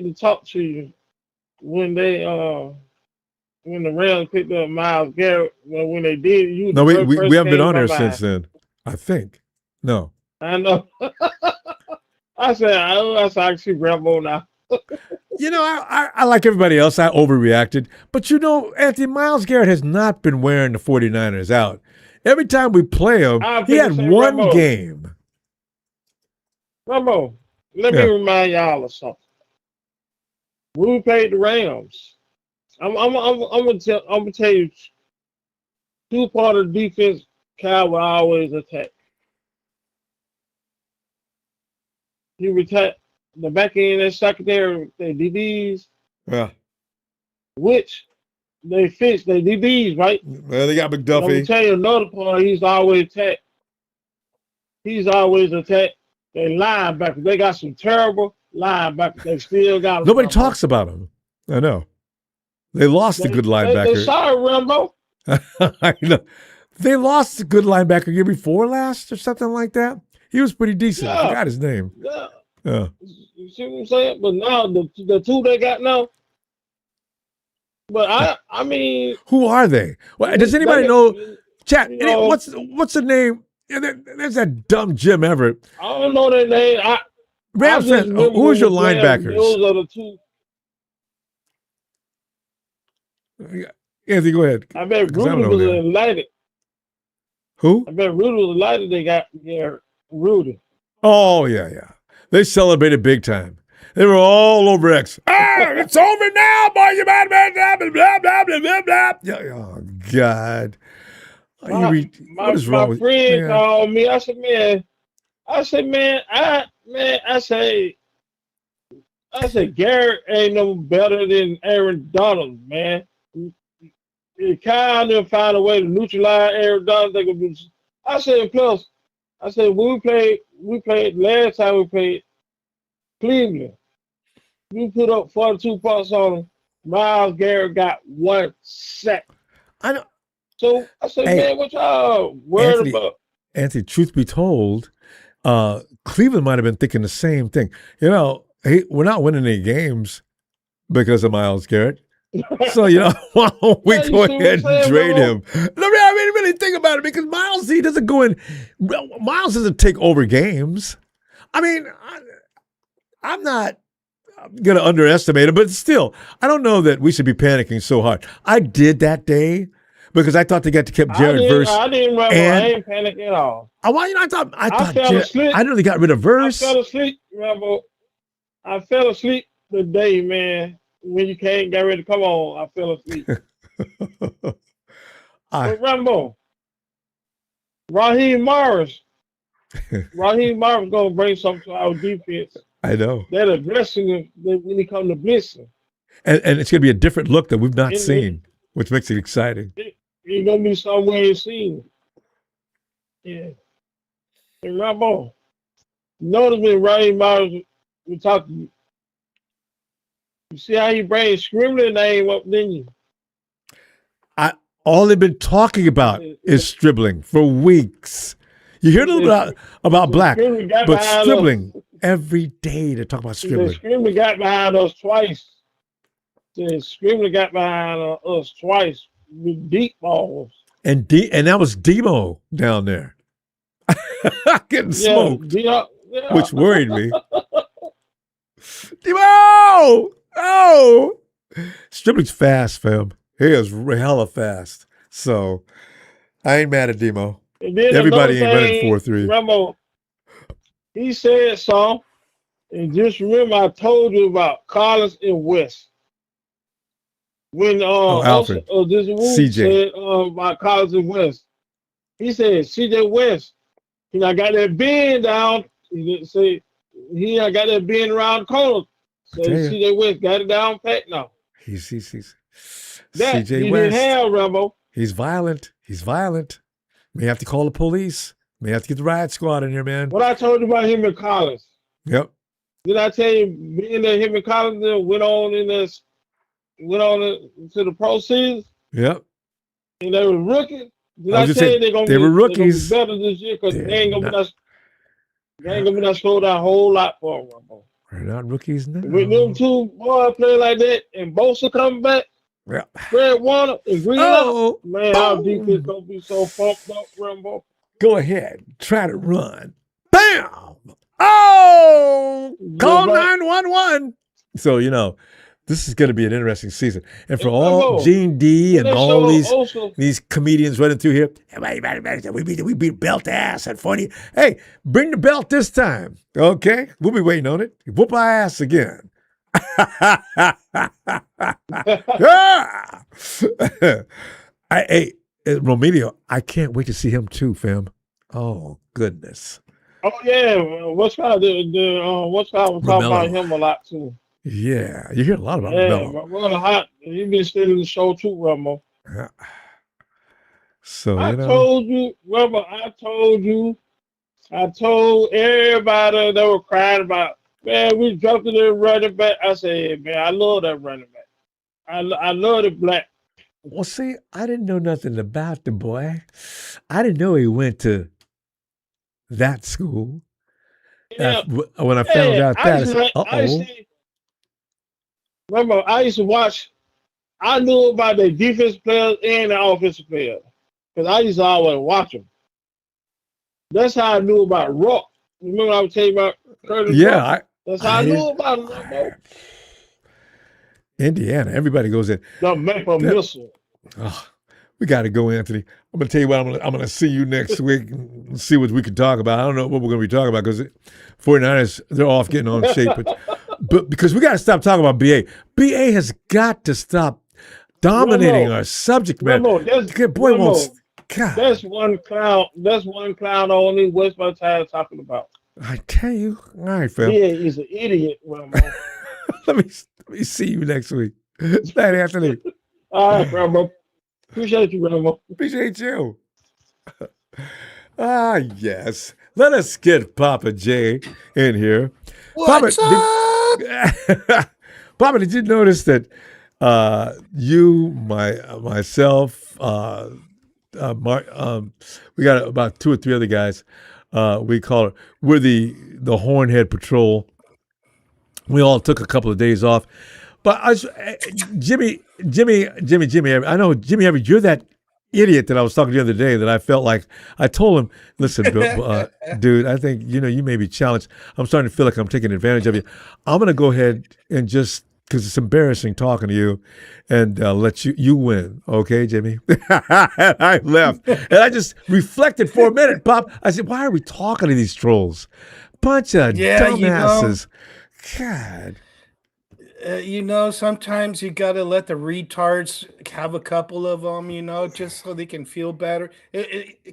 I: to talk to you when they when the Rams picked up Myles Garrett. When they did, you
A: no, we haven't been on there since then. I think no.
I: I know. I said I see Ronbo now.
A: You know, I like everybody else. I overreacted, but you know, Anthony, Myles Garrett has not been wearing the 49ers out. Every time we play him, he had one
I: Ronbo.
A: game.
I: Ronbo, let me remind y'all of something. When we played the Rams, I'm gonna tell you 2 part of the defense Kyle will always attack. He would attack the back end and secondary, the DBs.
A: Yeah.
I: Which they fixed their DBs, right?
A: Well, they got McDuffie.
I: Let me tell you another part. He's always attacked. They linebackers. They got some terrible linebackers. They still got them.
A: Nobody talks about them. I know. They lost a good linebacker.
I: They sorry, Ronbo.
A: I know. They lost a good linebacker year before last or something like that. He was pretty decent. I forgot his name.
I: Yeah. You see what I'm saying? But now the 2 they got now. But I mean,
A: who are they? Well, does anybody know? Chat. What's the name? There's that dumb Jim Everett.
I: I don't know their name.
A: Rams fan, who's your linebackers?
I: Those are the 2.
A: Anthony, go ahead.
I: I bet Rudy was enlightened.
A: Who?
I: I bet Rudy was enlightened. They got Rudy.
A: Oh, yeah. They celebrated big time. They were all over X. It's over now, boy. You blah, blah, blah, blah, blah, blah. Oh, God. What is wrong with you?
I: My friend called me. I said, Garrett ain't no better than Aaron Donald, man. Kyle didn't find a way to neutralize Aaron Donald. I said, when we played last time we played Cleveland. We put up 42 points on them. Myles Garrett got 1 sack.
A: I know.
I: So I said, man, what y'all worried about?
A: Anthony, truth be told, Cleveland might have been thinking the same thing. You know, we're not winning any games because of Myles Garrett. So, you know, why don't we go ahead and trade him? I mean, really think about it, because Myles, he doesn't go in. Myles doesn't take over games. I mean, I'm not going to underestimate him, but still, I don't know that we should be panicking so hard. I did that day because I thought they got to keep Jared Verse.
I: I didn't remember. I ain't panic at all.
A: Why? You know, I
I: fell asleep.
A: I know they got rid of Verse.
I: I fell asleep, Rambo. I fell asleep the day, man.
M: when you can't get ready to come on, I fell asleep. But Ronbo, Raheem Morris gonna bring something to our defense.
A: I know.
M: That aggression when he come to blitzing.
A: And it's gonna be a different look that we've not seen, which makes it exciting.
M: It's gonna be somewhere you seen. Yeah. And Ronbo, notice when Raheem Morris we talking. You see how he brings Scribbler name up, didn't you?
A: All they've been talking about is Stribbling for weeks. You hear a little bit about Black, but Stribbling every day they talk about Stribbling.
M: Scribbler got behind us twice. Scribbler got behind us twice with deep balls.
A: And that was Demo down there getting smoked, which worried me. Demo! Oh! Stribbling's fast, fam. He is hella fast. So I ain't mad at Demo. Everybody ain't running 4-3.
M: Ronbo, he said so. And just remember I told you about Collins and West. When
A: Alfred.
M: this
A: CJ
M: said about Collins and West. He said CJ West, he got that bend down. He didn't say he got that bend around the corner. So CJ West got it down pat now.
A: He's
M: that
A: CJ
M: he
A: West.
M: didn't have, Ronbo.
A: He's violent. May have to call the police. May have to get the riot squad in here, man.
M: What I told you about him and Collins.
A: Yep.
M: Did I tell you being that him and Collins went on to the pro season?
A: Yep.
M: And they were rookies. Did I tell you
A: they were rookies?
M: They're gonna be better this year because they ain't gonna be that slow down a whole lot for them.
A: They're not rookies now.
M: With them two boys play like that and Bosa coming back, Fred Warner and Green, man, our defense gonna be so pumped up, Ronbo.
A: Go ahead, try to run. Bam! Oh, call 911. So this is going to be an interesting season, and for all Gene D and all these comedians running through here, we beat belt ass at 40. Hey, bring the belt this time, okay? We'll be waiting on it. Whoop our ass again. Hey, Romeo, I can't wait to see him too, fam. Oh goodness.
M: Oh yeah, what's called was talking about him a lot too.
A: Yeah, you hear a lot about Ronbo.
M: He's been stealing the show too, Ronbo.
A: So
M: I told you, Ronbo. I told everybody that were crying about, man, we dropped the running back. I said, man, I love that running back. I love the Black.
A: Well, see, I didn't know nothing about the boy. I didn't know he went to that school.
M: Yeah.
A: When I found out that, I said, uh-oh.
M: Remember, I used to watch, I knew about the defense players and the offensive players because I used to always watch them. That's how I knew about Rock. Remember I was telling you about Curtis Rock? That's how I knew about him.
A: Indiana, everybody goes in.
M: The Maple Missile.
A: Oh, we got to go, Anthony. I'm going to tell you what, I'm going to see you next week and see what we can talk about. I don't know what we're going to be talking about because 49ers, they're off getting on shape. But because we got to stop talking about BA. BA has got to stop dominating our subject matter.
M: That's one clown. That's one clown only West my time talking about.
A: I tell you. All right, Phil.
M: Yeah, he's an idiot.
A: Let me see you next week. Night, Anthony.
M: All right, Ronbo. Appreciate you, Ronbo.
A: Appreciate you. Yes. Let us get Papa J in here.
N: What's up?
A: Papa, did you notice that you, myself, Mark, we got about 2 or 3 other guys. We're the Hornhead Patrol. We all took a couple of days off, but Jimmy. I know Jimmy. You're that idiot that I was talking to the other day that I felt like I told him, listen, dude, I think you may be challenged. I'm starting to feel like I'm taking advantage of you. I'm gonna go ahead and just because it's embarrassing talking to you, and let you win, okay, Jimmy? I left, and I just reflected for a minute, Pop. I said, why are we talking to these trolls? Bunch of dumbasses. God.
O: You know, sometimes you got to let the retards have a couple of them, you know, just so they can feel better.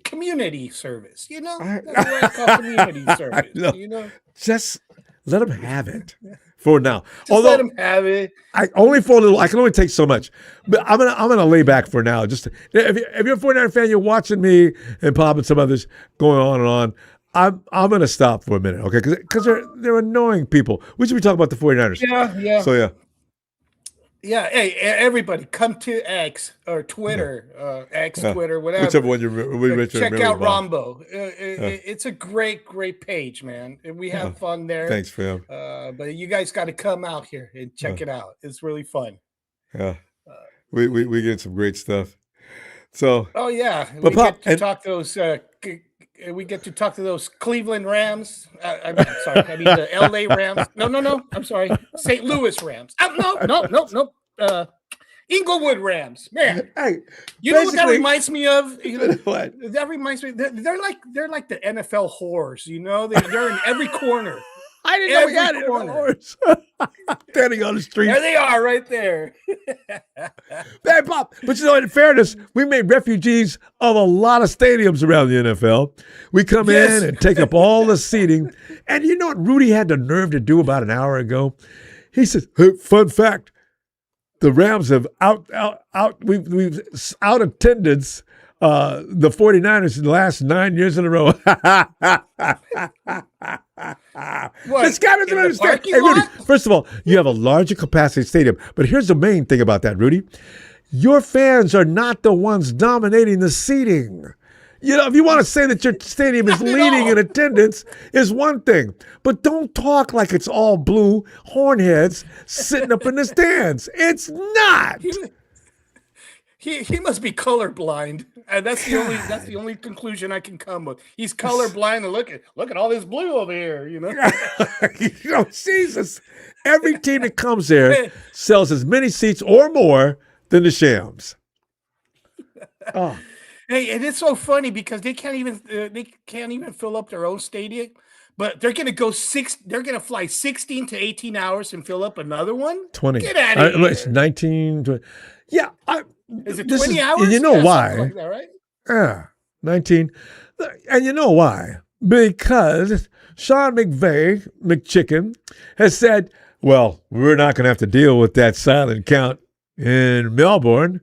O: Community service, you know, that's what I call community service,
A: No,
O: you know.
A: just let them have it for now.
O: Just let
A: Although
O: them have it.
A: I only for a little, I can only take so much. But I'm gonna lay back for now. Just if you're a 49er fan, you're watching me and Pop and some others going on and on. I'm gonna stop for a minute, okay? Because they're annoying people. We should be talking about the 49ers.
O: Yeah.
A: So yeah.
O: Yeah, hey, everybody, come to X or Twitter, X,
A: Yeah.
O: Twitter, whatever.
A: Whichever one we
O: Check
A: remember,
O: out
A: Bob.
O: Ronbo. It's a great page, man. And we have fun there.
A: Thanks, fam.
O: But you guys got to come out here and check it out. It's really fun.
A: Yeah, we get some great stuff. So,
O: oh yeah,
A: but
O: we
A: Pop,
O: get to talk those. We get to talk to those Cleveland Rams. I'm sorry, I mean the LA Rams. No. I'm sorry, St. Louis Rams. No. Inglewood Rams. Man,
A: hey,
O: you know what that reminds me of?
A: What?
O: That reminds me. They're like the NFL whores. You know, they're in every corner.
A: I didn't know we had it. Standing on the street.
O: There they are, right there.
A: Hey, Pop. But you know, in fairness, we made refugees of a lot of stadiums around the NFL. We come in and take up all the seating. And you know what Rudy had the nerve to do about an hour ago? He says, hey, fun fact, the Rams have we've out attendance the 49ers in the last 9 years in a row. This guy doesn't understand. Hey, Rudy, first of all, you have a larger capacity stadium. But here's the main thing about that, Rudy. Your fans are not the ones dominating the seating. You know, if you want to say that your stadium is leading in attendance, is one thing. But don't talk like it's all blue hornheads sitting up in the stands. It's not.
O: He must be colorblind, and that's the only conclusion I can come with. He's colorblind, and look at all this blue over here, you know.
A: You know, Jesus, every team that comes there sells as many seats or more than the Shams. Oh,
O: hey, and it's so funny because they can't even fill up their own stadium, but they're gonna go They're gonna fly 16 to 18 hours and fill up another one.
A: 20.
O: Get out of here.
A: It's 19. 20. Yeah,
O: is it 20 hours?
A: And you know why?
O: Like that, right?
A: Yeah, 19. And you know why? Because Sean McChicken, has said, well, we're not going to have to deal with that silent count in Melbourne.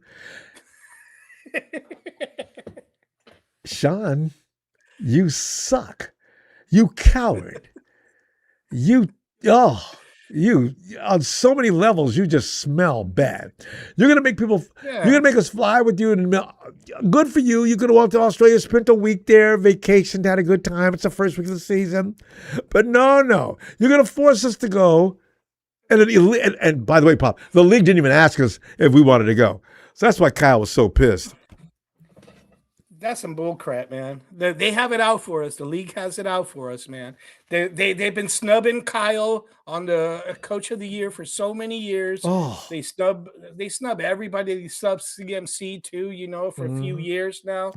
A: Sean, you suck. You coward. You on so many levels, you just smell bad. You're gonna make people. You're gonna make us fly with you, and good for you. You could have went to Australia, spent a week there, vacationed, had a good time. It's the first week of the season, but no, you're gonna force us to go. And by the way, Pop, the league didn't even ask us if we wanted to go, so that's why Kyle was so pissed.
O: That's some bull crap, man. They have it out for us. The league has it out for us, man. They've been snubbing Kyle on the Coach of the Year for so many years.
A: Oh.
O: They snub everybody. They sub CMC too, you know, for a few years now.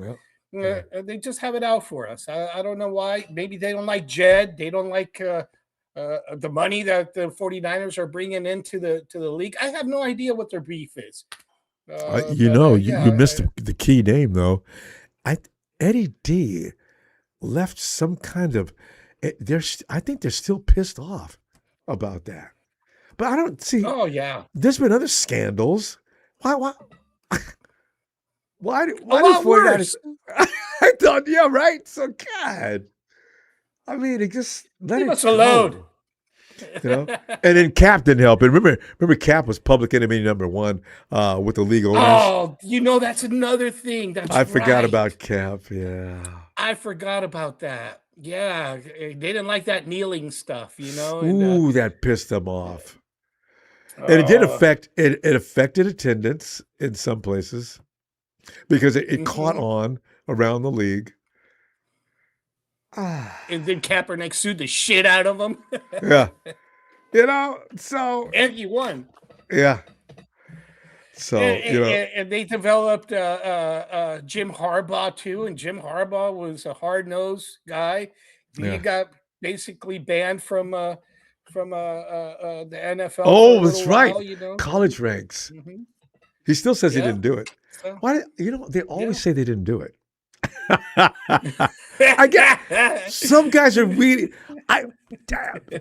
A: Yep.
O: They just have it out for us. I don't know why. Maybe they don't like Jed. They don't like the money that the 49ers are bringing into the league. I have no idea what their beef is.
A: You missed the key name though. Eddie D left some kind of. I think they're still pissed off about that, but I don't see.
O: Oh yeah,
A: there's been other scandals. Why? Why do 49ers? I thought, yeah, right. So God, I mean, it just
O: leave us alone.
A: You know, and then Cap didn't help it. Remember, Cap was public enemy number one with the league owners.
O: Oh, you know, that's another thing. I
A: forgot about Cap. Yeah,
O: I forgot about that. Yeah, they didn't like that kneeling stuff. You know.
A: Ooh, that pissed them off. And it did affect it affected attendance in some places because it caught on around the league.
O: And then Kaepernick sued the shit out of him.
A: Yeah. You know, so.
O: And he won.
A: Yeah. So,
O: and they developed Jim Harbaugh, too. And Jim Harbaugh was a hard-nosed guy. He got basically banned from the NFL. For a
A: Oh,
O: little
A: that's right.
O: while, you know.
A: College ranks.
O: hmm
A: He still says he
O: Yeah.
A: didn't do it.
O: So,
A: Why? They always
O: yeah.
A: say they didn't do it. I get some guys are really.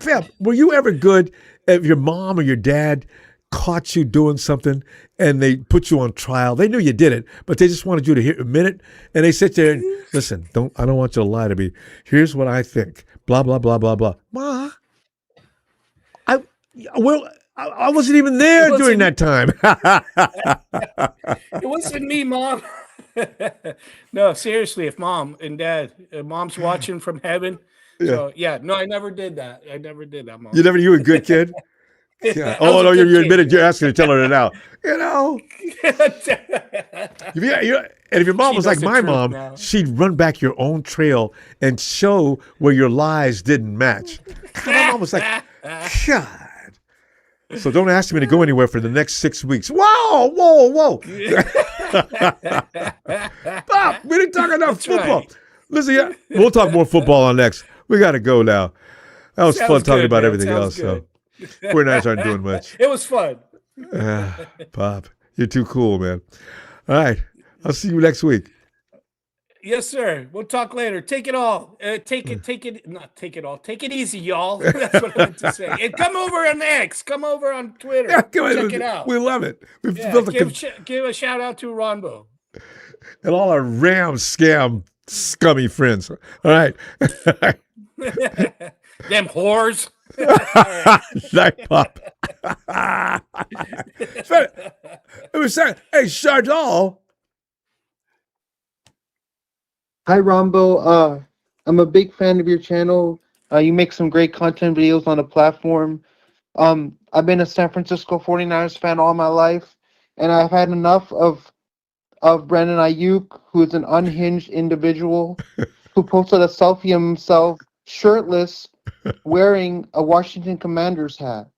A: Fam, were you ever good if your mom or your dad caught you doing something and they put you on trial? They knew you did it, but they just wanted you to admit it, and they sit there and listen. I don't want you to lie to me. Here's what I think. Blah blah blah blah blah. Ma, I wasn't even there during that time.
O: It wasn't me, Mom. No, seriously, if Mom and Dad, Mom's watching from heaven.
A: Yeah.
O: So yeah, no, I never did that. I never did that, Mom.
A: You were a good kid. Yeah.
O: I was
A: Oh
O: a
A: no,
O: good
A: you
O: kid.
A: admitted you're asking to tell her now. And if your mom
O: She
A: was
O: knows
A: like
O: the
A: my
O: truth
A: mom,
O: now.
A: she'd run back your own trail and show where your lies didn't match. My mom was like, God. So don't ask me to go anywhere for the next 6 weeks. Whoa. Bob, we didn't talk enough
O: That's
A: football.
O: right.
A: Listen, yeah, we'll talk more football on next. We got to go now. That was
O: Sounds
A: fun talking
O: good,
A: about
O: man.
A: everything else.
O: Sounds
A: So
O: good.
A: 49ers aren't doing much.
O: It was fun.
A: Bob, you're too cool, man. All right. I'll see you next week.
O: Yes, sir. We'll talk later. Take it all. Take it. Not take it all. Take it easy, y'all. That's what I meant to say. And come over on X. Come over on Twitter.
A: Yeah,
O: Check it out.
A: We love it. We've
O: Yeah,
A: built
O: give a shout out to Ronbo.
A: and all our Ram scam scummy friends. All right.
O: Them whores.
A: Night Pop. It was saying, hey, Chardol.
P: Hi, Rombo. I'm a big fan of your channel. You make some great content videos on the platform. I've been a San Francisco 49ers fan all my life, and I've had enough of Brandon Ayuk, who is an unhinged individual who posted a selfie of himself shirtless wearing a Washington Commanders hat.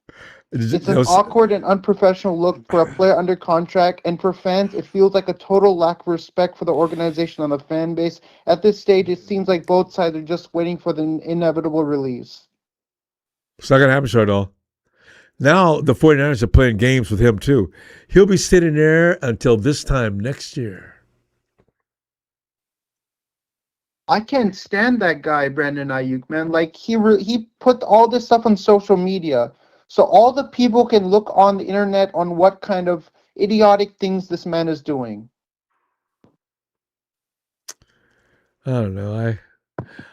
P: It's an awkward and unprofessional look for a player under contract, and for fans, it feels like a total lack of respect for the organization and the fan base. At this stage, it seems like both sides are just waiting for the inevitable release.
A: It's not going to happen, Chardol. Now the 49ers are playing games with him, too. He'll be sitting there until this time next year.
P: I can't stand that guy, Brandon Ayuk, man. Like, he put all this stuff on social media, so all the people can look on the internet on what kind of idiotic things this man is doing.
A: I don't know.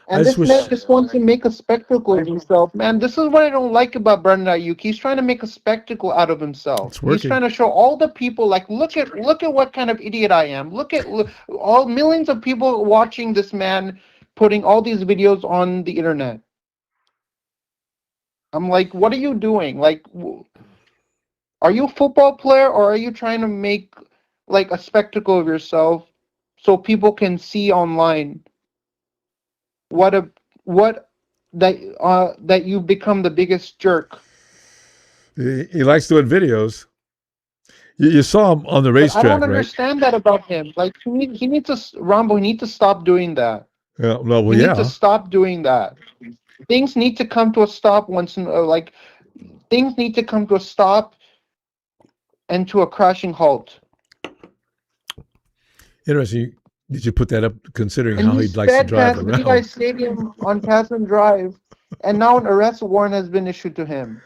P: And this man just wants to make a spectacle of himself, man. This is what I don't like about Brandon Ayuk. He's trying to make a spectacle out of himself.
A: It's working.
P: He's trying to show all the people, like, look at what kind of idiot I am. Look all millions of people watching this man putting all these videos on the internet. I'm like, what are you doing? Like, are you a football player, or are you trying to make like a spectacle of yourself so people can see online that you've become the biggest jerk?
A: He likes doing videos. You saw him on the
P: But
A: racetrack,
P: I don't
A: right?
P: understand that about him. Like, he needs to, Ronbo, he needs to stop doing that.
A: Yeah, no, well,
P: He
A: yeah.
P: needs to stop doing that. Things need to come to a stop things need to come to a stop and to a crashing halt.
A: Interesting. Did you put that up considering
P: And
A: how he likes to drive
P: past
A: around?
P: Levi Stadium on Tasman Drive, and now an arrest warrant has been issued to him.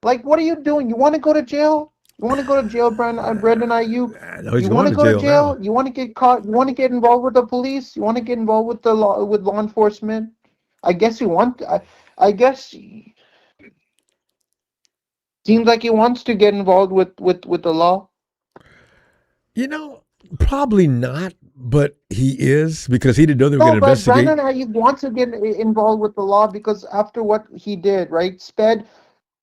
P: Like, what are you doing? You want to go to jail? You want to go to jail, Brandon Ayuk?
A: No, he's
P: You
A: going
P: want
A: to
P: to go to
A: jail
P: jail?
A: now.
P: You want to get caught? You want to get involved with the police? You want to get involved with law enforcement? I guess you want. I guess seems like he wants to get involved with the law.
A: You know, probably not, but he is, because he didn't know they were going to
P: But
A: investigate.
P: Brandon Ayuk wants to get involved with the law because after what he did, right, sped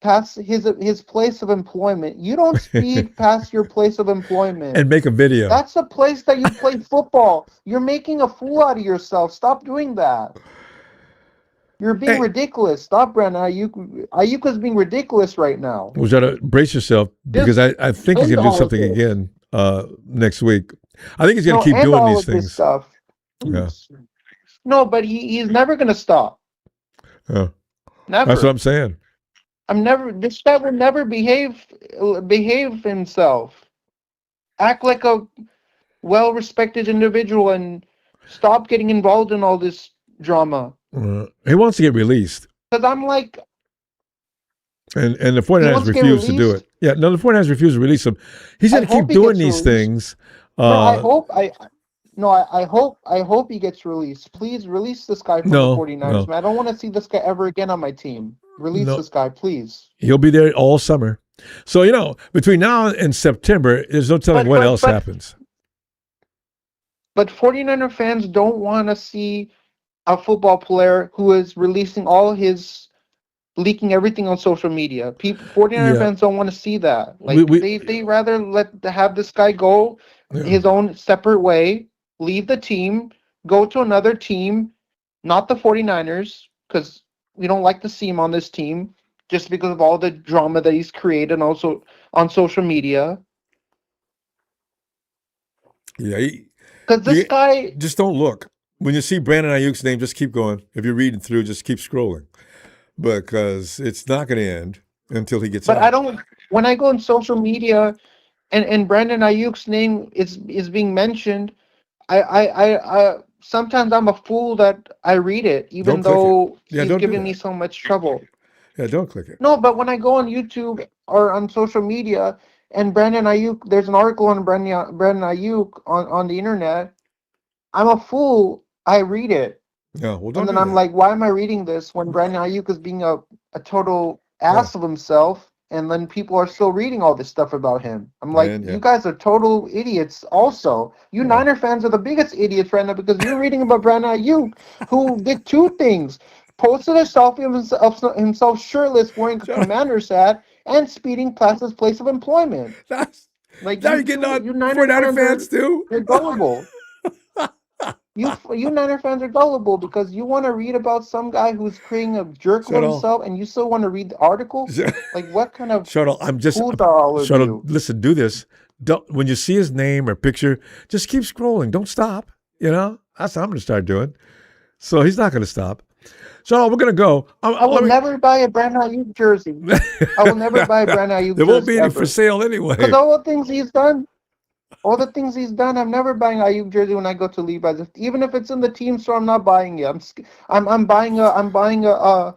P: past his place of employment. You don't speed past your place of employment.
A: And make a video.
P: That's the place that you play football. You're making a fool out of yourself. Stop doing that. You're being ridiculous. Stop, Brandon Ayuk. Ayuk is being ridiculous right now.
A: We'll try to brace yourself, because I think he's going to do something again next week. I think he's going to keep doing these things.
P: Stuff.
A: Yeah.
P: No, but he's never going to stop.
A: Yeah.
P: Never.
A: That's what I'm saying.
P: This guy will never behave himself. Act like a well-respected individual and stop getting involved in all this drama.
A: He wants to get released.
P: Because I'm like,
A: and the 49ers refuse to do it. Yeah, no, the 49ers refuse to release him. He's going to keep doing these things.
P: I hope he gets released. Please release this guy from the 49ers, man. I don't want to see this guy ever again on my team. Release this guy, please.
A: He'll be there all summer. So, between now and September, there's no telling what else happens.
P: But 49er fans don't want to see a football player who is leaking everything on social media. 49er fans don't want to see that. Like they rather have this guy go his own separate way, leave the team, go to another team, not the 49ers, because we don't like to see him on this team just because of all the drama that he's created also on social media.
A: Yeah,
P: because this guy
A: just don't look. When you see Brandon Ayuk's name, just keep going. If you're reading through, just keep scrolling, because it's not going to end until he gets out.
P: I don't. When I go on social media, and Brandon Ayuk's name is being mentioned, I sometimes I'm a fool that I read it, even though he's giving me so much trouble.
A: Yeah, don't click it.
P: No, but when I go on YouTube or on social media and Brandon Ayuk, there's an article on Brandon Ayuk on the internet, I'm a fool. I read it.
A: Yeah, well,
P: and then I'm like, why am I reading this when Brandon Ayuk is being a total ass of himself, and then people are still reading all this stuff about him? I'm like, you guys are total idiots also. You Niner fans are the biggest idiots right now because you're reading about Brandon Ayuk, who did two things. Posted a selfie of himself shirtless wearing a commander's hat and speeding past his place of employment. Like
A: now you're getting on 49er fans too?
P: You're gullible. You Niner fans are gullible because you want to read about some guy who's creating a jerk of himself, and you still want to read the article. Like, what kind of
A: listen, do this. When you see his name or picture, just keep scrolling. Don't stop. That's what I'm going to start doing. So he's not going to stop. So we're going to go.
P: I will never buy a Brandon Ayuk jersey. I will never buy a Brandon Ayuk jersey.
A: There won't be any for sale anyway.
P: Because all the things he's done, I'm never buying Ayuk jersey when I go to Levi's. Even if it's in the team store, I'm not buying it. I'm buying a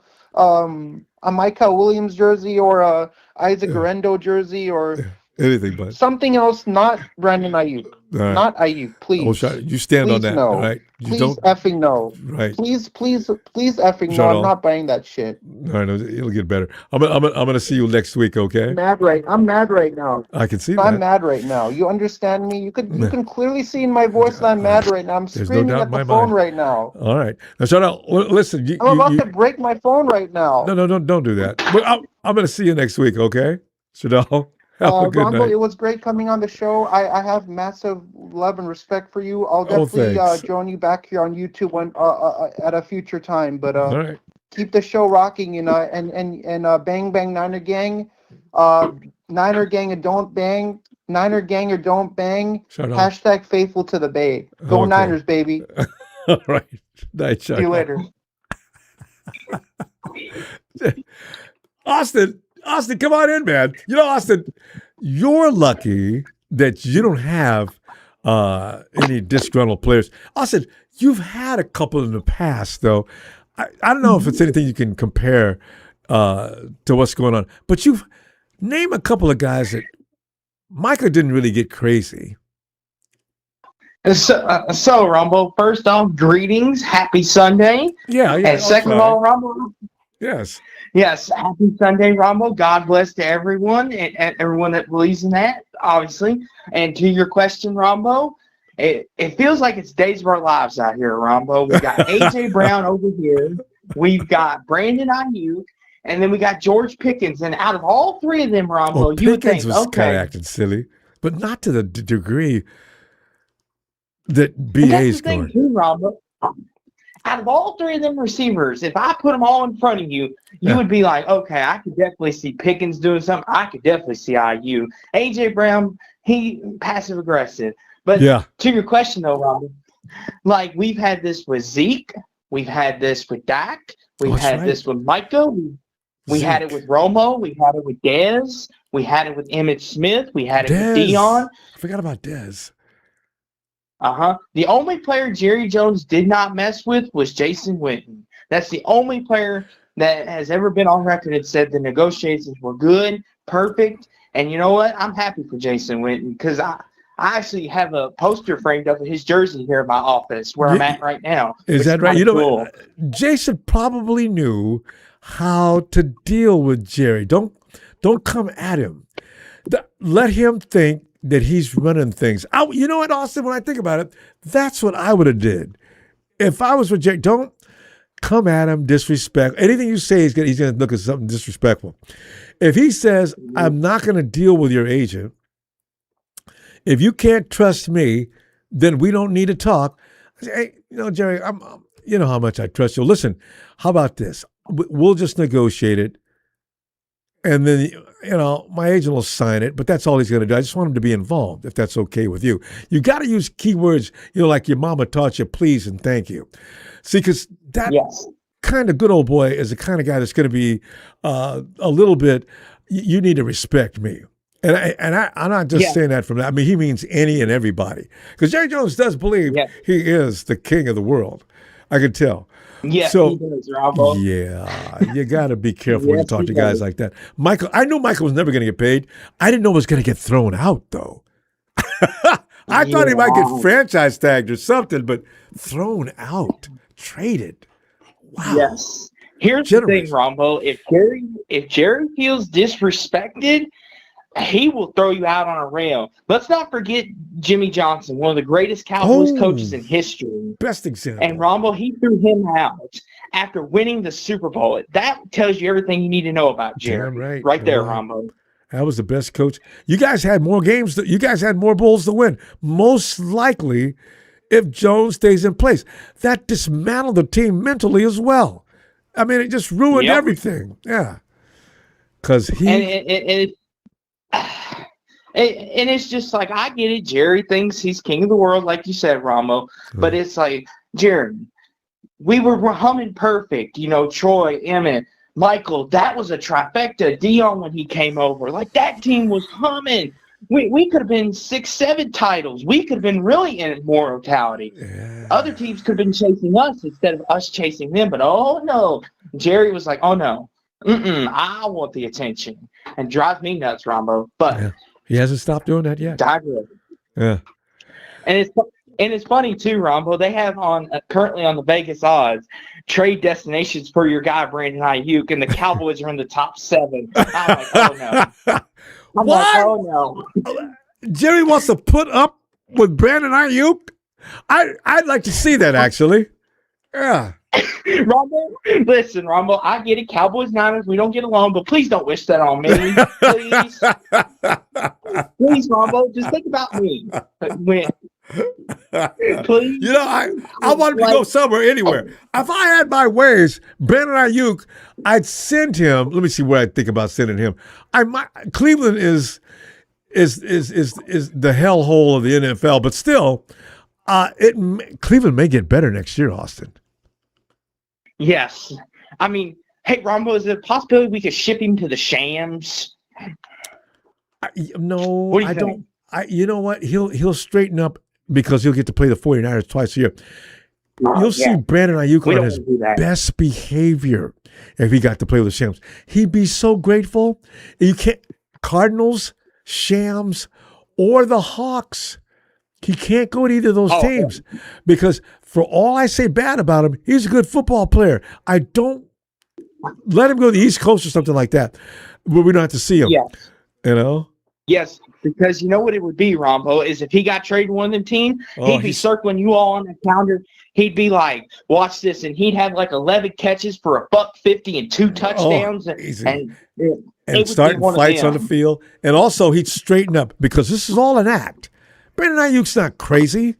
P: Micah Williams jersey or a Isaac Guerrero jersey or
A: anything but
P: something else, not Brandon Ayuk.
A: Right.
P: Not Ayuk, please.
A: You stand on that,
P: no.
A: all right?
P: Please effing no.
A: Right.
P: Please effing no. I'm not buying that shit.
A: All right, it'll get better. I'm gonna see you next week, okay?
P: I'm mad right now.
A: I can see that.
P: I'm mad right now. You understand me? You can clearly see in my voice that I'm mad right now. I'm screaming at the phone right now.
A: All right. Now, shut up. Listen.
P: I'm about to break my phone right now.
A: No, don't do that. But I'm gonna see you next week, okay? Shadal.
P: Ronbo, it was great coming on the show. I have massive love and respect for you. I'll definitely join you back here on YouTube at a future time. But
A: all right.
P: Keep the show rocking and bang bang Niner gang, Niner gang and don't bang, Niner gang or don't bang. Hashtag faithful to the Bay. Go Niners, baby.
A: All right. Night.
P: See you later.
A: Austin, come on in, man. Austin, you're lucky that you don't have any disgruntled players. Austin, you've had a couple in the past, though. I don't know if it's anything you can compare to what's going on, but you've named a couple of guys that Micah didn't really get crazy.
Q: So Ronbo, first off, greetings, happy Sunday.
A: Yeah.
Q: And second of all, Ronbo.
A: Yes,
Q: happy Sunday, Ronbo. God bless to everyone and everyone that believes in that, obviously. And to your question, Ronbo, it feels like it's days of our lives out here, Ronbo. We got AJ Brown over here. We've got Brandon Ayuk, and then we got George Pickens. And out of all three of them, Ronbo, you would think,
A: was kind of acting silly, but not to the degree that BA's going.
Q: Too, Ronbo. Out of all three of them receivers, if I put them all in front of you, you would be like, okay, I could definitely see Pickens doing something. I could definitely see IU. AJ Brown, he passive aggressive. But to your question though, Robin, like we've had this with Zeke, we've had this with Dak, we've had this with Micah, We had it with Romo. We had it with Dez. We had it with Emmitt Smith. We had it with
A: Dez.
Q: Dion.
A: I forgot about Dez.
Q: The only player Jerry Jones did not mess with was Jason Witten. That's the only player that has ever been on record and said the negotiations were good, perfect. And you know what? I'm happy for Jason Witten because I actually have a poster framed up of his jersey here in my office where I'm at right now.
A: Is that right? You know,
Q: cool.
A: Jason probably knew how to deal with Jerry. Don't come at him. Let him think that he's running things. You know what, Austin? When I think about it, that's what I would have did if I was with Jerry. Don't come at him, disrespect. Anything you say, he's going to look at something disrespectful. If he says, "I'm not going to deal with your agent," if you can't trust me, then we don't need to talk. I say, hey, Jerry, you know how much I trust you. Listen, how about this? We'll just negotiate it. And then, my agent will sign it, but that's all he's going to do. I just want him to be involved, if that's okay with you. You got to use keywords, like your mama taught you, please and thank you. See, because that kind of good old boy is the kind of guy that's going to be a little bit, you need to respect me. And I'm not just saying that from that. I mean, he means any and everybody. Because Jerry Jones does believe he is the king of the world. I can tell.
Q: Yeah,
A: so,
Q: he does, Ronbo.
A: Yeah, you got to be careful when you talk to guys like that. Michael, I knew Michael was never going to get paid. I didn't know he was going to get thrown out, though. I thought he might get franchise tagged or something, but thrown out, traded. Wow.
Q: Yes. Here's the thing, Ronbo. If Jerry feels disrespected, he will throw you out on a rail. Let's not forget Jimmy Johnson, one of the greatest Cowboys coaches in history.
A: Best example.
Q: And Ronbo, he threw him out after winning the Super Bowl. That tells you everything you need to know about Jerry. Right there, Ronbo.
A: That was the best coach. You guys had more games. You guys had more bowls to win. Most likely, if Jones stays in place. That dismantled the team mentally as well. I mean, it just ruined everything. Yeah. Because he...
Q: And it's just like, I get it. Jerry thinks he's king of the world, like you said, Ramo. But it's like, Jerry, we were humming perfect. Troy, Emmett, Michael, that was a trifecta. Dion, when he came over, like that team was humming. We could have been 6-7 titles. We could have been really in immortality. Other teams could have been chasing us instead of us chasing them. But oh no, Jerry was like, oh no. I want the attention, and drives me nuts, Rombo. But
A: he hasn't stopped doing that yet. Yeah,
Q: and it's funny too, Rombo. They have currently on the Vegas odds trade destinations for your guy Brandon Ayuk, and the Cowboys are in the top 7. I'm like, oh no. Oh no.
A: Jerry wants to put up with Brandon Ayuk. I'd like to see that actually. Yeah.
Q: Rombo, listen, Rombo, I get it. Cowboys, Niners, we don't get along, but please don't wish that on me. Please. Please, Rombo, just think about me. Please.
A: I want him to go somewhere, anywhere. If I had my ways, Brandon Ayuk, I'd send him. Let me see what I think about sending him. Cleveland is the hellhole of the NFL, but still, Cleveland may get better next year, Austin.
Q: Yes. I mean, hey, Rombo, is there a possibility we could ship him to the Shams?
A: No, I don't. You know what? He'll straighten up because he'll get to play the 49ers twice a year. You'll see Brandon Ayuk on his best behavior if he got to play with the Shams. He'd be so grateful. You can't Cardinals, Shams, or the Hawks. He can't go to either of those teams because for all I say bad about him, he's a good football player. I don't let him go to the East Coast or something like that where we don't have to see him.
Q: Yes. Yes, because you know what it would be, Rombo, is if he got traded to one of them teams, he'd be circling you all on the calendar. He'd be like, watch this, and he'd have like 11 catches for $150 and 2 touchdowns.
A: And starting fights on the field. And also he'd straighten up because this is all an act. Brandon Ayuk's not crazy.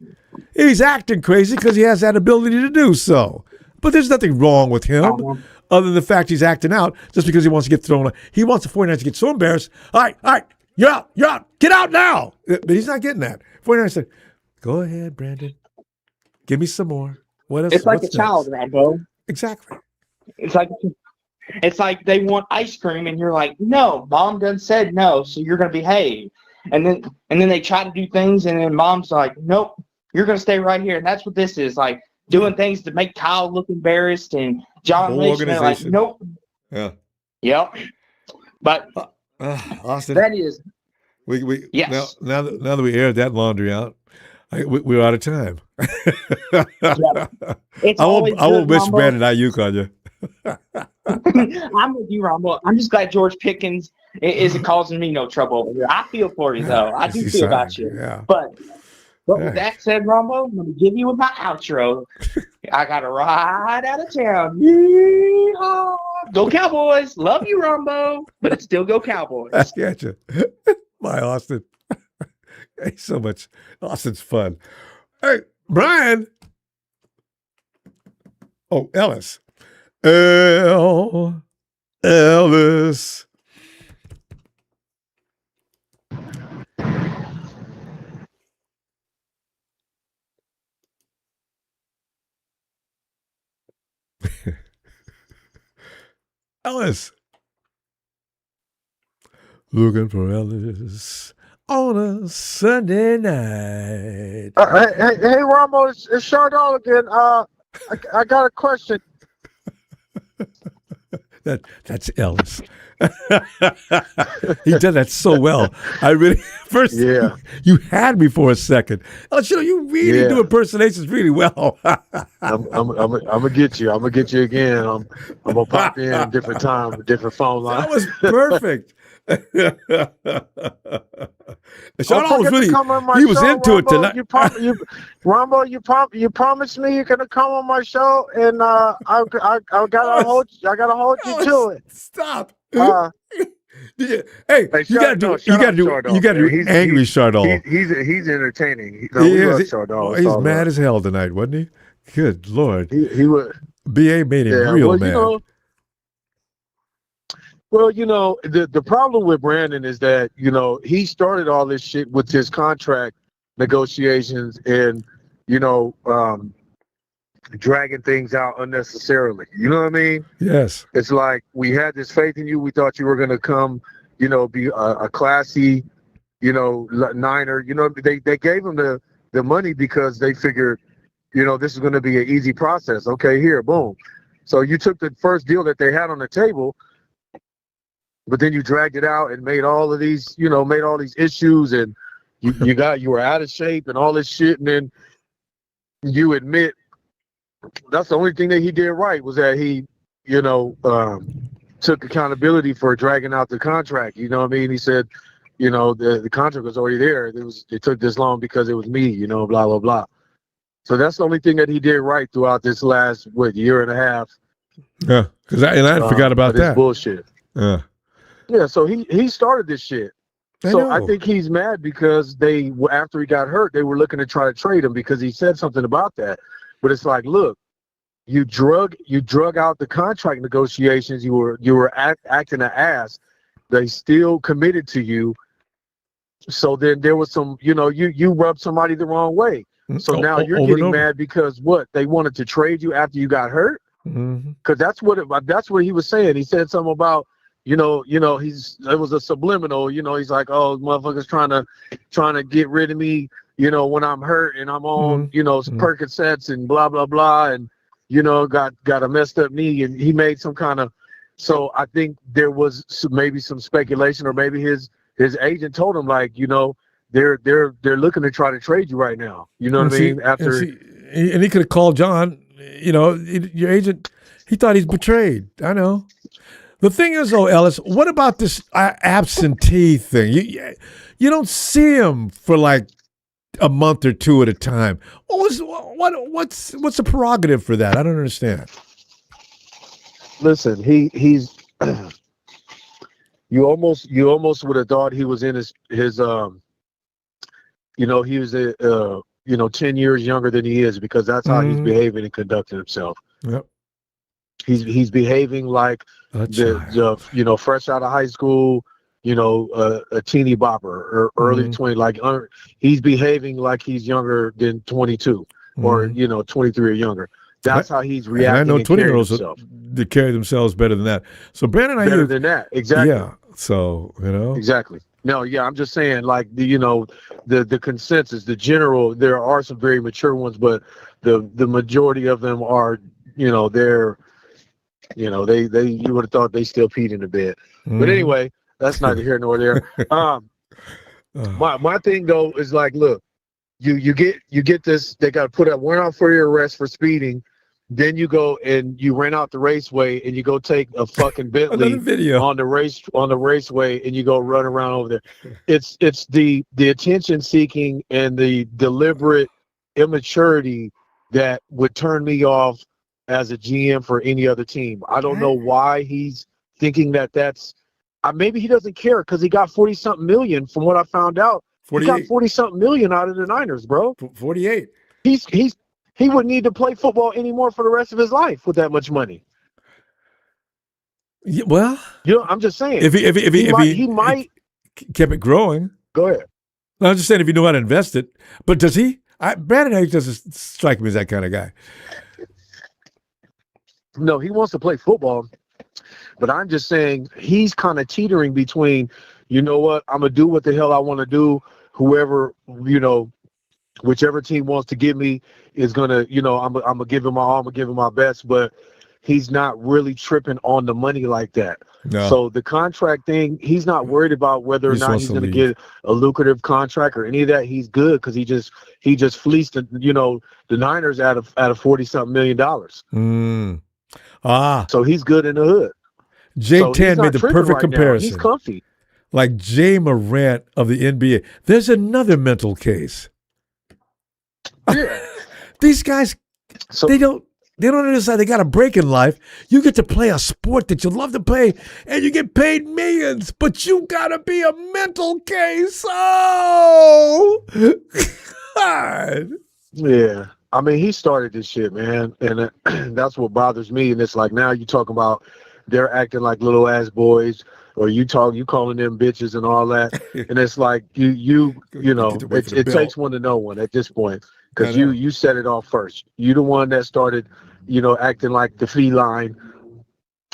A: He's acting crazy because he has that ability to do so. But there's nothing wrong with him other than the fact he's acting out just because he wants to get thrown. He wants the 49ers to get so embarrassed. All right, you're out, get out now. But he's not getting that. 49ers said, go ahead, Brandon. Give me some more. What else?
Q: It's like a child, Rambo.
A: Exactly.
Q: It's like It's like they want ice cream, and you're like, no, mom done said no, so you're gonna behave. And then they try to do things, and then mom's like, nope, you're gonna stay right here. And that's what this is like, doing things to make Kyle look embarrassed, and John
A: Whole
Q: Lynch, and they're like,
A: organization.
Q: nope,
A: Yeah.
Q: yep. But
A: Austin,
Q: that is
A: we
Q: yes.
A: now that we aired that laundry out, we're out of time.
Q: It's
A: I
Q: always
A: won't
Q: good,
A: miss
Q: Ronbo.
A: Brandon Ayuk on you.
Q: I'm with you, Ronbo. I'm just glad George Pickens isn't causing me no trouble over here. I feel for you, though. I do feel about you.
A: Yeah.
Q: But
A: Yeah.
Q: with that said, Ronbo, I'm going to give you my outro. I got to ride out of town. Yeehaw! Go Cowboys. Love you, Ronbo. But it's still go Cowboys.
A: I got you. Bye, Austin. Thanks so much. Austin's fun. Hey, Brian. Oh, Ellis. Ellis. Ellis. Looking for Ellis on a Sunday night.
R: Hey, Ronbo, it's Chardon again. I got a question.
A: That's Ellis. He did that so well. I really you had me for a second. Ellis, you really do impersonations really well.
R: I'm gonna get you. I'm gonna get you again. I'm gonna pop in different time, different phone line.
A: That was perfect. Sean
R: Don't
A: was
R: forget to
A: really,
R: come on my
A: he was
R: show,
A: into it
R: Ronbo.
A: tonight.
R: Ronbo, you promised me you're gonna come on my show, and I gotta hold you to it.
A: Stop.
R: Uh,
A: You gotta do angry Chardon.
R: He's entertaining.
A: He's mad as hell tonight, wasn't he? Good Lord.
R: He was.
A: BA made him real mad.
R: The problem with Brandon is that, he started all this shit with his contract negotiations and, dragging things out unnecessarily. You know what I mean?
A: Yes.
R: It's like we had this faith in you. We thought you were going to come, be a classy, Niner. They gave him the money because they figured, this is going to be an easy process. Okay, here, boom. So you took the first deal that they had on the table, but then you dragged it out and made all of these, made all these issues, and you were out of shape and all this shit, and then you admit that's the only thing that he did right was that he, took accountability for dragging out the contract. You know what I mean? He said, the contract was already there. It took this long because it was me, blah, blah, blah. So that's the only thing that he did right throughout this last, year and a half.
A: Yeah, because I forgot about that.
R: Bullshit.
A: Yeah.
R: Yeah, so he started this shit. I think he's mad because after he got hurt, they were looking to try to trade him because he said something about that. But it's like, look, you drug out the contract negotiations. You were acting an ass. They still committed to you. So then there was some, you rubbed somebody the wrong way. So now you're getting mad because what? They wanted to trade you after you got hurt? Because that's what he was saying. He said something about, it was a subliminal, he's like, oh, motherfuckers trying to get rid of me, when I'm hurt and I'm on, Percocets and blah, blah, blah. And, got a messed up knee, and he made some kind of, so I think there was maybe some speculation, or maybe his agent told him, like, they're looking to try to trade you right now. You know what I mean?
A: And he could have called John, your agent, he thought he's betrayed. I know. The thing is, though, Ellis, what about this absentee thing? You don't see him for like a month or two at a time. What's the prerogative for that? I don't understand.
R: Listen, he's you almost would have thought he was in his he was 10 years younger than he is, because that's how he's behaving and conducting himself.
A: Yep.
R: He's behaving like the fresh out of high school, a teeny bopper or early 20, he's behaving like he's younger than 22 or 23 or younger. That's how he's
A: And I
R: reacting
A: know
R: and carrying
A: 20-year-olds
R: himself.
A: that carry themselves better than that. So Brandon
R: Better
A: Ayuk,
R: than that, exactly.
A: yeah. So
R: Exactly. No, yeah, I'm just saying, like the consensus, the general. There are some very mature ones, but the majority of them are, they're, they you would have thought they still peed in the bed. But anyway, that's neither here nor there. My thing though is like, look, you get this. They got to put a warrant out for your arrest for speeding. Then you go and you rent out the raceway and you go take a fucking Bentley
A: video
R: on the raceway and you go run around over there. It's the attention seeking and the deliberate immaturity that would turn me off as a GM for any other team. I don't know why he's thinking that's maybe he doesn't care because he got 40-something million from what I found out.
A: 48.
R: He got 40-something million out of the Niners, bro.
A: 48.
R: He wouldn't need to play football anymore for the rest of his life with that much money.
A: Yeah, well,
R: I'm just saying.
A: If he
R: might
A: kept it growing.
R: Go ahead.
A: No, I'm just saying if you know how to invest it. But does he? Brandon Ayuk doesn't strike me as that kind of guy.
R: No, he wants to play football. But I'm just saying he's kind of teetering between, you know what, I'm going to do what the hell I want to do. Whoever, whichever team wants to give me is going to, I'm going to give him my all, I'm going to give him my best. But he's not really tripping on the money like that.
A: No.
R: So the contract thing, he's not worried about whether or not he's going to get a lucrative contract or any of that. He's good because he just fleeced the Niners out of $40-something million. So he's good in the hood.
A: Jay
R: So
A: Tan
R: he's
A: made
R: not
A: the
R: tripping
A: perfect
R: right now.
A: comparison.
R: He's comfy.
A: Like Jay Morant of the NBA. There's another mental case.
R: Yeah.
A: These guys, they don't understand they got a break in life. You get to play a sport that you love to play and you get paid millions, but you gotta be a mental case. Oh God.
R: Yeah. I mean, he started this shit, man. And that's what bothers me. And it's like now you talking about they're acting like little ass boys, or you calling them bitches and all that. And it's like it takes one to know one at this point. Because you set it off first. You the one that started, acting like the feline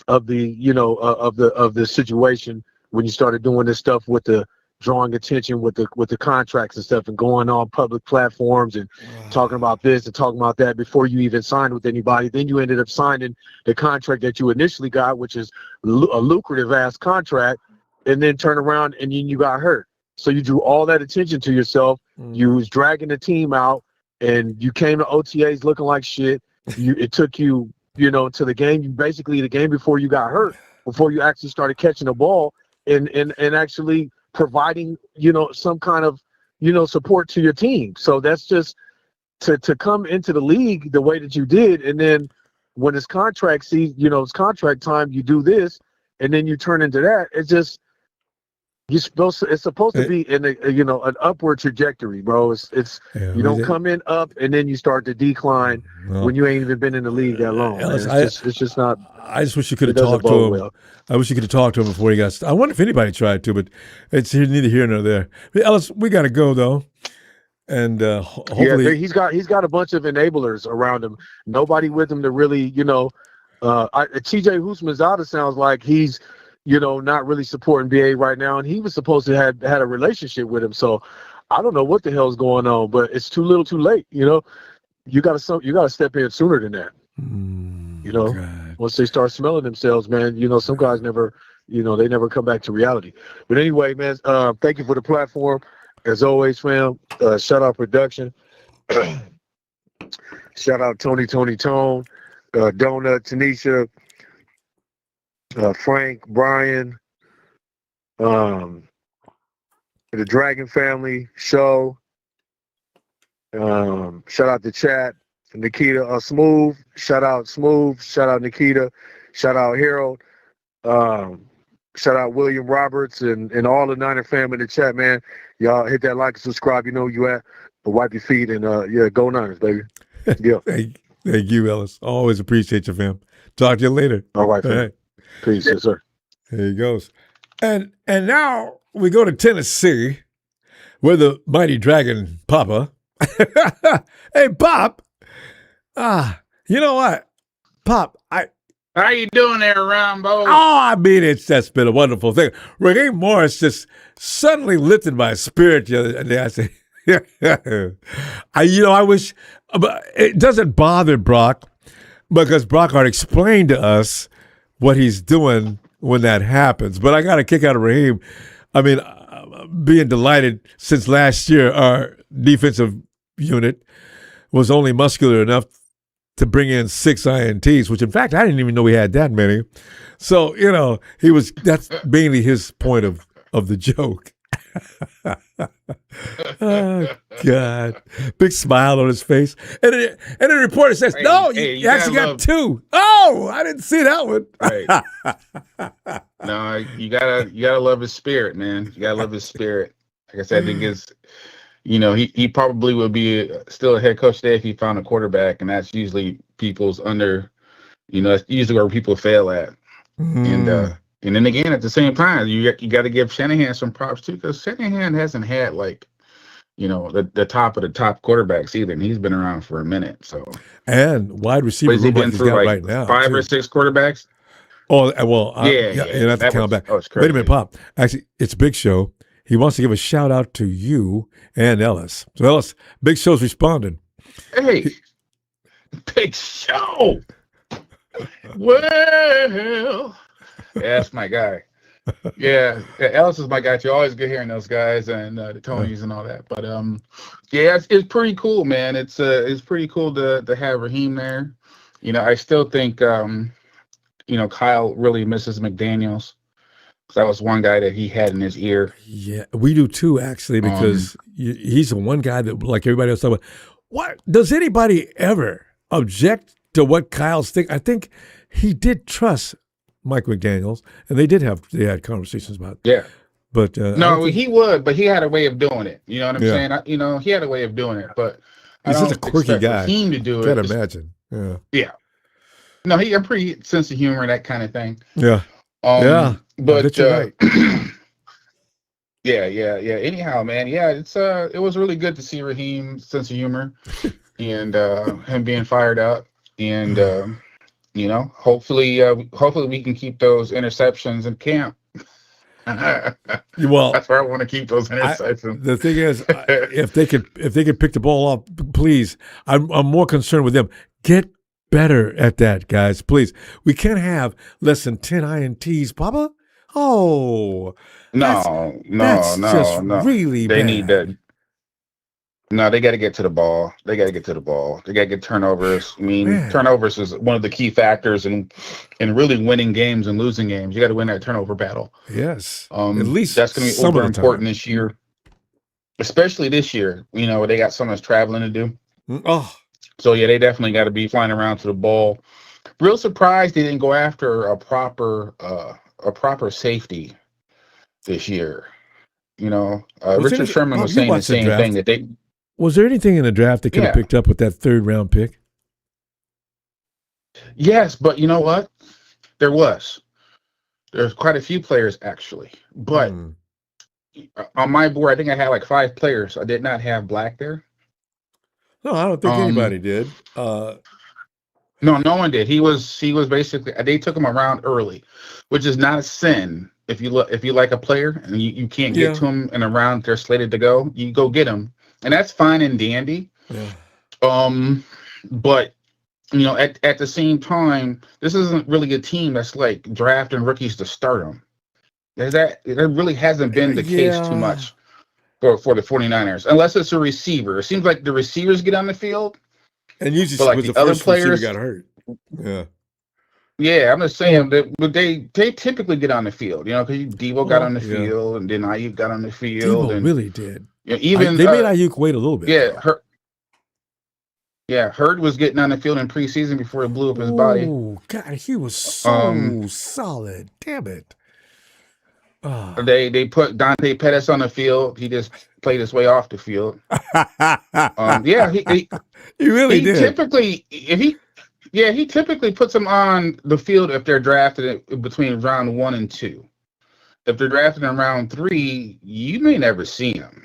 R: of the, of the situation when you started doing this stuff with the drawing attention with the contracts and stuff and going on public platforms and talking about this and talking about that before you even signed with anybody. Then you ended up signing the contract that you initially got, which is a lucrative ass contract, and then turn around and then you got hurt. So you drew all that attention to yourself. You was dragging the team out and you came to OTAs looking like shit. It took you, to the game, basically the game before you got hurt, before you actually started catching the ball and actually providing, some kind of, support to your team. So that's just to come into the league the way that you did. And then when it's contract season, it's contract time, you do this and then you turn into that. It's just, it's supposed to be in an upward trajectory, bro. You don't come in up and then you start to decline when you ain't even been in the league that long.
A: Ellis,
R: it's just not.
A: I just wish you could have talked to him.
R: Well.
A: I wish you could have talked to him before he got started. I wonder if anybody tried to, but it's neither here nor there. Hey, Ellis, we got to go though, and hopefully
R: he's got a bunch of enablers around him. Nobody with him to really, TJ Houshmandzadeh sounds like he's, not really supporting BA right now, and he was supposed to have had a relationship with him. So I don't know what the hell's going on, but it's too little, too late. You got to step in sooner than that. Once they start smelling themselves, man, some guys never, they never come back to reality. But anyway, man, thank you for the platform. As always, fam, shout out production. Shout out Tony Tone, Donut, Tanisha, Frank, Brian, the Dragon Family show. Shout out the chat. Nikita, Smooth, shout out Smooth, shout out Nikita, shout out Harold, shout out William Roberts and all the Niner fam in the chat, man. Y'all hit that like and subscribe. You know where you at. But wipe your feet and go Niners, baby. Yeah.
A: Thank you, Ellis. Always appreciate you, fam. Talk to you later.
R: All right, fam. Peace, yes, sir.
A: There he goes. And now we go to Tennessee, where the mighty Dragon Papa. Hey, Pop. You know what, Pop?
S: How you doing there, Ronbo?
A: Oh, I mean, that's been a wonderful thing. Raheem Morris just suddenly lifted my spirit the other day. I said, I wish, but it doesn't bother Brock because Brockhart explained to us what he's doing when that happens. But I got a kick out of Raheem. I mean, being delighted since last year, our defensive unit was only muscular enough to bring in 6 INTs, which in fact, I didn't even know we had that many. So, that's mainly his point of the joke. Oh, God. Big smile on his face. And the reporter says, no, you actually got 2. Oh, I didn't see that one.
S: Right. No, you gotta love his spirit, man. You gotta love his spirit. Like I said, I think it's, he probably would be still a head coach today if he found a quarterback, and that's usually people's that's usually where people fail at. And then again, at the same time, you got to give Shanahan some props too, because Shanahan hasn't had the top of the top quarterbacks either, and he's been around for a minute. So
A: and wide receiver
S: room
A: like he's got right now,
S: 5
A: too.
S: or 6 quarterbacks.
A: Oh well,
S: yeah,
A: you have to count back. Wait a minute, Pop. Actually, it's Big Show. He wants to give a shout out to you and Ellis. So Ellis, Big Show's responding.
S: Hey, Big Show. Well, that's my guy. Yeah, Ellis is my guy. You always good hearing those guys and the Tonys and all that. But it's pretty cool, man. It's pretty cool to have Raheem there. I still think Kyle really misses McDaniels. That was one guy that he had in his ear.
A: Yeah, we do too, actually, because he's the one guy that, like everybody else, talking about. What does anybody ever object to what Kyle's think? I think he did trust Mike McDaniels, and they had conversations about it.
S: Yeah.
A: But
S: he would, but he had a way of doing it. You know what I'm saying? He had a way of doing it, but
A: he's such a quirky guy.
S: Raheem to do it.
A: Can't imagine. Yeah.
S: Yeah. No, he got pretty sense of humor, that kind of thing.
A: Yeah.
S: But
A: right.
S: yeah. Anyhow, man, it was really good to see Raheem's sense of humor and him being fired up, and hopefully we can keep those interceptions in camp.
A: Well,
S: that's where I want to keep those interceptions.
A: The thing is, if they could pick the ball up, please. I'm more concerned with them. Get better at that, guys. Please. We can't have less than 10 INTs, Papa. Oh,
S: no.
A: Really
S: they
A: bad.
S: Need that. No, they got to get to the ball. They got to get turnovers. I mean, turnovers is one of the key factors in really winning games and losing games. You got to win that turnover battle.
A: Yes.
S: At least that's going to be uber important this year, especially this year. They got so much traveling to do.
A: Oh.
S: So yeah, they definitely got to be flying around to the ball. Real surprised they didn't go after a proper safety this year. Richard Sherman was saying the same thing that they.
A: Was there anything in the draft they could have picked up with that 3rd round pick?
S: Yes, but you know what? There's quite a few players actually, but on my board, I think I had like 5 players. I did not have Black there.
A: No, I don't think anybody did.
S: No one did. He was basically, they took him around early, which is not a sin. If you like a player and you can't get to him in a round they're slated to go, you go get him, and that's fine and dandy.
A: Yeah.
S: But at the same time, this isn't really a team that's like drafting rookies to start them. That really hasn't been the case too much for the 49ers, unless it's a receiver. It seems like the receivers get on the field,
A: and usually
S: like
A: the
S: other
A: first
S: players
A: got hurt. Yeah.
S: Yeah, I'm just saying that they typically get on the field, because Debo got on the field, and then Ayuk got on the field.
A: Debo
S: and
A: really did.
S: Even
A: they made Ayuk wait a little bit.
S: Hurd was getting on the field in preseason before he blew up his body.
A: Oh God, he was so solid. Damn it.
S: They put Dante Pettis on the field. He just played his way off the field.
A: He really did.
S: He typically puts them on the field if they're drafted between round 1 and 2. If they're drafted in round 3, you may never see them.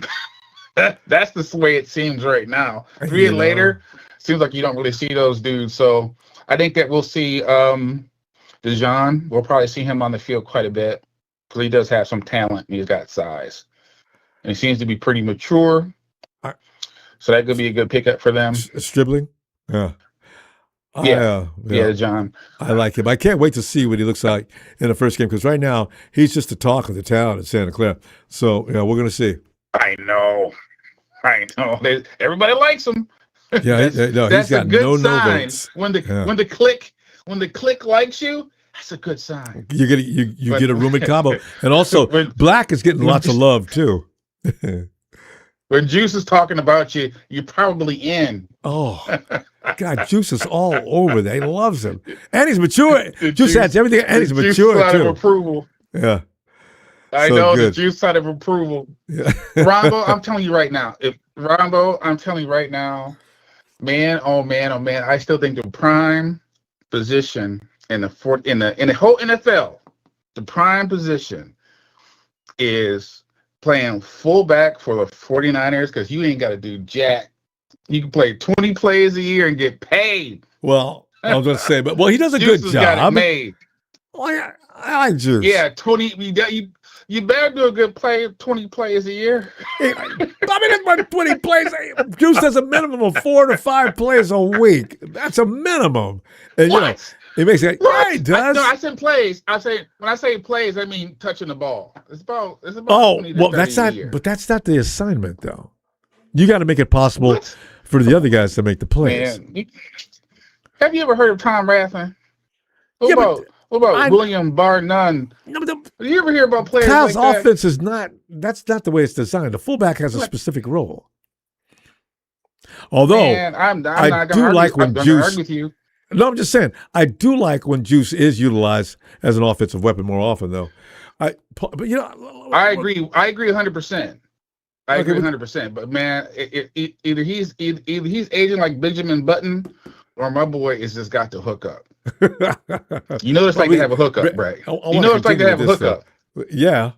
S: That's the way it seems right now. 3 and later, seems like you don't really see those dudes. So I think that we'll see Dejan. We'll probably see him on the field quite a bit because he does have some talent and he's got size. And he seems to be pretty mature. So that could be a good pickup for them.
A: Stribling? Yeah.
S: Yeah, John.
A: I like him. I can't wait to see what he looks like in the first game because right now he's just the talk of the town in Santa Clara. So, we're going to see.
S: I know. Everybody likes him.
A: Yeah,
S: that's
A: he's got
S: a good
A: no
S: sign.
A: votes.
S: When the click likes you, that's a good sign.
A: You get a roommate combo. And also, Black is getting lots of love, too.
S: When Juice is talking about you, you're probably in.
A: Oh, God, Juice is all over that. He loves him. And he's mature. Juice has everything, and he's mature,
S: side
A: too.
S: of approval.
A: Yeah.
S: I
A: So
S: know
A: good.
S: the Juice side of approval.
A: Yeah.
S: Ronbo, I'm telling you right now. Man, oh man, I still think the prime position in the whole NFL, the prime position is playing fullback for the 49ers because you ain't got to do jack. You can play 20 plays a year and get paid.
A: Well, I was going to say, but he does a
S: Juice
A: good
S: has got it
A: job.
S: made.
A: Well, I like Juice.
S: Yeah, 20. You better do a good play, 20 plays a year.
A: That's my 20 plays. Juice does a minimum of 4 to 5 plays a week. That's a minimum. And, he makes it. Yeah, he does.
S: I said plays. When I say plays, I mean touching the ball. It's about.
A: Oh,
S: 20 to
A: well,
S: 30
A: that's
S: a
A: not.
S: year.
A: But that's not the assignment, though. You got to make it possible for the other guys to make the plays.
S: Man, have you ever heard of Tom Rathman?
A: Yeah,
S: What about William Barnum?
A: No,
S: Do you ever hear about players
A: Kyle's
S: like that?
A: offense is not. That's not the way it's designed. The fullback has a specific role. Although
S: Man, I'm
A: I
S: not
A: do
S: gonna
A: like
S: argue,
A: when
S: I'm gonna
A: Juice.
S: argue with you.
A: No, I'm just saying I do like when Juice is utilized as an offensive weapon more often, though. But
S: I agree 100%. I
A: Okay,
S: agree
A: but-
S: 100%. But man, either he's aging like Benjamin Button, or my boy is just got to hook up. You know what it's like to have a hookup, right? You know what it's like to have a hookup.
A: Yeah.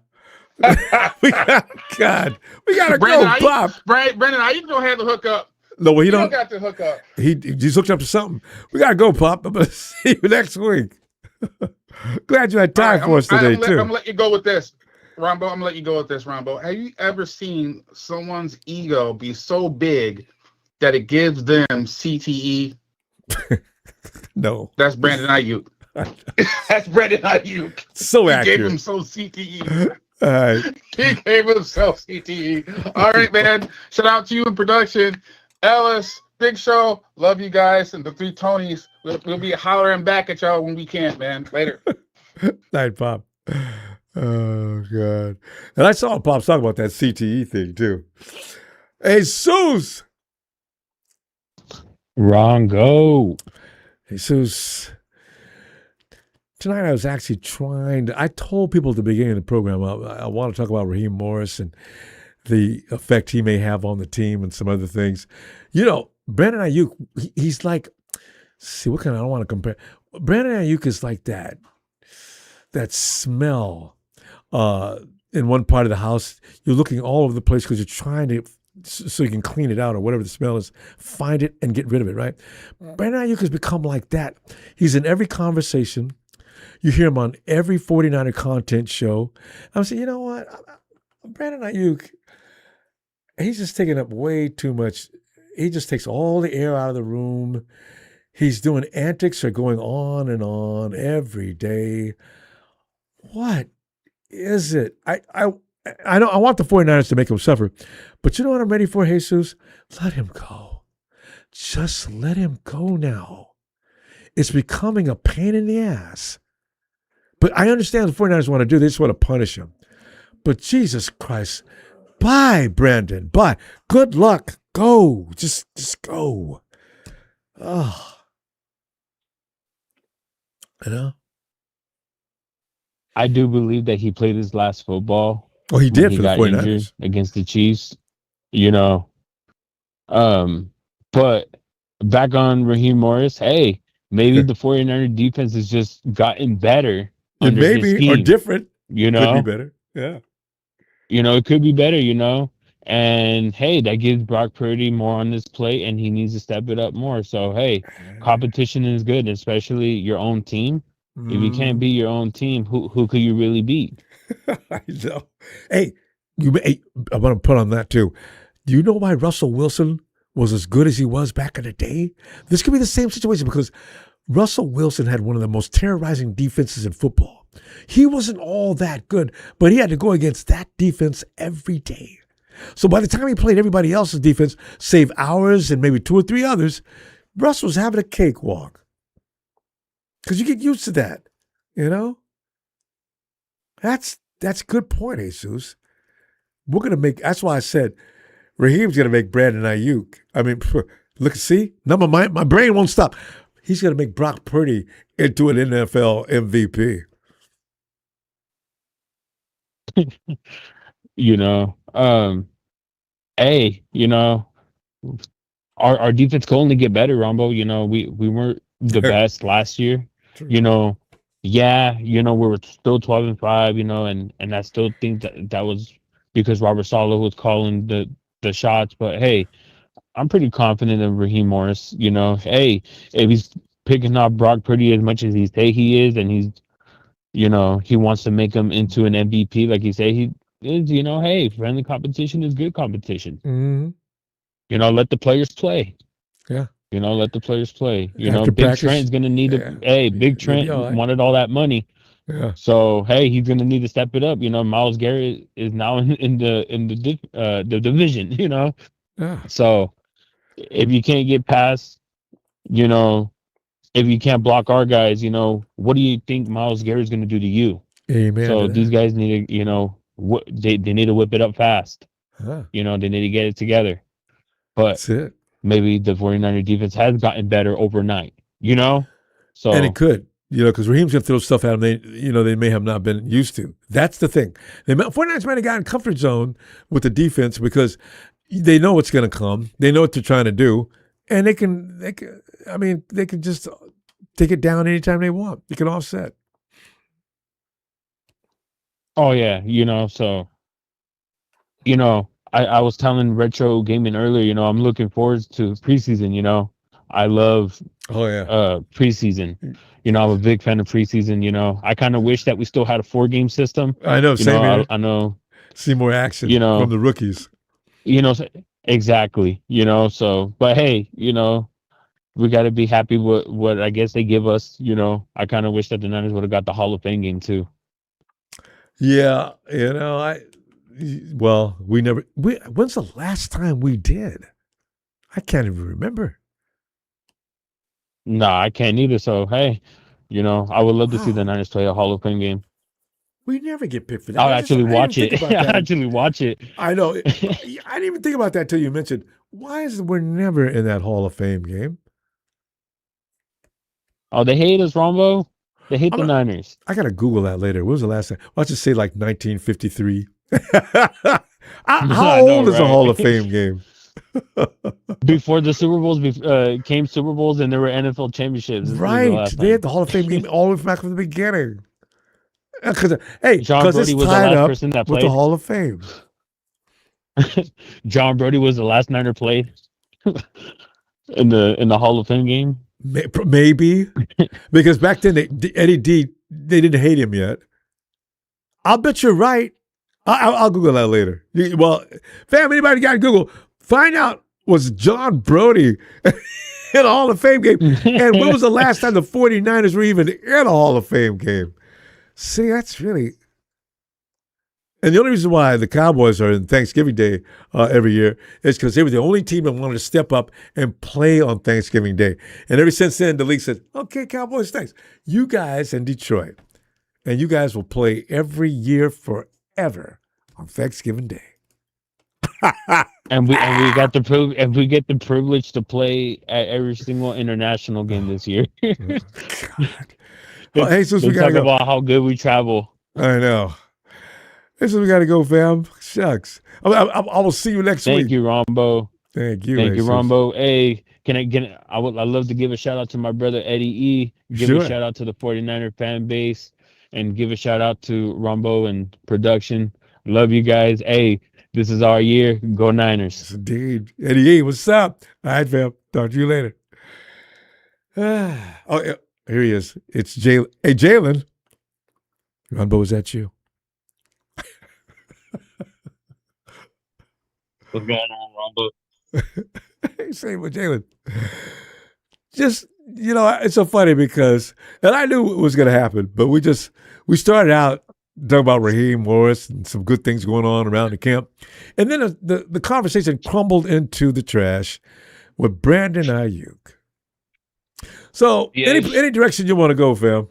A: we got to
S: Brandon,
A: go, Bob.
S: Brandon, you don't have the hookup.
A: No, well,
S: You
A: he
S: don't
A: don't.
S: got the hookup.
A: He just hooked up to something. We got to go, Pop. I'm going to see you next week. Glad you had time for us today, too.
S: I'm gonna let you go with this, Ronbo. I'm gonna let you go with this, Ronbo. Have you ever seen someone's ego be so big that it gives them CTE?
A: No.
S: That's Brandon Ayuk. That's Brandon Ayuk.
A: So
S: He
A: accurate.
S: gave himself CTE.
A: All right.
S: He gave himself CTE. All right, man. Shout out to you in production. Ellis, Big Show. Love you guys. And the 3 Tonys. We'll be hollering back at y'all when we can, man. Later.
A: Night, Pop. Oh, God. And I saw Pop talk about that CTE thing, too. Hey, Jesus.
T: Wrong go.
A: Jesus. Tonight I was actually I told people at the beginning of the program, I want to talk about Raheem Morris and the effect he may have on the team and some other things. Brandon Ayuk, he's like, I don't want to compare. Brandon Ayuk is like that smell in one part of the house. You're looking all over the place because you're trying to, so you can clean it out or whatever the smell is, find it and get rid of it, right? Brandon Ayuk has become like that. He's in every conversation. You hear him on every 49er content show. I'm saying, you know what? Brandon Ayuk, he's just taking up way too much. He just takes all the air out of the room. He's doing antics are going on and on every day. What is it? I know I want the 49ers to make him suffer, but you know what I'm ready for, Jesus? Let him go. Just let him go now. It's becoming a pain in the ass. But I understand the 49ers want to do. They just want to punish him. But Jesus Christ, bye, Brandon. Bye. Good luck. Go. Just go. Oh.
T: I do believe that he played his last football.
A: Oh, he did
T: when
A: for the
T: got
A: 49ers.
T: injured against the Chiefs. But back on Raheem Morris, hey, maybe the 49er defense has just gotten better.
A: It may
T: his
A: be, or
T: scheme,
A: different.
T: Could
A: be better. Yeah.
T: It could be better, And hey, that gives Brock Purdy more on this plate, and he needs to step it up more. So hey, competition is good, especially your own team. If you can't beat your own team, who could you really beat?
A: I know. Hey, hey, I want to put on that too. Do you know why Russell Wilson was as good as he was back in the day? This could be the same situation because Russell Wilson had one of the most terrorizing defenses in football. He wasn't all that good, but he had to go against that defense every day. So by the time he played everybody else's defense, save ours and maybe 2 or 3 others, Russ was having a cakewalk. Because you get used to that, you know? That's a good point, Jesus. We're gonna make. That's why I said Raheem's gonna make Brandon Ayuk. I mean, look, see, my brain won't stop. He's gonna make Brock Purdy into an NFL MVP.
T: You know, hey, you know, our defense can only get better, Ronbo. You know, we weren't the best last year. You know, yeah, you know, we were still 12-5, you know, and I still think that was because Robert Saleh was calling the shots. But hey, I'm pretty confident in Raheem Morris. You know, hey, if he's picking up Brock Purdy as much as he say he is, and he's, you know, he wants to make him into an MVP like he say he is, you know, hey, friendly competition is good competition.
A: Mm-hmm.
T: You know, let the players play.
A: Yeah.
T: You know, let the players play. You
A: After
T: know, Big
A: practice,
T: Trent's going to need to, hey, Big Trent
A: all right.
T: wanted all that money.
A: Yeah.
T: So, hey, he's going to need to step it up. You know, Myles Garrett is now in the division, you know.
A: Yeah.
T: So, if you can't get past, you know, if you can't block our guys, you know, what do you think Myles Garrett's going to do to you?
A: Amen.
T: So,
A: to
T: these
A: that.
T: guys need to, you know, they need to whip it up fast.
A: Huh.
T: You know, they need to get it together. But
A: That's it.
T: maybe the 49er defense has gotten better overnight, you know? So,
A: And it could, you know, because Raheem's going to throw stuff at them they may have not been used to. That's the thing. 49ers might have gotten comfort zone with the defense because they know what's going to come. They know what they're trying to do. And they can just take it down anytime they want. You can offset.
T: oh yeah, you know, so, you know, I was telling Retro Gaming earlier, you know, I'm looking forward to preseason, you know. I love preseason. You know, I'm a big fan of preseason, you know. I kind of wish that we still had a 4-game system.
A: I know,
T: You
A: same
T: know,
A: here.
T: I know,
A: See more action
T: you know,
A: from the rookies.
T: you know, exactly, you know, so, but hey, you know, we got to be happy with what I guess they give us, you know. I kind of wish that the Niners would have got the Hall of Fame game too.
A: Yeah, you know, when's the last time we did? I can't even remember.
T: No, I can't either. So, hey, you know, I would love to see the
A: Wow.
T: Niners play a Hall of Fame game.
A: We never get picked for that.
T: I'll
A: I
T: actually
A: didn't
T: watch
A: even
T: it.
A: think about
T: I'll
A: that.
T: actually watch it.
A: I know. I didn't even think about that till you mentioned. Why is it we're never in that Hall of Fame game?
T: Oh, they hate us, Ronbo. They hate the Niners.
A: I gotta Google that later. When was the last time? Let's just say like 1953. How
T: I know,
A: old is a
T: right?
A: Hall of Fame game?
T: Before the Super Bowls came Super Bowls and there were NFL championships. This was the
A: Right.
T: last
A: They
T: time.
A: had the Hall of Fame game all the way back from the beginning. Because
T: John
A: it's
T: Brody was the
A: tied
T: last
A: up
T: person that
A: with the
T: played.
A: Hall of Fame.
T: John Brody was the last Niner played in the Hall of Fame game.
A: Maybe because back then Eddie D, they didn't hate him yet. I'll bet you're right. I'll Google that later. Well, fam, anybody got Google? Find out, was John Brody in a Hall of Fame game? And when was the last time the 49ers were even in a Hall of Fame game? See, that's really... And the only reason why the Cowboys are in Thanksgiving Day every year is because they were the only team that wanted to step up and play on Thanksgiving Day. And ever since then, the league said, okay, Cowboys, thanks. You guys in Detroit, and you guys will play every year forever on Thanksgiving Day.
T: And we get the privilege to play at every single international game this year.
A: Well, hey, since we
T: They
A: gotta
T: talk
A: go.
T: about how good we travel.
A: I know. Hey, since we gotta go, fam. Shucks. I will see you next week.
T: Thank you, Rombo.
A: Thank you,
T: Thank you,
A: Jesus.
T: Rombo. Hey, I'd love to give a shout out to my brother Eddie E. Give
A: Sure.
T: a shout out to the 49er fan base and give a shout out to Rombo and production. Love you guys. Hey, This is our year. Go Niners.
A: Indeed. Eddie E, what's up? All right, fam. Talk to you later. Oh, yeah. Here he is. It's Jalen. Hey, Jalen. Ronbo, is that you?
T: What's going on, Ronbo?
A: Same with Jalen. Just, it's so funny because, and I knew it was going to happen, but we started out talking about Raheem Morris and some good things going on around the camp. And then the conversation crumbled into the trash with Brandon Ayuk. So, any direction you want to go, fam?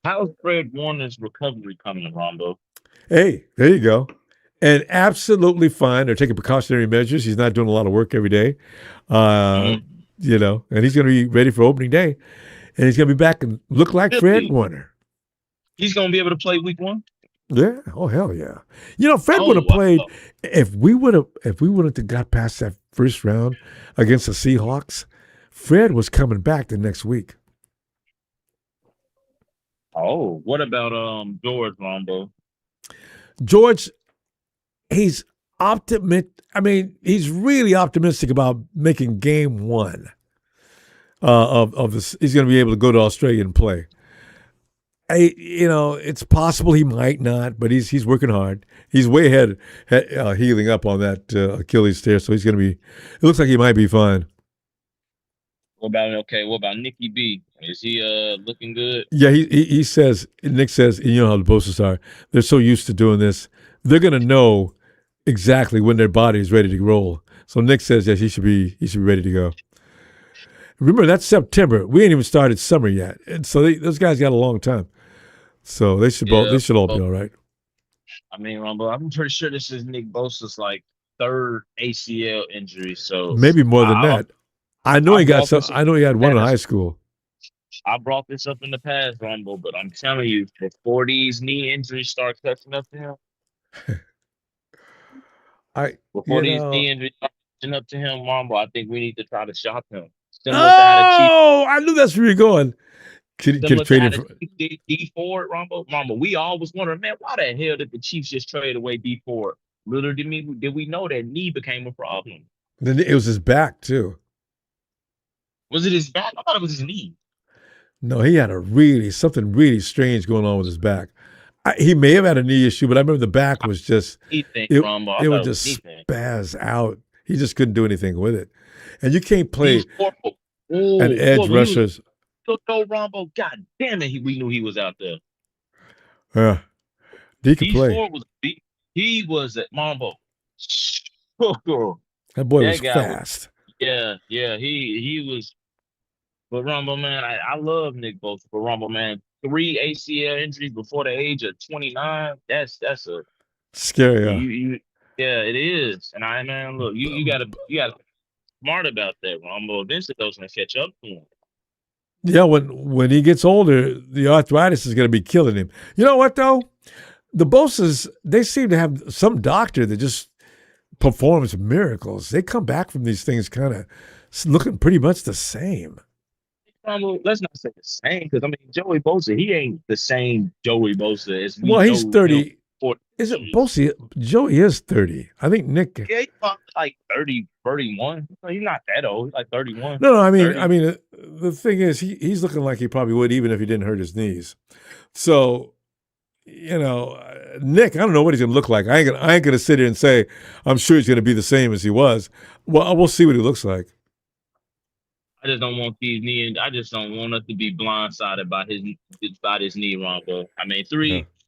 T: How's Fred Warner's recovery coming, Ronbo?
A: Hey, there you go. And absolutely fine. They're taking precautionary measures. He's not doing a lot of work every day. And he's going to be ready for opening day. And he's going to be back and look like Fred Warner.
T: He's going to be able to play week 1?
A: Yeah. Oh, hell yeah. Fred would have played if we would have got past that first round against the Seahawks. Fred was coming back the next week.
T: Oh, what about George, Ronbo?
A: George, he's optimistic. I mean, he's really optimistic about making game 1 of this. He's going to be able to go to Australia and play. It's possible he might not, but he's working hard. He's way ahead healing up on that Achilles tear, so he's going to be. It looks like he might be fine.
T: What about Nicky B? Is he looking good?
A: Yeah, he says. Nick says, you know how the Bosses are. They're so used to doing this. They're going to know exactly when their body is ready to roll. So Nick says, yes, he should be ready to go. Remember, that's September. We ain't even started summer yet, and so those guys got a long time. So they should all be all right.
T: I mean, Rumble, I'm pretty sure this is Nick Bosa's like 3rd ACL injury. So
A: maybe more than that. I know he got some. I know he had one in high school.
T: I brought this up in the past, Rumble, but I'm telling you, before these knee injuries start catching up to him, knee injuries start catching up to him, Rumble, I think we need to try to shop him.
A: I knew that's where you're going. Could trade him for
T: D Ford, Rumble. We always wondering, man, why the hell did the Chiefs just trade away D Ford? Little did we know that knee became a problem.
A: Then it was his back too.
T: Was it his back? I thought it was his knee.
A: No, he had something really strange going on with his back. He may have had a knee issue, but I remember the back was just it would just spaz out. He just couldn't do anything with it, and you can't play an edge rushers.
T: No, Ronbo, God damn it! We knew he was out there.
A: Yeah, he could play.
T: He was at Ronbo.
A: That boy was fast.
T: Yeah, he was. But Ronbo, man, I love Nick Bosa. But Ronbo, man, 3 ACL injuries before the age of 29. That's a
A: scary.
T: Yeah, it is. And look, you gotta be smart about that, Ronbo. Eventually, those gonna catch up to him.
A: Yeah, when he gets older, the arthritis is going to be killing him. You know what, though? The Bosas, they seem to have some doctor that just performs miracles. They come back from these things kind of looking pretty much the same.
T: Let's not say the same, because, I mean, Joey Bosa, he ain't the same Joey Bosa as we
A: Well, he's 30.
T: You know,
A: is it Bosa? Joey is 30. I think Nick.
T: Yeah, he's like 30, 31. He's not that old. He's like 31.
A: No, I mean, the thing is, he's looking like he probably would even if he didn't hurt his knees. So, Nick, I don't know what he's gonna look like. I ain't gonna sit here and say I'm sure he's gonna be the same as he was. Well, we'll see what he looks like.
T: I just don't want these knee. I just don't want us to be blindsided by his knee, Ronbo. I mean,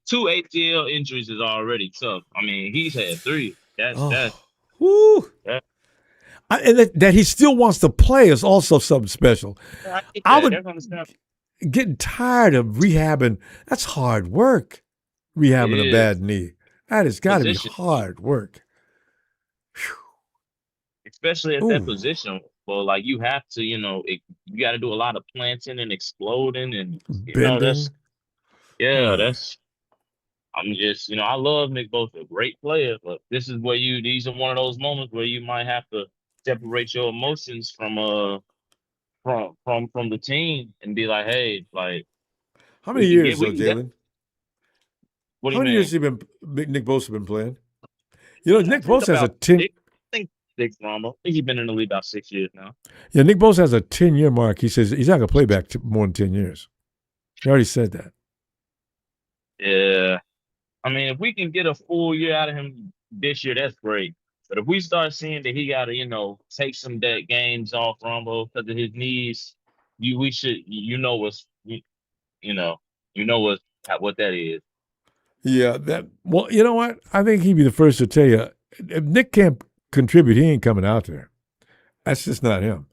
T: 2 ACL injuries is already tough. I mean, he's had 3.
A: Woo. And that he still wants to play is also something special. Getting tired of rehabbing. That's hard work. Rehabbing a bad knee. That has got to be hard work.
T: Especially at that position. Well, like you have to, you got to do a lot of planting and exploding and I'm just, I love Nick Bosa, a great player, but these are one of those moments where you might have to separate your emotions from the team and be like, hey, like,
A: how many years though, Jalen?
U: What do
A: How
U: you
A: many years
U: mean?
A: has Nick Bosa been playing? You know,
U: I
A: Nick
U: think
A: Bosa has a
U: about
A: 10.
U: I think Nick Ronbo. I think he's been in the league about 6 years now.
A: Yeah, Nick Bosa has a 10-year mark. He says he's not going to play back more than 10 years. He already said that.
U: Yeah. I mean, if we can get a full year out of him this year, that's great. But if we start seeing that he got to, take some games off Rumble because of his knees, we should, what that is.
A: Yeah, well, you know what? I think he'd be the first to tell you, if Nick can't contribute, he ain't coming out there. That's just not him.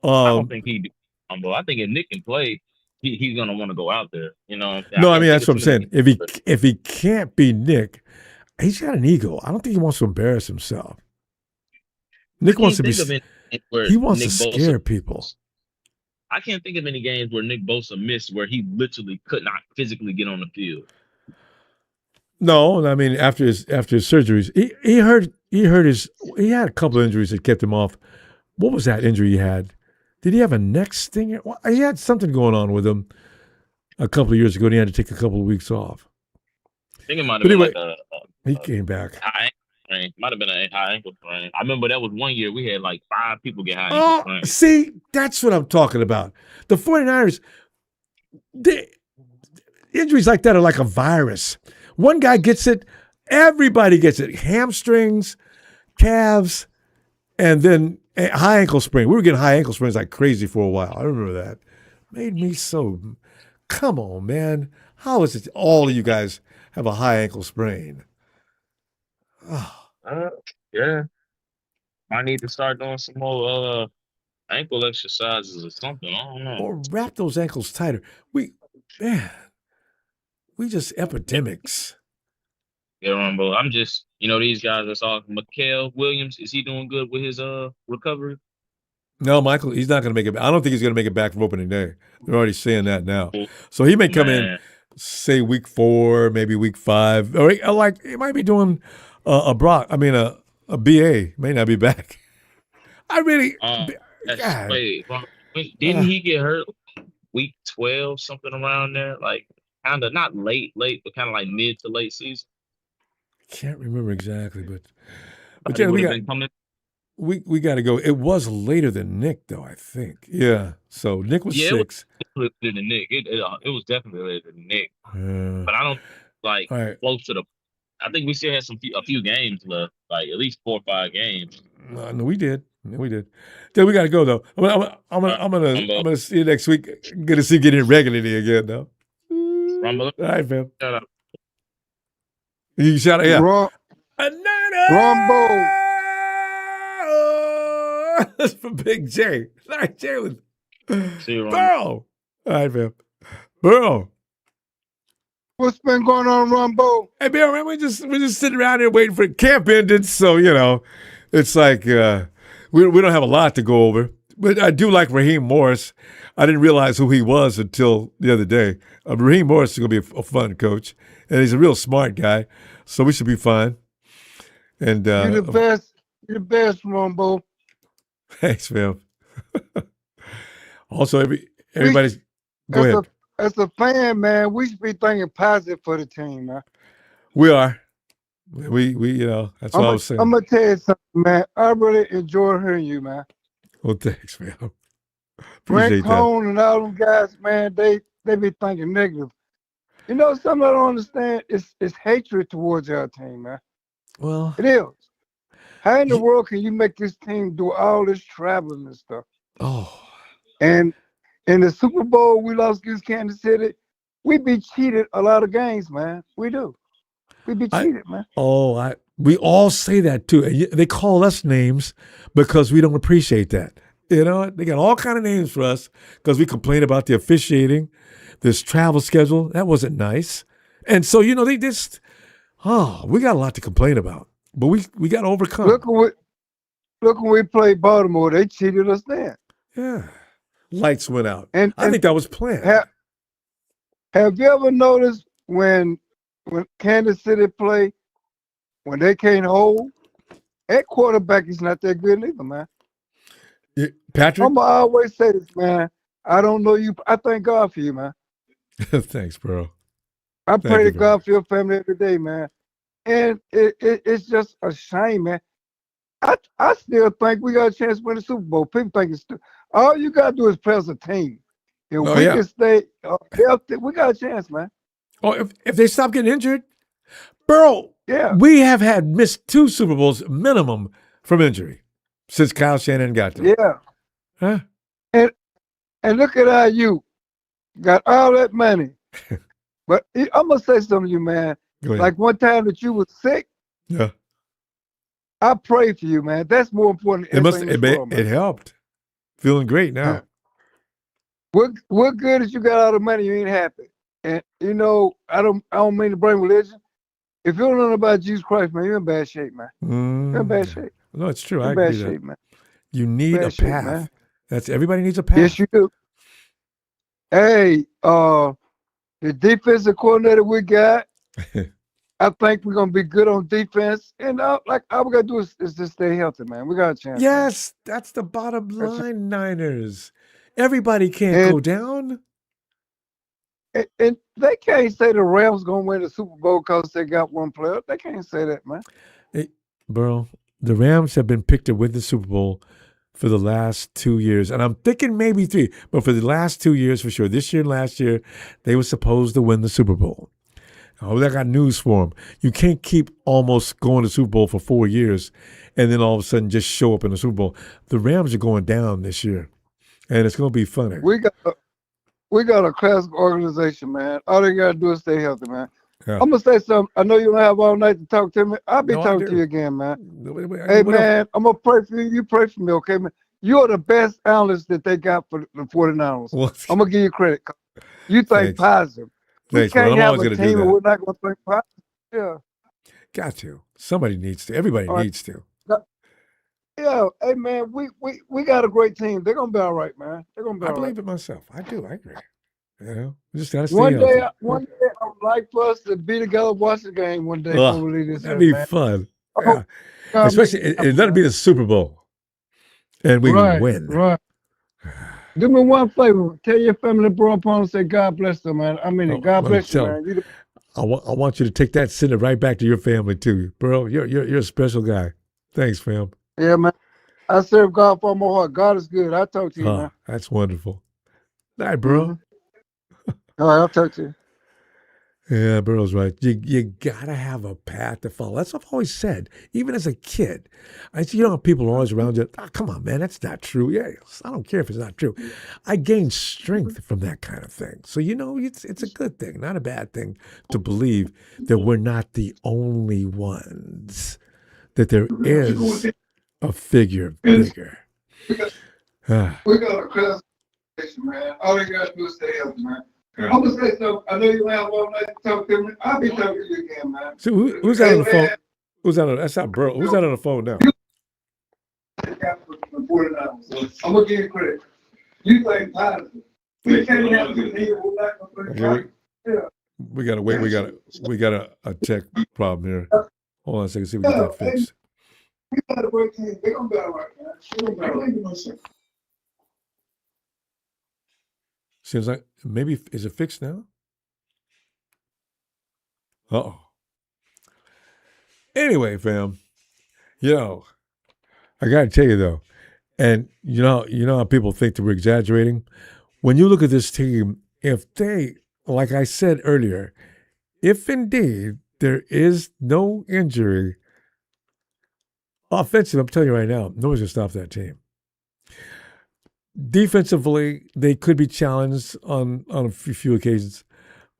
U: I don't think he do Rumble. I think if Nick can play, he's gonna want to go out there.
A: No, I mean, that's what I'm saying. If he can't be Nick, he's got an ego. I don't think he wants to embarrass himself. Nick wants to be. He wants to scare people.
U: I can't think of any games where Nick Bosa missed where he literally could not physically get on the field.
A: No, I mean after his surgeries, he had a couple of injuries that kept him off. What was that injury he had? Did he have a neck stinger? Well, he had something going on with him a couple of years ago, and he had to take a couple of weeks off.
U: I think it might have been like
A: he came back.
U: High ankle sprain. Might have been a high ankle sprain. I remember that was one year we had like 5 people get high ankle sprain.
A: See, that's what I'm talking about. The 49ers, injuries like that are like a virus. One guy gets it, everybody gets it. Hamstrings, calves, and then high ankle sprain. We were getting high ankle sprains like crazy for a while. I remember that. Made me so. Come on, man. How is it all of you guys have a high ankle sprain? Oh.
U: Yeah. Might need to start doing some more ankle exercises or something. I don't know.
A: Or wrap those ankles tighter. We just epidemics.
U: Yeah, Rumble. I'm just, these guys that's all Mikael Williams, is he doing good with his recovery?
A: No, Michael, he's not going to make it. I don't think he's going to make it back from opening day. They're already saying that now. So he may come in, say week 4, maybe week 5, or he might be doing a BA. May not be back. I really.
U: Didn't he get hurt week 12, something around there? Like kind of not late, but kind of like mid to late season.
A: Can't remember exactly, but yeah, we got to go. It was later than Nick, though. I think. Yeah. So Nick was 6.
U: It was later than Nick. It was definitely later than Nick. But I don't close to the. I think we still had a few games left, like at least 4 or 5 games.
A: No, we did. Then we got to go though. I'm gonna see you next week. I'm gonna see you getting regularly again though.
U: Rumble.
A: All right, fam.
U: Shout out.
A: You shout out, yeah.
F: Ronbo.
A: That's from Big J. Like J with
U: See you,
A: Burrow. All right, fam. Burrow.
F: What's been going on, Ronbo?
A: Hey, Bill, man, we're just sitting around here waiting for camp ended. So it's like we don't have a lot to go over. But I do like Raheem Morris. I didn't realize who he was until the other day. Raheem Morris is going to be a fun coach, and he's a real smart guy. So we should be fine. And
F: you're the best. You're the best, Ronbo.
A: Thanks, man. Also, everybody's go ahead.
F: As a fan, man, we should be thinking positive for the team, man.
A: We are. We that's what I was saying.
F: I'm gonna tell you something, man. I really enjoy hearing you, man.
A: Well, thanks, man.
F: Brent Cone and all them guys, man, they be thinking negative. Something I don't understand is hatred towards our team, man.
A: Well,
F: it is. How in the world can you make this team do all this traveling and stuff?
A: Oh.
F: And in the Super Bowl, we lost against Kansas City. We be cheated a lot of games, man. We do. We be cheated, man.
A: We all say that too. And they call us names because we don't appreciate that. They got all kind of names for us because we complain about the officiating, this travel schedule. That wasn't nice. And so, they just, we got a lot to complain about. But we got to overcome.
F: Look when we played Baltimore, they cheated us then.
A: Yeah. Lights went out. And I think that was planned.
F: Have you ever noticed when Kansas City play, when they can't hold, that quarterback is not that good either, man.
A: Patrick?
F: I'm always say this, man. I don't know you. I thank God for you, man.
A: Thanks, bro.
F: I
A: Thank
F: pray
A: you
F: to
A: very
F: God for your family every day, man. And it's just a shame, man. I still think we got a chance to win the Super Bowl. People think it's all you gotta do is play as a team. If
A: Oh,
F: we
A: yeah.
F: can stay healthy, we got a chance, man.
A: Oh, if they stop getting injured, Burrow,
F: Yeah.
A: we have had missed 2 Super Bowls minimum from injury since Kyle Shanahan got there.
F: Yeah.
A: Huh?
F: And look at how you got all that money. But I'm gonna say something to you, man.
A: Go ahead.
F: Like one time that you was sick,
A: Yeah.
F: I prayed for you, man. That's more important than anything in this world, man.
A: It helped. Feeling great now.
F: What good is you got all the money, you ain't happy. And you know, I don't mean to bring religion. If you don't know about Jesus Christ, man, you're in bad shape, man. You're in bad shape.
A: No, it's true.
F: You're
A: I
F: in bad
A: agree
F: shape,
A: that.
F: man.
A: You need a
F: Bad shape,
A: path.
F: man.
A: That's everybody needs a path.
F: Yes, you do. Hey, the defensive coordinator we got, I think we're gonna be good on defense. And like all we gotta do is just stay healthy, man. We got a chance.
A: Yes, that's the bottom line, Niners. Everybody can't
F: And-
A: go down.
F: And they can't say the Rams gonna win the Super Bowl because they got one player. They can't say that, man.
A: Hey, bro, the Rams have been picked to win the Super Bowl for the last 2 years. And I'm thinking maybe 3, but for the last 2 years for sure. This year and last year, they were supposed to win the Super Bowl. Oh, I got news for them. You can't keep almost going to Super Bowl for 4 years and then all of a sudden just show up in the Super Bowl. The Rams are going down this year, and it's going to be funny.
F: We got a classic organization, man. All they gotta do is stay healthy, man.
A: Yeah.
F: I'm gonna say something. I know you don't have all night to talk to me. I'll be
A: No, I
F: talking to
A: do.
F: you again, man.
A: Hey,
F: Hey, man, I'm gonna pray for you. You pray for me, okay, man? You're the best analyst that they got for the 49ers.
A: Well,
F: I'm gonna give you credit. You think
A: Thanks.
F: positive. We
A: Thanks, man.
F: can't
A: I'm
F: have
A: always
F: a
A: going to
F: team
A: do
F: and
A: that.
F: we're not gonna think positive. Yeah.
A: Got to. Somebody needs to. Everybody
F: All right.
A: needs to.
F: Yeah, hey man, we got a great team. They're gonna be all right, man. They're gonna be
A: I
F: all right.
A: believe it myself. I do. I agree. You know, we just got to stay
F: One
A: healthy.
F: day I would like for us to be together, watch the game one day
A: Ugh,
F: before we leave this
A: that'd
F: earth,
A: be
F: man.
A: fun.
F: Oh,
A: Yeah.
F: God,
A: Especially,
F: make it
A: it that'd be the Super Bowl. And we
F: right,
A: win.
F: right. Do me one favor. Tell your family, bro, and say God bless them, man. I mean, God
A: Let me
F: bless you,
A: tell
F: man. You
A: I want you to take that, send it right back to your family too, bro. You're a special guy. Thanks, fam.
F: yeah, man. I serve God for my heart. God is good. I'll talk to you, man.
A: That's wonderful. All right, bro.
F: All right, I'll talk to you.
A: Yeah, Burrow's right. You gotta have a path to follow. That's what I've always said. Even as a kid, I see people are always around you. Oh, come on, man, that's not true. Yeah, I don't care if it's not true. I gained strength from that kind of thing. So it's a good thing, not a bad thing, to believe that we're not the only ones. That there is a figure bigger.
F: We got a class, man. All they gotta do is stay healthy, man. I'm gonna say something. I know you have all night to talk to me. I'll be talking to you again, man.
A: So who's that on the phone? Who's that on? That's not Burrow. Who's that on the phone now?
F: I'm gonna give you credit. You think positive. We can't have to here. We're not gonna put it right.
A: We gotta wait. We got a tech problem here. Hold on a second. See if we get that fixed.
F: We got a great team. They're gonna be all right, man. They're gonna be all right.
A: Seems like maybe is it fixed now? Uh-oh. Anyway, fam, I gotta tell you though, and you know how people think that we're exaggerating. When you look at this team, if they, like I said earlier, if indeed there is no injury, offensive, I'm telling you right now, nobody's gonna stop that team. Defensively, they could be challenged on a few occasions,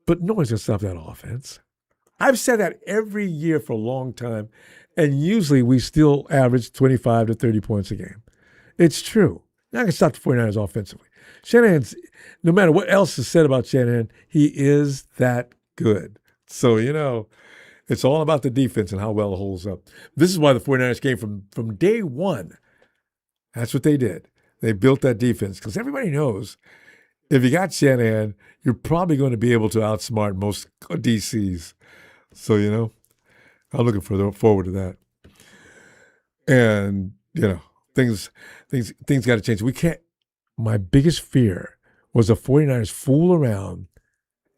A: but nobody's going to stop that offense. I've said that every year for a long time, and usually we still average 25 to 30 points a game. It's true. Not going to stop the 49ers offensively. Shanahan's, no matter what else is said about Shanahan, he is that good. So, it's all about the defense and how well it holds up. This is why the 49ers came from day one. That's what they did. They built that defense because everybody knows if you got Shanahan, you're probably going to be able to outsmart most DCs. So, I'm looking forward to that. And, things got to change. We can't. My biggest fear was the 49ers fool around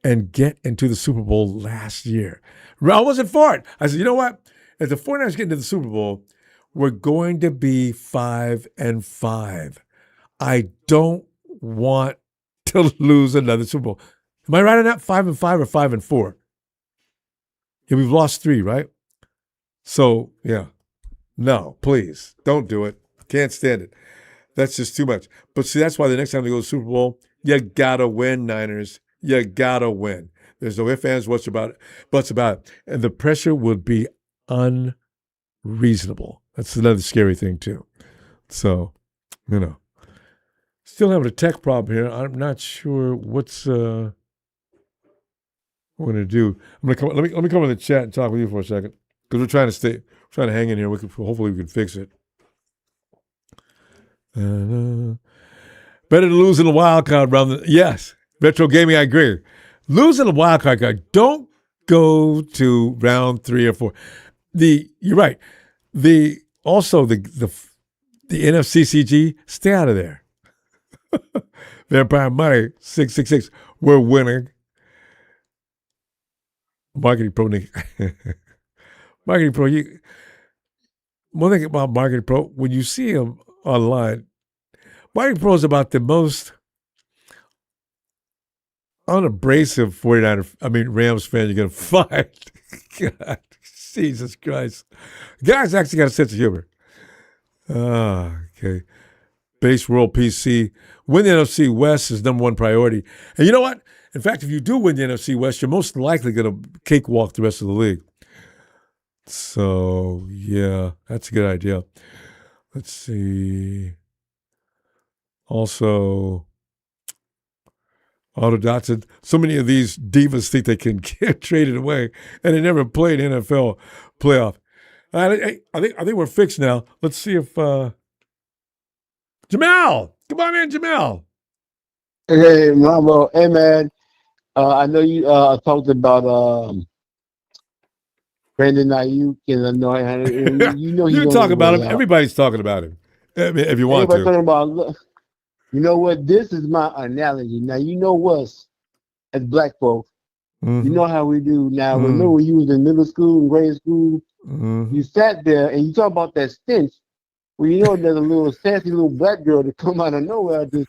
A: and get into the Super Bowl last year. I wasn't for it. I said, you know what? If the 49ers get into the Super Bowl, we're going to be 5-5. I don't want to lose another Super Bowl. Am I right on that? 5-5 or 5-4? Yeah, we've lost 3, right? So, yeah. No, please, don't do it. Can't stand it. That's just too much. But see, that's why the next time they go to the Super Bowl, you gotta win, Niners. You gotta win. There's no ifs, ands, buts about it. And the pressure would be unreasonable. That's another scary thing, too. So, still having a tech problem here. I'm not sure what's we're going to do. Let me come in the chat and talk with you for a second, because we're trying to hang in here. Hopefully we can fix it. Better to lose in the wild card round. Yes, Retro Gaming, I agree. Losing the wild card. Don't go to round 3 or 4. You're right. The NFCCG, stay out of there. Vampire Money 666. We're winning. Marketing Pro. Marketing Pro. One thing about Marketing Pro, when you see them online, Marketing Pro is about the most unabrasive Rams fan you're going to find. God, Jesus Christ. Guys actually got a sense of humor. Okay. Base World PC. Win the NFC West is number 1 priority. And you know what? In fact, if you do win the NFC West, you're most likely going to cakewalk the rest of the league. So, yeah, that's a good idea. Let's see. Also, Auto Dotson. So many of these divas think they can get traded away, and they never played NFL playoff. I think we're fixed now. Let's see if Jamal. Come on in, Jamal.
F: Hey, Ronbo. Hey, man. I know you talked about Brandon Ayuk, and I know you know he's
A: you talk about him. Out. Everybody's talking about him. If you want to.
F: Talking about. You know what? This is my analogy. Now you know us as black folks. Mm-hmm. You know how we do. Now remember when you was in middle school and grade school, you sat there and you talk about that stench. Well, you know there's a little sassy little black girl that come out of nowhere. The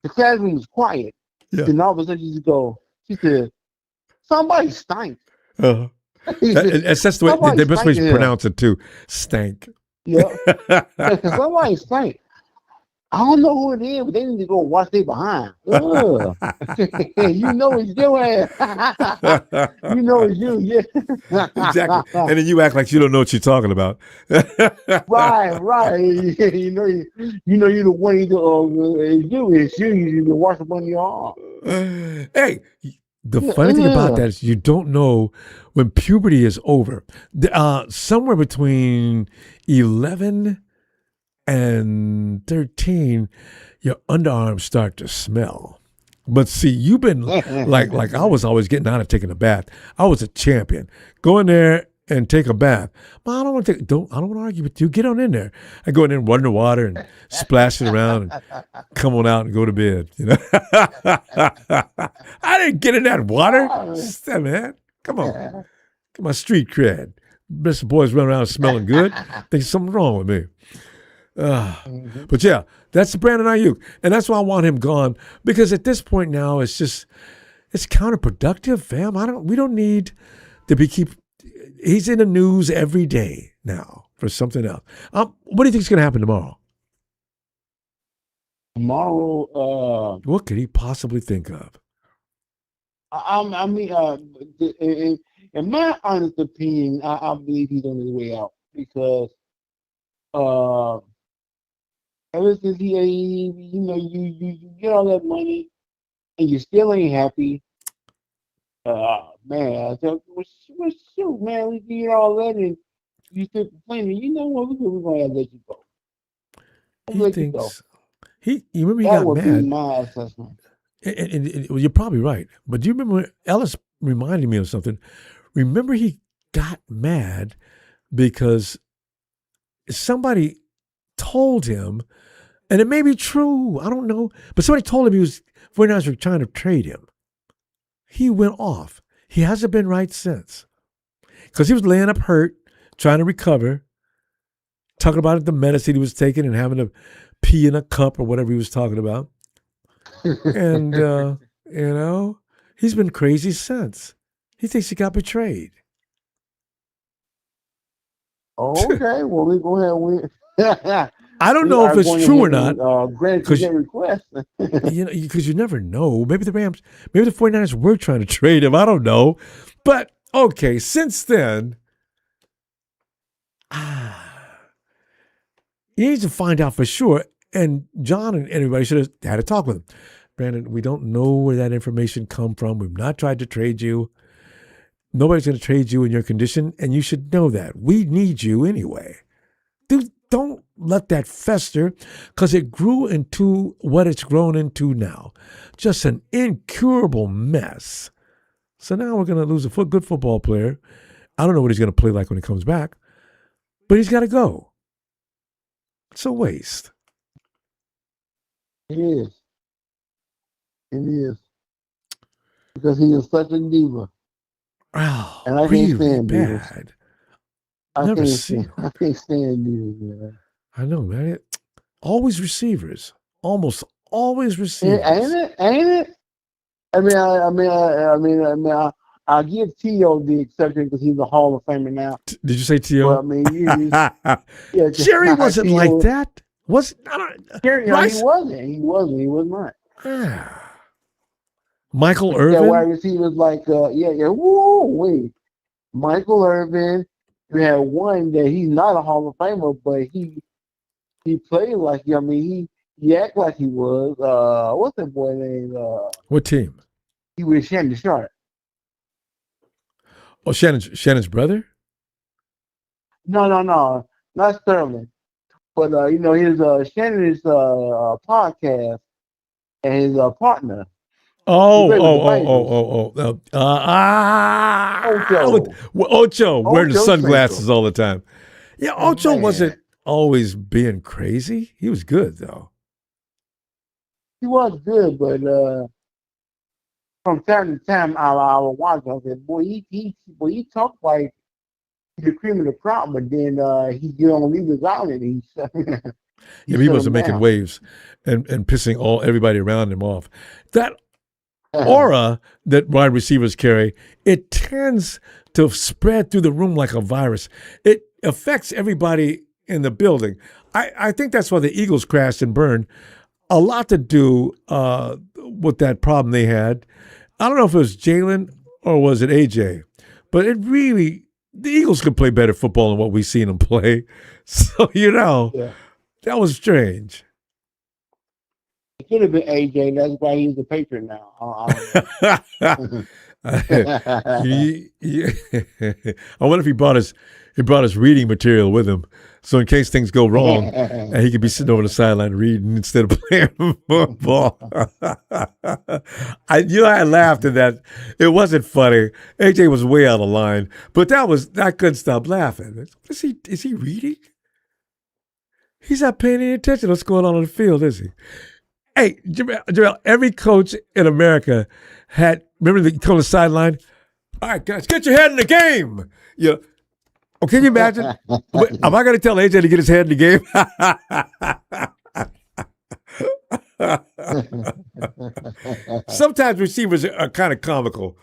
F: classroom was quiet. Yeah. And all of a sudden she said, somebody stank.
A: Uh-huh. That's the way the best way to pronounce it too. Stank.
F: Yeah. Somebody stank. I don't know who it is, but they need to go watch their behind. You know it's your ass. You know it's you, yeah.
A: Exactly. And then you act like you don't know what you're talking about.
F: Right. You know you're the one you do is you can wash up on your arm.
A: Hey, the funny thing about that is you don't know when puberty is over. Somewhere between 11 and 13, your underarms start to smell. But see, you've been like I was always getting out of taking a bath. I was a champion. Go in there and take a bath. But I don't want to argue with you. Get on in there. I go in there and run the water and splash it around and come on out and go to bed. I didn't get in that water. Man, come on. Get my street cred. Mr. Boys running around smelling good. There's something wrong with me. But yeah, that's Brandon Ayuk, and that's why I want him gone, because at this point now it's counterproductive, fam. We don't need to he's in the news every day now for something else. What do you think is going to happen tomorrow?
F: Tomorrow,
A: what could he possibly think of?
F: In my honest opinion, I believe he's on his way out, because ever since you get all that money and you still ain't happy, man, I said, well, shoot, man, we get all that and you still complaining. You know what? We're going to let you go.
A: He thinks you remember he got mad. That would be my assessment. And you're probably right. But do you remember Ellis reminded me of something? Remember he got mad because somebody told him, and it may be true, I don't know, but somebody told him 49ers were trying to trade him. he went off. He hasn't been right since. Because he was laying up hurt, trying to recover, talking about the medicine he was taking and having to pee in a cup or whatever he was talking about. And, he's been crazy since. He thinks he got betrayed.
F: Okay, well, we go ahead.
A: I don't know if it's true or not.
F: Because request.
A: Because you never know. Maybe the 49ers were trying to trade him. I don't know. But, okay, since then, he needs to find out for sure. And John and everybody should have had a talk with him. Brandon, we don't know where that information come from. We've not tried to trade you. Nobody's going to trade you in your condition, and you should know that. We need you anyway. Dude, don't let that fester, because it grew into what it's grown into now. Just an incurable mess. So now we're going to lose a good football player. I don't know what he's going to play like when he comes back, but he's got to go. It's a waste.
F: It is. It is. Because he is such a diva.
A: Oh,
F: and I
A: really
F: can't stand
A: bad.
F: I
A: Never
F: can't
A: seen.
F: I can't stand divas, man.
A: I know, man. Always receivers. Almost always receivers.
F: Ain't it? I'll give T.O. the exception because he's a Hall of Famer now.
A: Did you say T.O.?
F: Well, I mean,
A: Jerry wasn't like that.
F: Jerry,
A: Rice?
F: he wasn't right.
A: Michael
F: Yeah,
A: Irvin?
F: wide receivers like, whoa, wait. Michael Irvin, you had one that he's not a Hall of Famer, but he played like, he act like he was. What's that boy name?
A: What team?
F: He was Shannon Sharp.
A: Oh, Shannon's brother?
F: No, not Sterling. But, his Shannon's podcast and his partner.
A: Ocho, wearing the sunglasses all the time. Yeah, Ocho wasn't always being crazy. He was good, though.
F: He was good, but from time to time, I would watch. I said, "Boy, he talked like the cream of the crop," but then he get on Leaders Island.
A: He wasn't making waves and pissing everybody around him off. That aura that wide receivers carry, it tends to spread through the room like a virus. It affects everybody in the building. I think that's why the Eagles crashed and burned. A lot to do with that problem they had. I don't know if it was Jalen or was it AJ, but the Eagles could play better football than what we've seen them play. So, that was strange.
F: It could have been AJ. That's why he's the Patriot now.
A: I wonder if he brought his reading material with him, so in case things go wrong, and he could be sitting over the sideline reading instead of playing football. I laughed at that. It wasn't funny. AJ was way out of line, but I couldn't stop laughing. Is he reading? He's not paying any attention to what's going on the field, is he? Hey, Jarrell, every coach in America remember they come to the sideline? All right, guys, get your head in the game. Can you imagine? Am I going to tell AJ to get his head in the game? Sometimes receivers are kind of comical,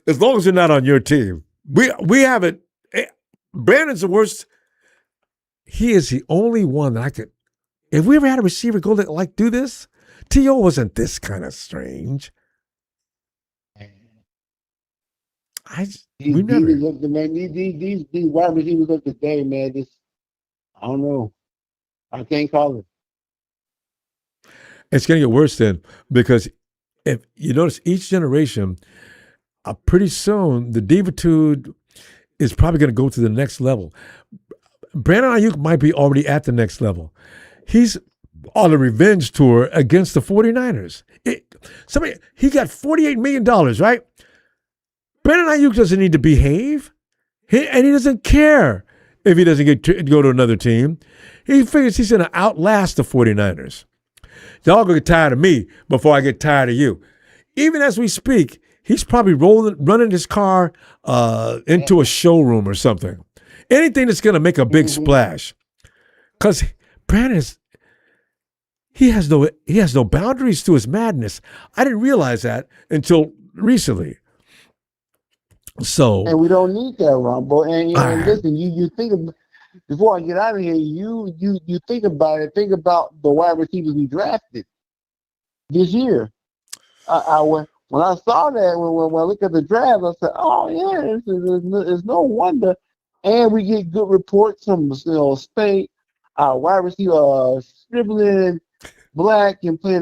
A: as long as they're not on your team. We haven't. Brandon's the worst. He is the only one that I could. If we ever had a receiver go do this, T.O. wasn't this kind of strange.
F: These wide receivers of today, man. I don't know. I can't call it.
A: It's going to get worse then, because if you notice, each generation, pretty soon the divitude is probably going to go to the next level. Brandon Ayuk might be already at the next level. He's on a revenge tour against the 49ers. He got $48 million, right? Brandon Ayuk doesn't need to behave, and he doesn't care if he doesn't go to another team. He figures he's going to outlast the 49ers. Y'all going to get tired of me before I get tired of you. Even as we speak, he's probably running his car into a showroom or something. Anything that's going to make a big splash. Because Brandon he has no boundaries to his madness. I didn't realize that until recently. So,
F: and we don't need that, Ronbo. And listen, you think of, before I get out of here, you think about it. Think about the wide receivers we drafted this year. When I saw that, when I looked at the draft, I said, "Oh yeah, it's no wonder." And we get good reports from State, wide receiver Scribbling, Black can play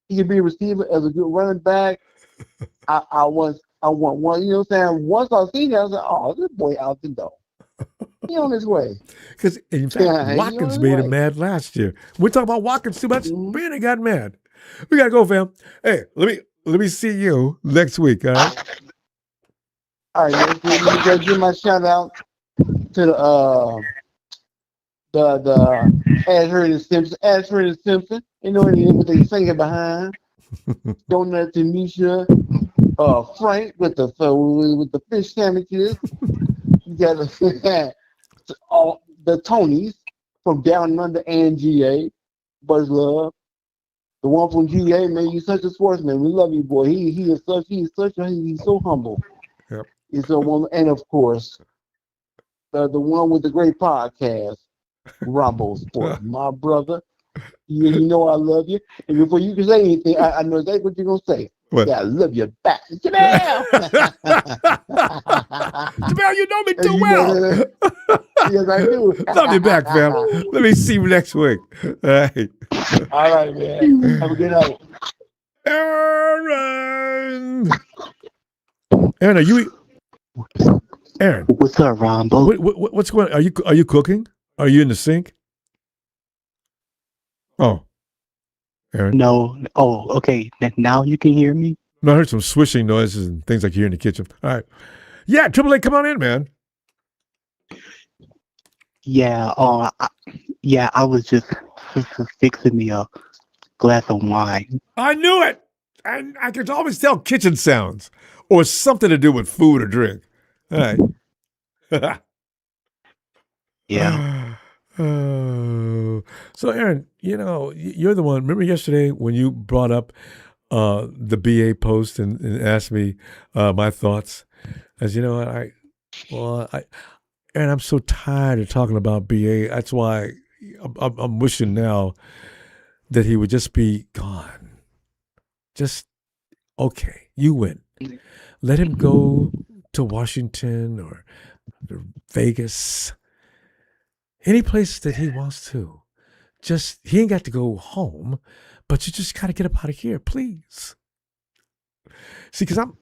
F: he can be a receiver as a good running back. I want one. You know what I'm saying? Once I seen that, I was like, "Oh, this boy out the door. He on his way."
A: Because in fact, Watkins made him mad last year. We talk about Watkins too much. Brandon got mad. We gotta go, fam. Hey, let me see you next week. All right.
F: All right. Let me give my shout out to the Ashford and Simpson. You know what they singing behind. Donut to Misha, Frank with the fish sandwiches. You got all the Tonys from Down Under and GA. Buzz Love. The one from GA, man, you're such a sportsman. We love you, boy. He's so humble.
A: Yep.
F: He's so one, and of course, the one with the great podcast, Ronbo Sports, my brother. You know I love you. And before you can say anything, I know exactly what you're gonna say.
A: What?
F: Yeah, I love you back. Jamel!
A: Jamel, you know me too well.
F: Yes, I do.
A: Love you back, fam. Let me see you next week. All right.
F: All right, man. Have a good night.
A: Aaron, are you? Aaron,
C: what's up, Ronbo?
A: What's going on? Are you cooking? Are you in the sink? Oh, Aaron.
C: No. Oh, okay. Now you can hear me?
A: No, I heard some swishing noises and things like you're in the kitchen. All right. Yeah, Triple A, come on in, man.
C: Yeah. I was just fixing me a glass of wine.
A: I knew it. And I could always tell kitchen sounds or something to do with food or drink. All right.
C: Yeah.
A: So, Aaron, you're the one. Remember yesterday when you brought up the BA post and asked me my thoughts? As you know, Aaron, I'm so tired of talking about BA. That's why I'm wishing now that he would just be gone. Just, okay, you win. Let him go to Washington or Vegas. Any place that he wants to. Just, he ain't got to go home, but you just got to get up out of here, please. See, because I'm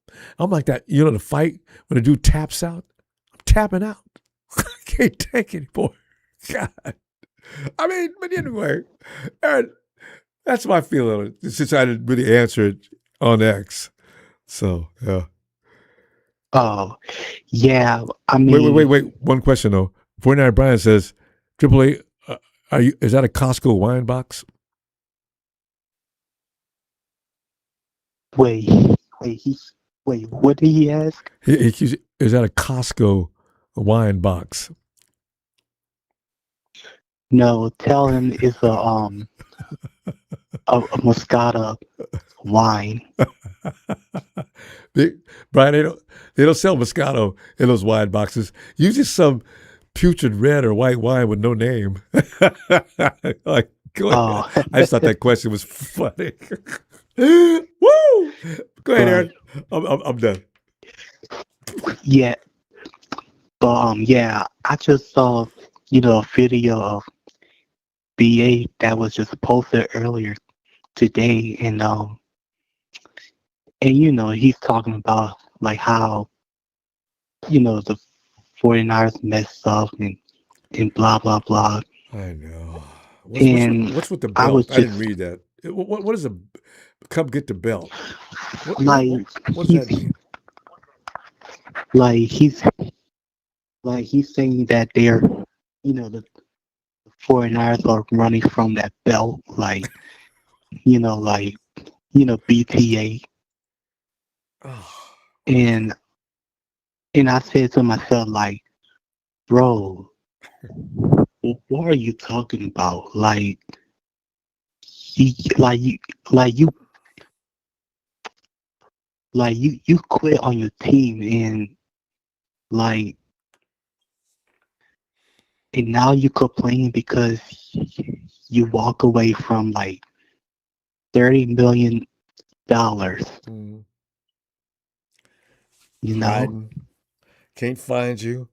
A: like that, the fight when a dude taps out. I'm tapping out. I can't take it anymore. God. I mean, but anyway, Aaron, that's my feeling since I didn't really answer it on X. So, yeah.
C: Oh, yeah. I mean,
A: Wait. One question though. 49 Brian says, Triple A, is that a Costco wine box?
C: Wait, what did he ask?
A: Is that a Costco wine box?
C: No, tell him it's a Moscato wine.
A: Brian, they don't sell Moscato in those wine boxes. Usually some putrid red or white wine with no name. Like, go ahead. I just thought that question was funny. Woo! Go ahead, Aaron. I'm done.
C: Yeah, but yeah, I just saw a video of BA that was just posted earlier today, and he's talking about like how the 49ers messed up and blah blah blah.
A: I know. What's with the belt?
C: I was just,
A: didn't read that. What is a come get the belt? What does that mean?
C: Like he's saying that they're the 49ers are running from that belt, like BTA And I said to myself, like, bro, what are you talking about? Like, you quit on your team, and like, and now you complain because you walk away from like $30 million. You know,
A: Hiding. Can't find you.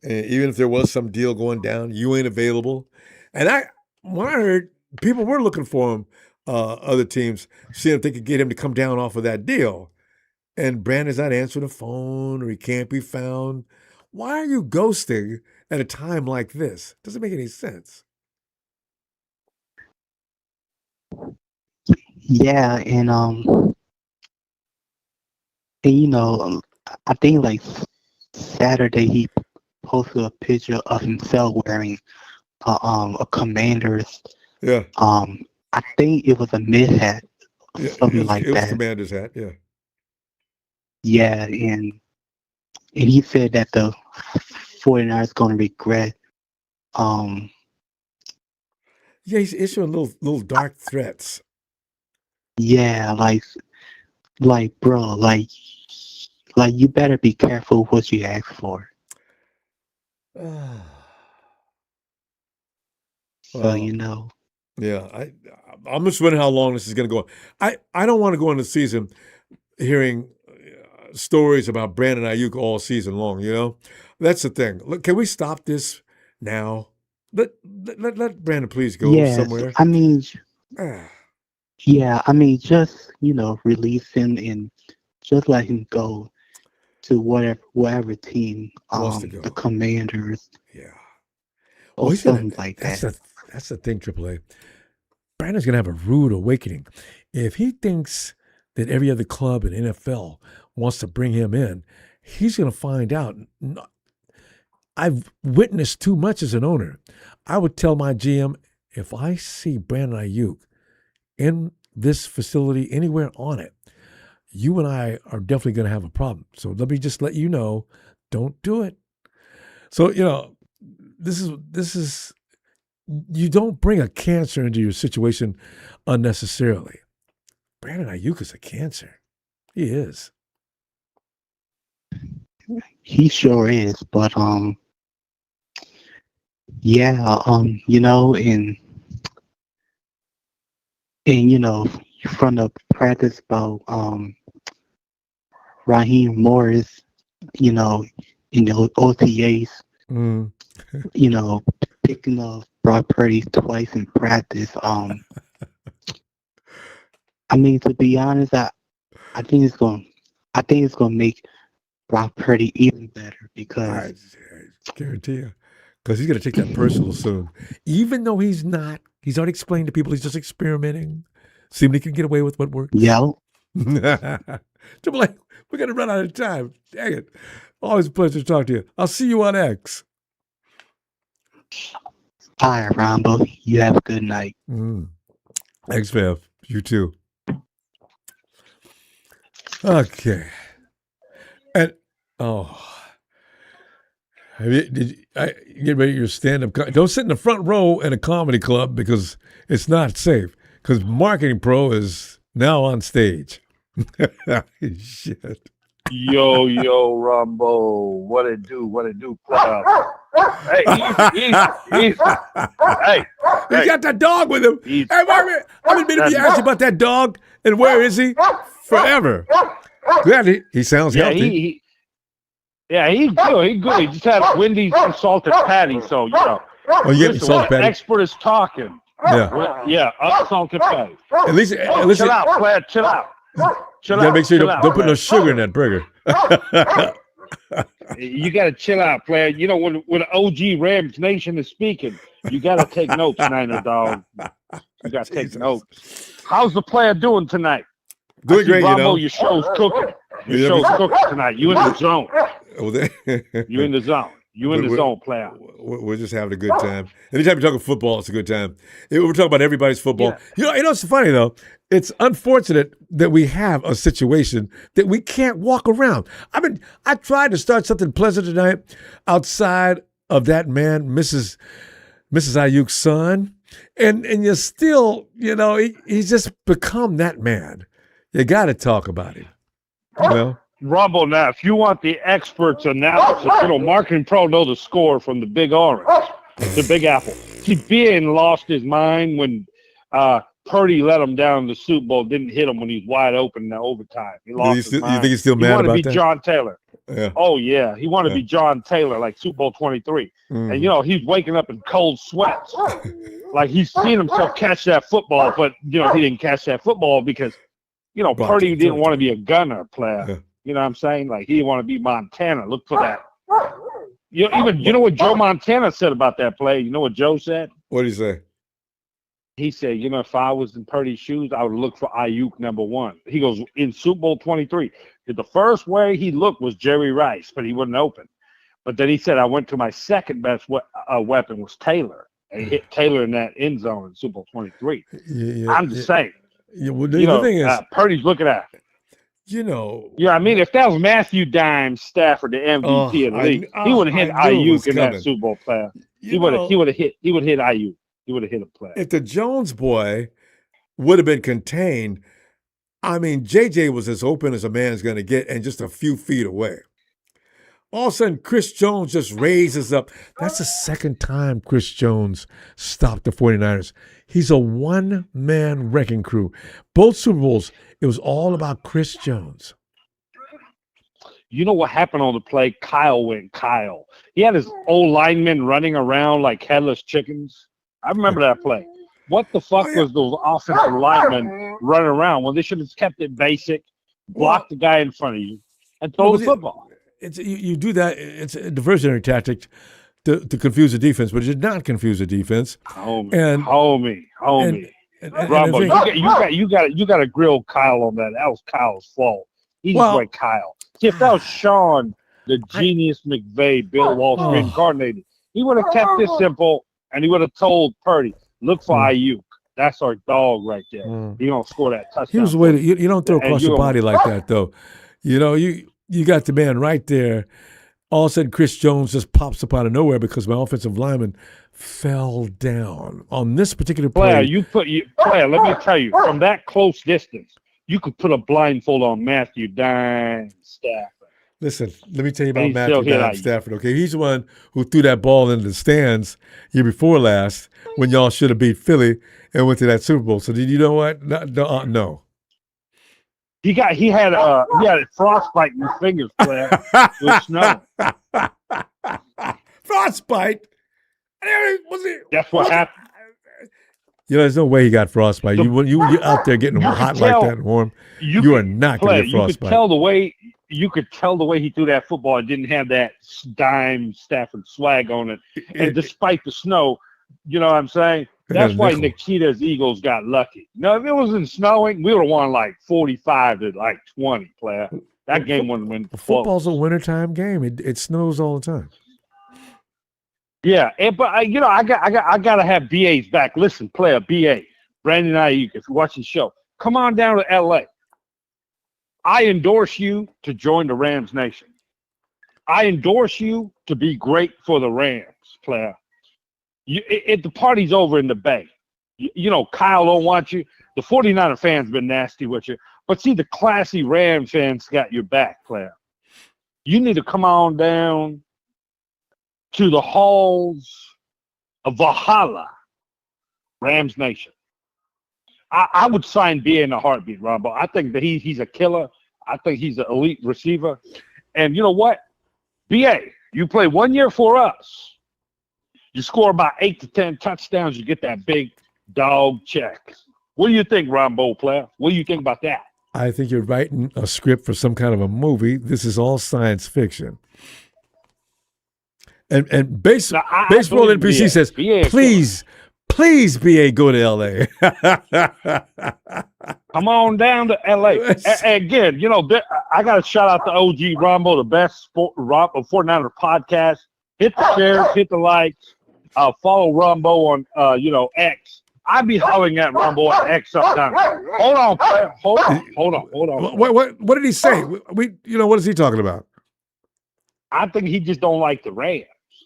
A: And even if there was some deal going down, you ain't available. And when I heard people were looking for him, other teams, seeing if they could get him to come down off of that deal. And Brandon's not answering the phone, or he can't be found. Why are you ghosting at a time like this? Doesn't make any sense.
C: yeah, and you know, I think like Saturday he posted a picture of himself wearing a Commander's.
A: Yeah.
C: I think it was a mid hat, something like
A: It was
C: that.
A: Commander's hat, yeah.
C: Yeah, and he said that the 49ers going to regret.
A: Yeah, he's issuing little dark threats.
C: Yeah, like bro, like you better be careful what you ask for. So you know.
A: Yeah, I'm just wondering how long this is going to go. I don't want to go into the season hearing stories about Brandon Ayuk all season long. You know, that's the thing. Look, can we stop this now? Let Brandon please go somewhere.
C: I mean, yeah, I mean, just release him and just let him go to whatever team, the Commanders.
A: Yeah.
C: Or
A: Well,
C: something like that.
A: That's the thing, AAA. Brandon's going to have a rude awakening. If he thinks that every other club in NFL wants to bring him in, he's going to find out. I've witnessed too much as an owner. I would tell my GM, if I see Brandon Ayuk in this facility, anywhere on it, you and I are definitely going to have a problem. So let me just let you know, don't do it. So, this is you don't bring a cancer into your situation unnecessarily. Brandon Ayuk is a cancer. He is.
C: He sure is, but yeah, and from the practice about Raheem Morris, in the OTAs, picking up Brock Purdy twice in practice. I mean, to be honest, I think it's going to make Brock Purdy even better because
A: I guarantee you, because he's going to take that personal soon. Even though he's not, he's already explained to people he's just experimenting, see if he can get away with what works.
C: Yeah.
A: Triple A, we're going to run out of time. Dang it. Always a pleasure to talk to you. I'll see you on X.
C: All right, Ronbo. You have a good night.
A: Thanks, Fev. You too. Okay. And did you get ready your stand-up? Don't sit in the front row in a comedy club because it's not safe. Because Marketing Pro is now on stage. Shit.
B: Yo, Ronbo, what it do? Hey, easy. Hey,
A: he got that dog with him. Easy. Hey, Margaret, I've been meaning to ask you about that dog, and where is he? Forever. Glad he sounds healthy.
B: He's good. He just had a Wendy's salted patty, so
A: Oh, you get salted patty.
B: Expert is talking.
A: Yeah.
B: Salted patty.
A: At least
B: chill out, player. Chill out.
A: You gotta make sure you don't put no sugar in that burger.
B: You gotta chill out, player. When OG Rams Nation is speaking, you gotta take notes, Niner dog. You gotta take notes. How's the player doing tonight?
A: Doing great,
B: Ronbo, your show's cooking. Your show's cooking tonight. You in the zone. You in the zone. You in the zone, player.
A: We're just having a good time. Anytime you're talking football, it's a good time. We're talking about everybody's football. You know, it's funny though. It's unfortunate that we have a situation that we can't walk around. I mean, I tried to start something pleasant tonight outside of that man, Mrs. Ayuk's son, and you're still, you know, he's just become that man. You got to talk about him. You know?
B: Rumble now, if you want the experts analysis, you know, Marketing Pro know the score from the Big Orange, the Big Apple. See, Ben lost his mind when Purdy let him down in the Super Bowl, didn't hit him when he's wide open in the overtime. He lost his mind.
A: You think he's still mad about that?
B: He wanted to be John Taylor.
A: Yeah.
B: Oh, yeah. He wanted to be John Taylor, like Super Bowl 23. And, you know, he's waking up in cold sweats. Like he's seen himself catch that football, but, you know, he didn't catch that football because, you know, Purdy didn't want to be a gunner player.
A: Yeah.
B: You know what I'm saying? Like, he didn't want to be Montana. Look for that. You know what Joe Montana said about that play? You know what Joe said?
A: What did he say?
B: He said, you know, if I was in Purdy's shoes, I would look for Ayuk number 1. He goes, in Super Bowl 23, the first way he looked was Jerry Rice, but he wasn't open. But then he said, I went to my second best weapon was Taylor. And he hit Taylor in that end zone in Super Bowl 23. I'm just saying.
A: Yeah, well, the thing is,
B: Purdy's looking at it.
A: You know.
B: Yeah, I mean, if that was Matthew Dimes, Stafford, the MVP of the league, he would have hit Ayuk in that Super Bowl player. He would have hit Ayuk. He would have hit a play.
A: If the Jones boy would have been contained, I mean, JJ was as open as a man's going to get and just a few feet away. All of a sudden, Chris Jones just raises up. That's the second time Chris Jones stopped the 49ers. He's a one-man wrecking crew. Both Super Bowls, it was all about Chris Jones.
B: You know what happened on the play? Kyle went Kyle. He had his old linemen running around like headless chickens. I remember that play. What the fuck was those offensive linemen running around when they should have kept it basic, block the guy in front of you, and throw the football?
A: You do that. It's a diversionary tactic to confuse the defense, but it did not confuse the defense.
B: Homie.
A: And
B: Rumbo, you got to grill Kyle on that. That was Kyle's fault. He just went Kyle. See, if that was Sean, the genius McVay, Bill Walsh reincarnated, he would have kept this simple, and he would have told Purdy, look for Ayuk. That's our dog right there. He don't score that touchdown.
A: Here's the way that you don't throw across your body like that, though. You know, you got the man right there. All of a sudden, Chris Jones just pops up out of nowhere because my offensive lineman fell down on this particular play.
B: Player, let me tell you, from that close distance, you could put a blindfold on Matthew Dimes Stafford.
A: Listen, let me tell you about Matthew Dimes Stafford, okay? He's the one who threw that ball into the stands year before last when y'all should have beat Philly and went to that Super Bowl. So did you know what? No.
B: He had frostbite in his fingers, player. It was snow.
A: Frostbite?
B: That's what happened.
A: You know, there's no way he got frostbite. You're out there getting hot like that and warm. You are not going to get frostbite.
B: You could tell the way he threw that football. It didn't have that dime Stafford swag on it. And despite the snow, you know what I'm saying? That's why Nikita's Eagles got lucky. No, if it wasn't snowing, we would have won like 45 to like 20, player. That game wouldn't win.
A: Football's a wintertime game. It snows all the time.
B: Yeah, but I gotta have BA's back. Listen, player BA, Brandon Ayuk, if you're watching the show, come on down to LA. I endorse you to join the Rams Nation. I endorse you to be great for the Rams, player. The party's over in the Bay. You know, Kyle don't want you. The 49er fans been nasty with you. But see, the classy Rams fans got your back, player. You need to come on down to the halls of Valhalla, Rams Nation. I would sign BA in a heartbeat, Ronbo. I think that he's a killer. I think he's an elite receiver. And you know what? BA, you play 1 year for us. You score about 8 to 10 touchdowns, you get that big dog check. What do you think, Ronbo, player? What do you think about that?
A: I think you're writing a script for some kind of a movie. This is all science fiction. And Baseball NPC says, please, BA, go to L.A.
B: Come on down to L.A. Again, you know, I got to shout out to OG Ronbo, the best 49er podcast. hit the shares, hit the likes, follow Ronbo on X. I'd be hollering at Ronbo on X up down. Hold on, player. Hold on.
A: What did he say? What is he talking about?
B: I think he just don't like the Rams.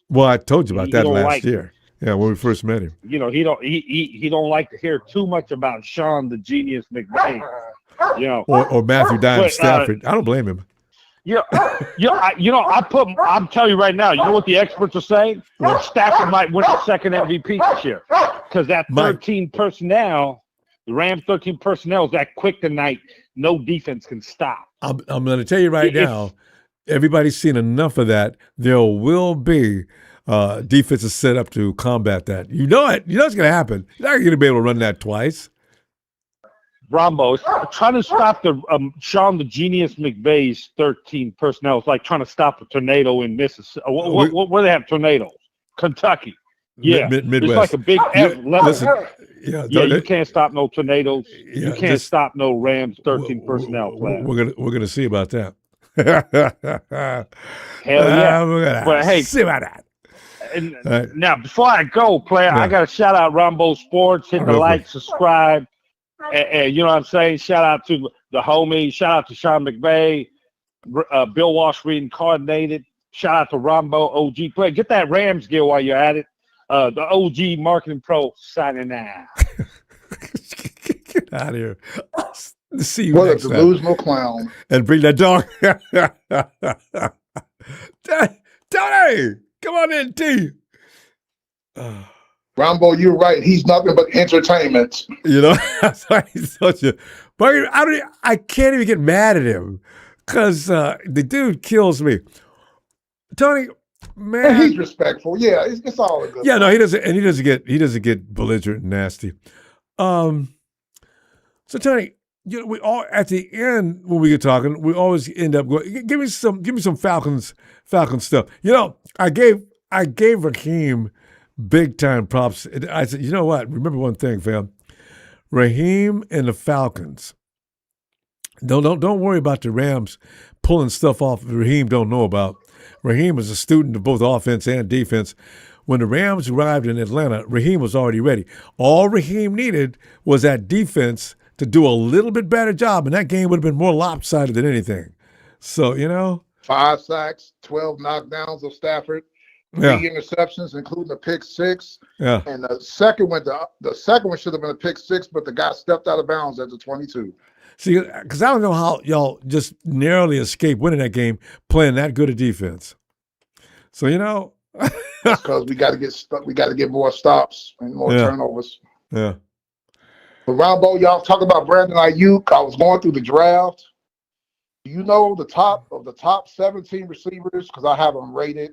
A: Well, I told you about that
B: don't
A: last
B: like
A: year. Yeah, when we first met him.
B: He don't like to hear too much about Sean the Genius McVay.
A: Or Matthew Dime Stafford. I don't blame him.
B: I'm telling you right now, you know what the experts are saying? Stafford might win the second MVP this year. Because that 13 personnel, the Rams 13 personnel is that quick tonight, no defense can stop.
A: I'm going to tell you right now, everybody's seen enough of that. There will be defenses set up to combat that. You know it. You know it's going to happen. You're not going to be able to run that twice.
B: Ronbo, it's trying to stop the Sean the Genius McVay's 13 personnel. It's like trying to stop a tornado in Mississippi. Where do they have tornadoes? Kentucky. Yeah,
A: Midwest.
B: It's like a big F level.
A: Listen,
B: you can't stop no tornadoes. You can't stop no Rams 13 personnel play.
A: We're gonna see about that.
B: Hell yeah!
A: We're gonna
B: but hey,
A: see about that.
B: And now, before I go, player, I got to shout out Ronbo Sports. Hit the like, subscribe. And you know what I'm saying? Shout out to the homie. Shout out to Sean McVay. Bill Walsh reincarnated. Shout out to Ronbo OG Play. Get that Rams gear while you're at it. The OG Marketing Pro signing out.
A: Get out of here. See you
E: What
A: next
E: a
A: time.
E: delusional clown.
A: And bring that dog. Tony, come on in, T.
E: Ronbo, you're right. He's nothing but entertainment.
A: You know, that's why he's such a. But I can't even get mad at him because the dude kills me. Tony, man,
E: And he's respectful. Yeah, it's all a good.
A: yeah, no, he doesn't, and he doesn't get belligerent and nasty. So Tony, we all at the end when we get talking, we always end up going. Give me some Falcons stuff. I gave Raheem big time props. I said, you know what? Remember one thing, fam. Raheem and the Falcons. Don't worry about the Rams pulling stuff off Raheem don't know about. Raheem is a student of both offense and defense. When the Rams arrived in Atlanta, Raheem was already ready. All Raheem needed was that defense to do a little bit better job, and that game would have been more lopsided than anything. So,
E: 5 sacks, 12 knockdowns of Stafford, 3
A: Yeah.
E: interceptions, including a pick 6.
A: Yeah.
E: And the second one should have been a pick 6, but the guy stepped out of bounds at the 22.
A: See, because I don't know how y'all just narrowly escaped winning that game playing that good a defense. So,
E: Because we got to get more stops and more turnovers.
A: Yeah.
E: But Ronbo, y'all talk about Brandon Ayuk. I was going through the draft. Do you know the top 17 receivers? Because I have them rated.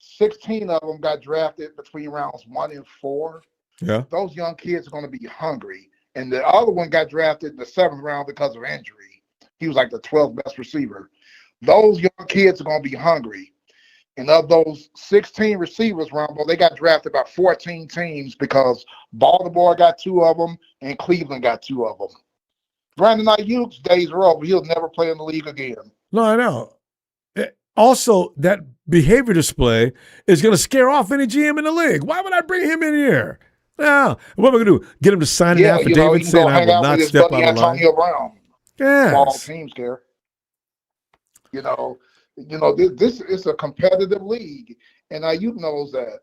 E: 16 of them got drafted between rounds 1 and 4.
A: Yeah.
E: Those young kids are going to be hungry. And the other one got drafted in the 7th round because of injury. He was like the 12th best receiver. Those young kids are going to be hungry. And of those 16 receivers, Ronbo, they got drafted by 14 teams because Baltimore got 2 of them and Cleveland got 2 of them. Brandon Ayuk's days are over. He'll never play in the league again.
A: No, I know. Also, that behavior display is going to scare off any GM in the league. Why would I bring him in here? Now, what am I going to do? Get him to sign an affidavit saying I will not step out of line?
E: Antonio Brown.
A: Yes.
E: All teams care. This is a competitive league, and Ayuk knows that.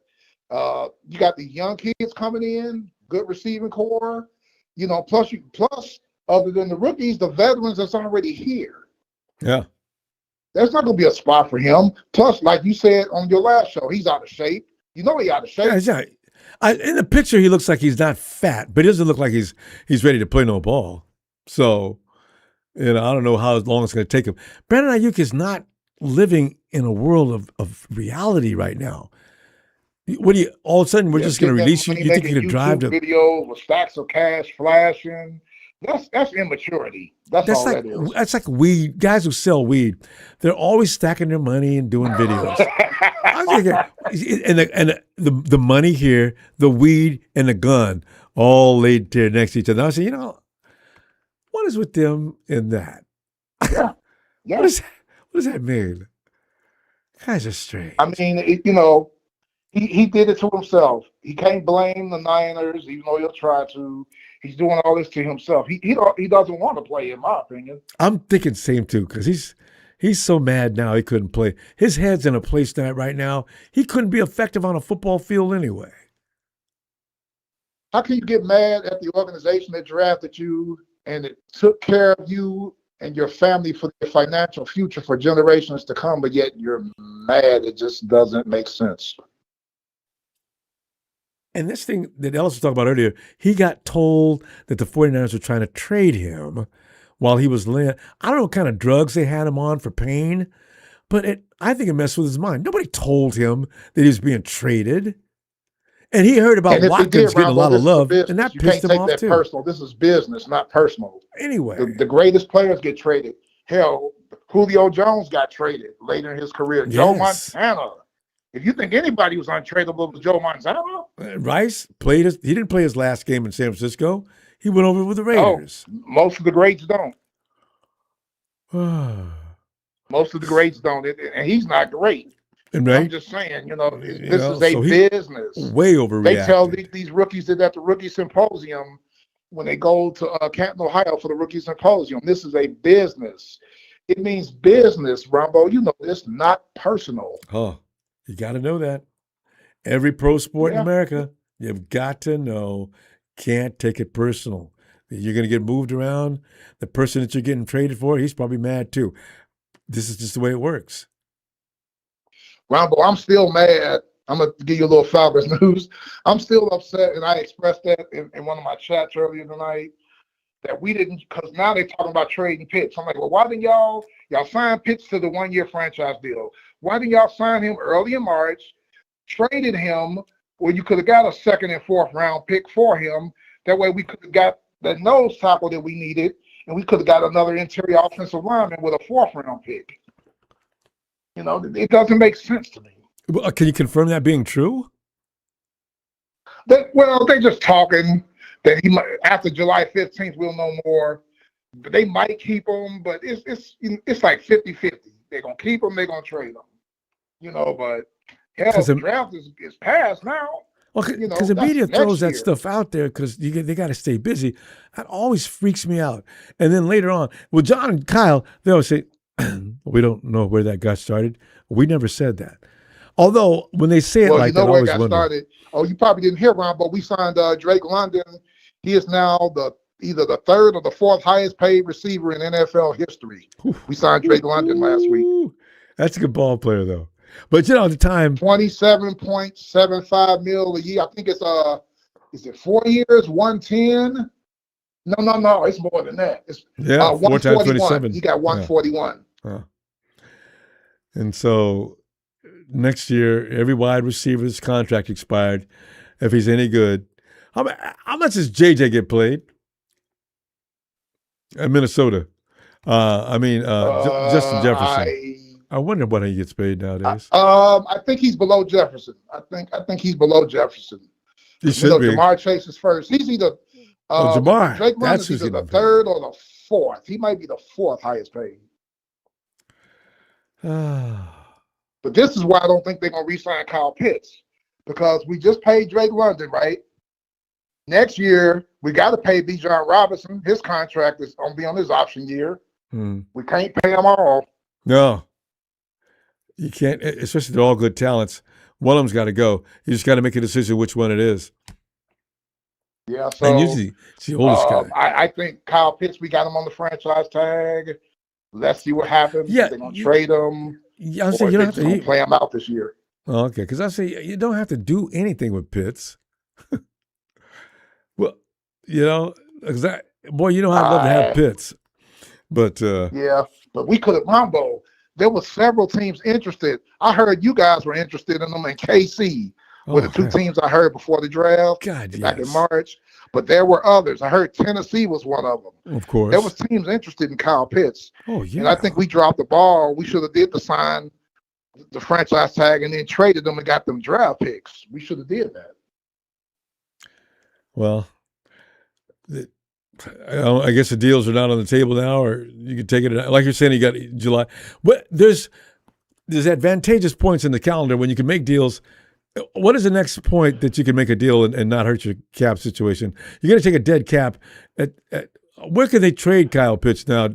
E: You got the young kids coming in, good receiving core. Plus, other than the rookies, the veterans that's already here.
A: Yeah.
E: There's not going to be a spot for him. Plus, like you said on your last show, he's out of shape. He's out of shape.
A: Yeah. In the picture, he looks like he's not fat, but he doesn't look like he's ready to play no ball. So, I don't know how long it's going to take him. Brandon Ayuk is not living in a world of reality right now. What do you? All of a sudden, we're just going to release you? You think you can drive to
E: videos with stacks of cash flashing? That's immaturity. That's all that is.
A: That's like weed. Guys who sell weed, they're always stacking their money and doing videos. and the money here, the weed and the gun, all laid there next to each other. I say, what is with them in that?
E: Yeah.
A: What does that mean? Guys are strange.
E: I mean, he did it to himself. He can't blame the Niners, even though he'll try to. He's doing all this to himself. He doesn't want to play, in my opinion.
A: I'm thinking same too, because he's so mad now he couldn't play. His head's in a place that right now he couldn't be effective on a football field anyway.
E: How can you get mad at the organization that drafted you and it took care of you and your family for their financial future for generations to come, but yet you're mad? It just doesn't make sense.
A: And this thing that Ellis was talking about earlier, he got told that the 49ers were trying to trade him while he was laying. I don't know what kind of drugs they had him on for pain, but I think it messed with his mind. Nobody told him that he was being traded. And he heard about Watkins getting a lot of love, and that pissed him off too. You can't take that
E: personal. This is business, not personal.
A: Anyway.
E: The greatest players get traded. Hell, Julio Jones got traded later in his career.
A: Yes.
E: Joe Montana. If you think anybody was untradeable, it was Joe Montana.
A: Rice he didn't play his last game in San Francisco. He went over with the Raiders.
E: Oh, most of the greats don't. Most of the greats don't. And he's not great.
A: And right?
E: I'm just saying, this is a business.
A: Way overreacted.
E: They tell these rookies that at the rookie symposium, when they go to Canton, Ohio for the rookie symposium, this is a business. It means business, Ronbo. You know this, not personal.
A: Oh, you got to know that. Every pro sport in America, you've got to know, can't take it personal. You're going to get moved around. The person that you're getting traded for, he's probably mad too. This is just the way it works.
E: Ronbo, I'm still mad. I'm going to give you a little Falcons news. I'm still upset, and I expressed that in one of my chats earlier tonight, that we didn't, because now they're talking about trading Pitts. I'm like, well, why didn't y'all sign Pitts to the one-year franchise deal? Why didn't y'all sign him early in March, traded him, where you could have got a second and fourth round pick for him? That way we could have got that nose tackle that we needed, and we could have got another interior offensive lineman with a fourth round pick. It doesn't make sense to me.
A: Well, can you confirm that being true?
E: They're just talking that he might, after July 15th, we'll know more. But they might keep him, but it's like 50-50. They're going to keep him, they're going to trade him. But hell, the draft is passed now.
A: Well, because the media throws that stuff out there because they got to stay busy. That always freaks me out. And then later on, well, John and Kyle, they always say, we don't know where that got started. We never said that. Although when they say it like that, I always wonder.
E: Started. Oh, you probably didn't hear, Ron, but we signed Drake London. He is now either the third or the fourth highest paid receiver in NFL history. We signed Drake London last week.
A: That's a good ball player, though. But at the time,
E: $27.75 million a year. I think is it 4 years, 110? No, it's more than that. It's
A: 4 times 27.
E: He got 141.
A: Yeah. And so next year, every wide receiver's contract expired. If he's any good, how much does JJ get paid at Minnesota? Justin Jefferson. I wonder what he gets paid nowadays.
E: I think he's below Jefferson. I think he's below Jefferson.
A: He should be.
E: Jamar Chase is first. He's either
A: Jamar.
E: Drake London's either the third or the fourth. He might be the fourth highest paid. But this is why I don't think they're going to re-sign Kyle Pitts, because we just paid Drake London, right? Next year, we got to pay Bijan Robinson. His contract is going to be on his option year. We can't pay them all.
A: No. You can't, especially they're all good talents. One of them's got to go. You just got to make a decision which one it is.
E: Yeah, so
A: and usually it's the oldest guy.
E: I think Kyle Pitts, we got him on the franchise tag. Let's see what happens.
A: Yeah,
E: they're going to trade him.
A: Yeah, I'm saying you don't have to
E: play him out this year.
A: Oh, okay, because I say you don't have to do anything with Pitts. Well, you know how I'd love to have Pitts, but
E: yeah, but we could have Ronbo. There were several teams interested. I heard you guys were interested in them, and KC were the two teams I heard before the draft back in March. But there were others. I heard Tennessee was one of them.
A: Of course.
E: There was teams interested in Kyle Pitts.
A: Oh, yeah.
E: And I think we dropped the ball. We should have did sign the franchise tag and then traded them and got them draft picks. We should have did that.
A: Well, I guess the deals are not on the table now, or you can take it. Like you're saying, you got July. But there's advantageous points in the calendar when you can make deals. What is the next point that you can make a deal and not hurt your cap situation? You're going to take a dead cap. Where can they trade Kyle Pitts now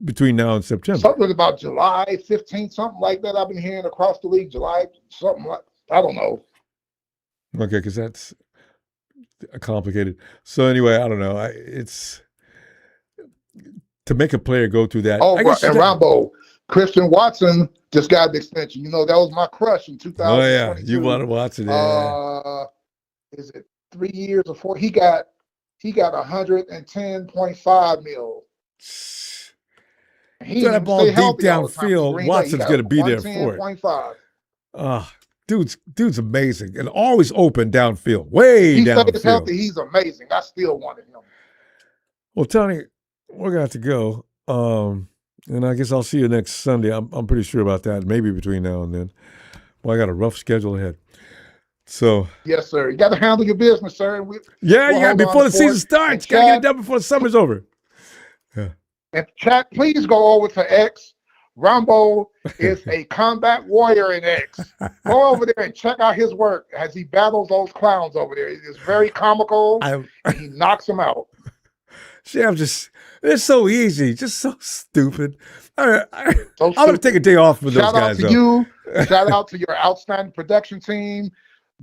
A: between now and September?
E: Something about July 15th, something like that. I've been hearing across the league. July, something like, I don't know.
A: Okay, because that's complicated. So anyway, I don't know. It's to make a player go through that.
E: Oh, and Ronbo, Christian Watson just got an extension. You know, that was my crush in 2022.
A: Oh yeah, you wanted Watson. Yeah.
E: Is it 3 years or 4? He got 110.5 mil.
A: He that ball deep downfield, Watson's going to be there for it.
E: 110.5.
A: Dude's amazing and always open downfield, way downfield.
E: He stays healthy. He's amazing. I still wanted him.
A: Well, Tony, we're going to have to go. And I guess I'll see you next Sunday. I'm pretty sure about that. Maybe between now and then. Well, I got a rough schedule ahead. So
E: yes, sir. You got to handle your business, sir.
A: You got before the season starts. Got to get it done before the summer's over. Yeah.
E: And chat, please go over to X. Ronbo is a combat warrior in X. Go over there and check out his work as he battles those clowns over there. It is very comical. And he knocks them out.
A: See, it's so easy, just so stupid. I'm going to take a day off with those guys.
E: Shout out to you. Shout out to your outstanding production team.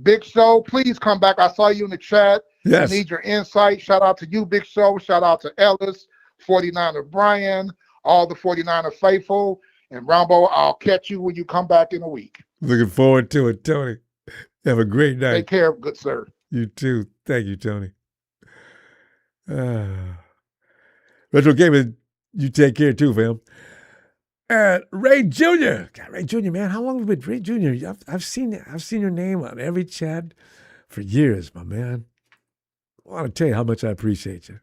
E: Big Show, please come back. I saw you in the chat.
A: Yes.
E: I need your insight. Shout out to you, Big Show. Shout out to Ellis, 49er Brian, all the 49er faithful. And Ronbo, I'll catch you when you come back in a week.
A: Looking forward to it, Tony. Have a great night.
E: Take care, good sir.
A: You too. Thank you, Tony. Retro Gaming, you take care too, fam. And Ray Jr. God, Ray Jr., man, how long have you been Ray Jr.? I've seen your name on every chat for years, my man. I want to tell you how much I appreciate you.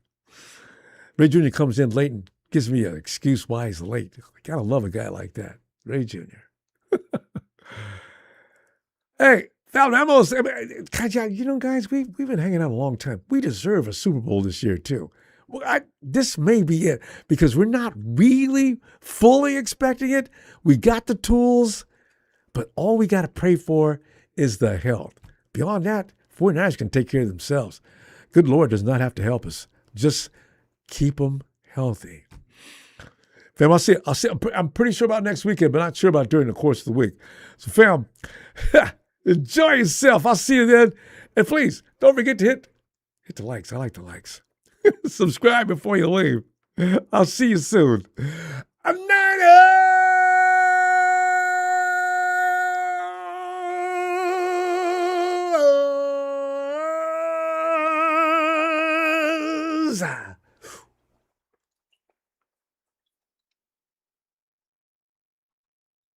A: Ray Jr. comes in late and gives me an excuse why he's late. I gotta love a guy like that. Ray Jr. Hey, Val Ramos, you know, guys, we've been hanging out a long time. We deserve a Super Bowl this year, too. Well, this may be it because we're not really fully expecting it. We got the tools, but all we got to pray for is the health. Beyond that, 49ers can take care of themselves. Good Lord does not have to help us. Just keep them healthy. Fam, I'll see. I'm pretty sure about next weekend, but not sure about during the course of the week. So, fam, enjoy yourself. I'll see you then. And please, don't forget to hit the likes. I like the likes. Subscribe before you leave. I'll see you soon. I'm Niners!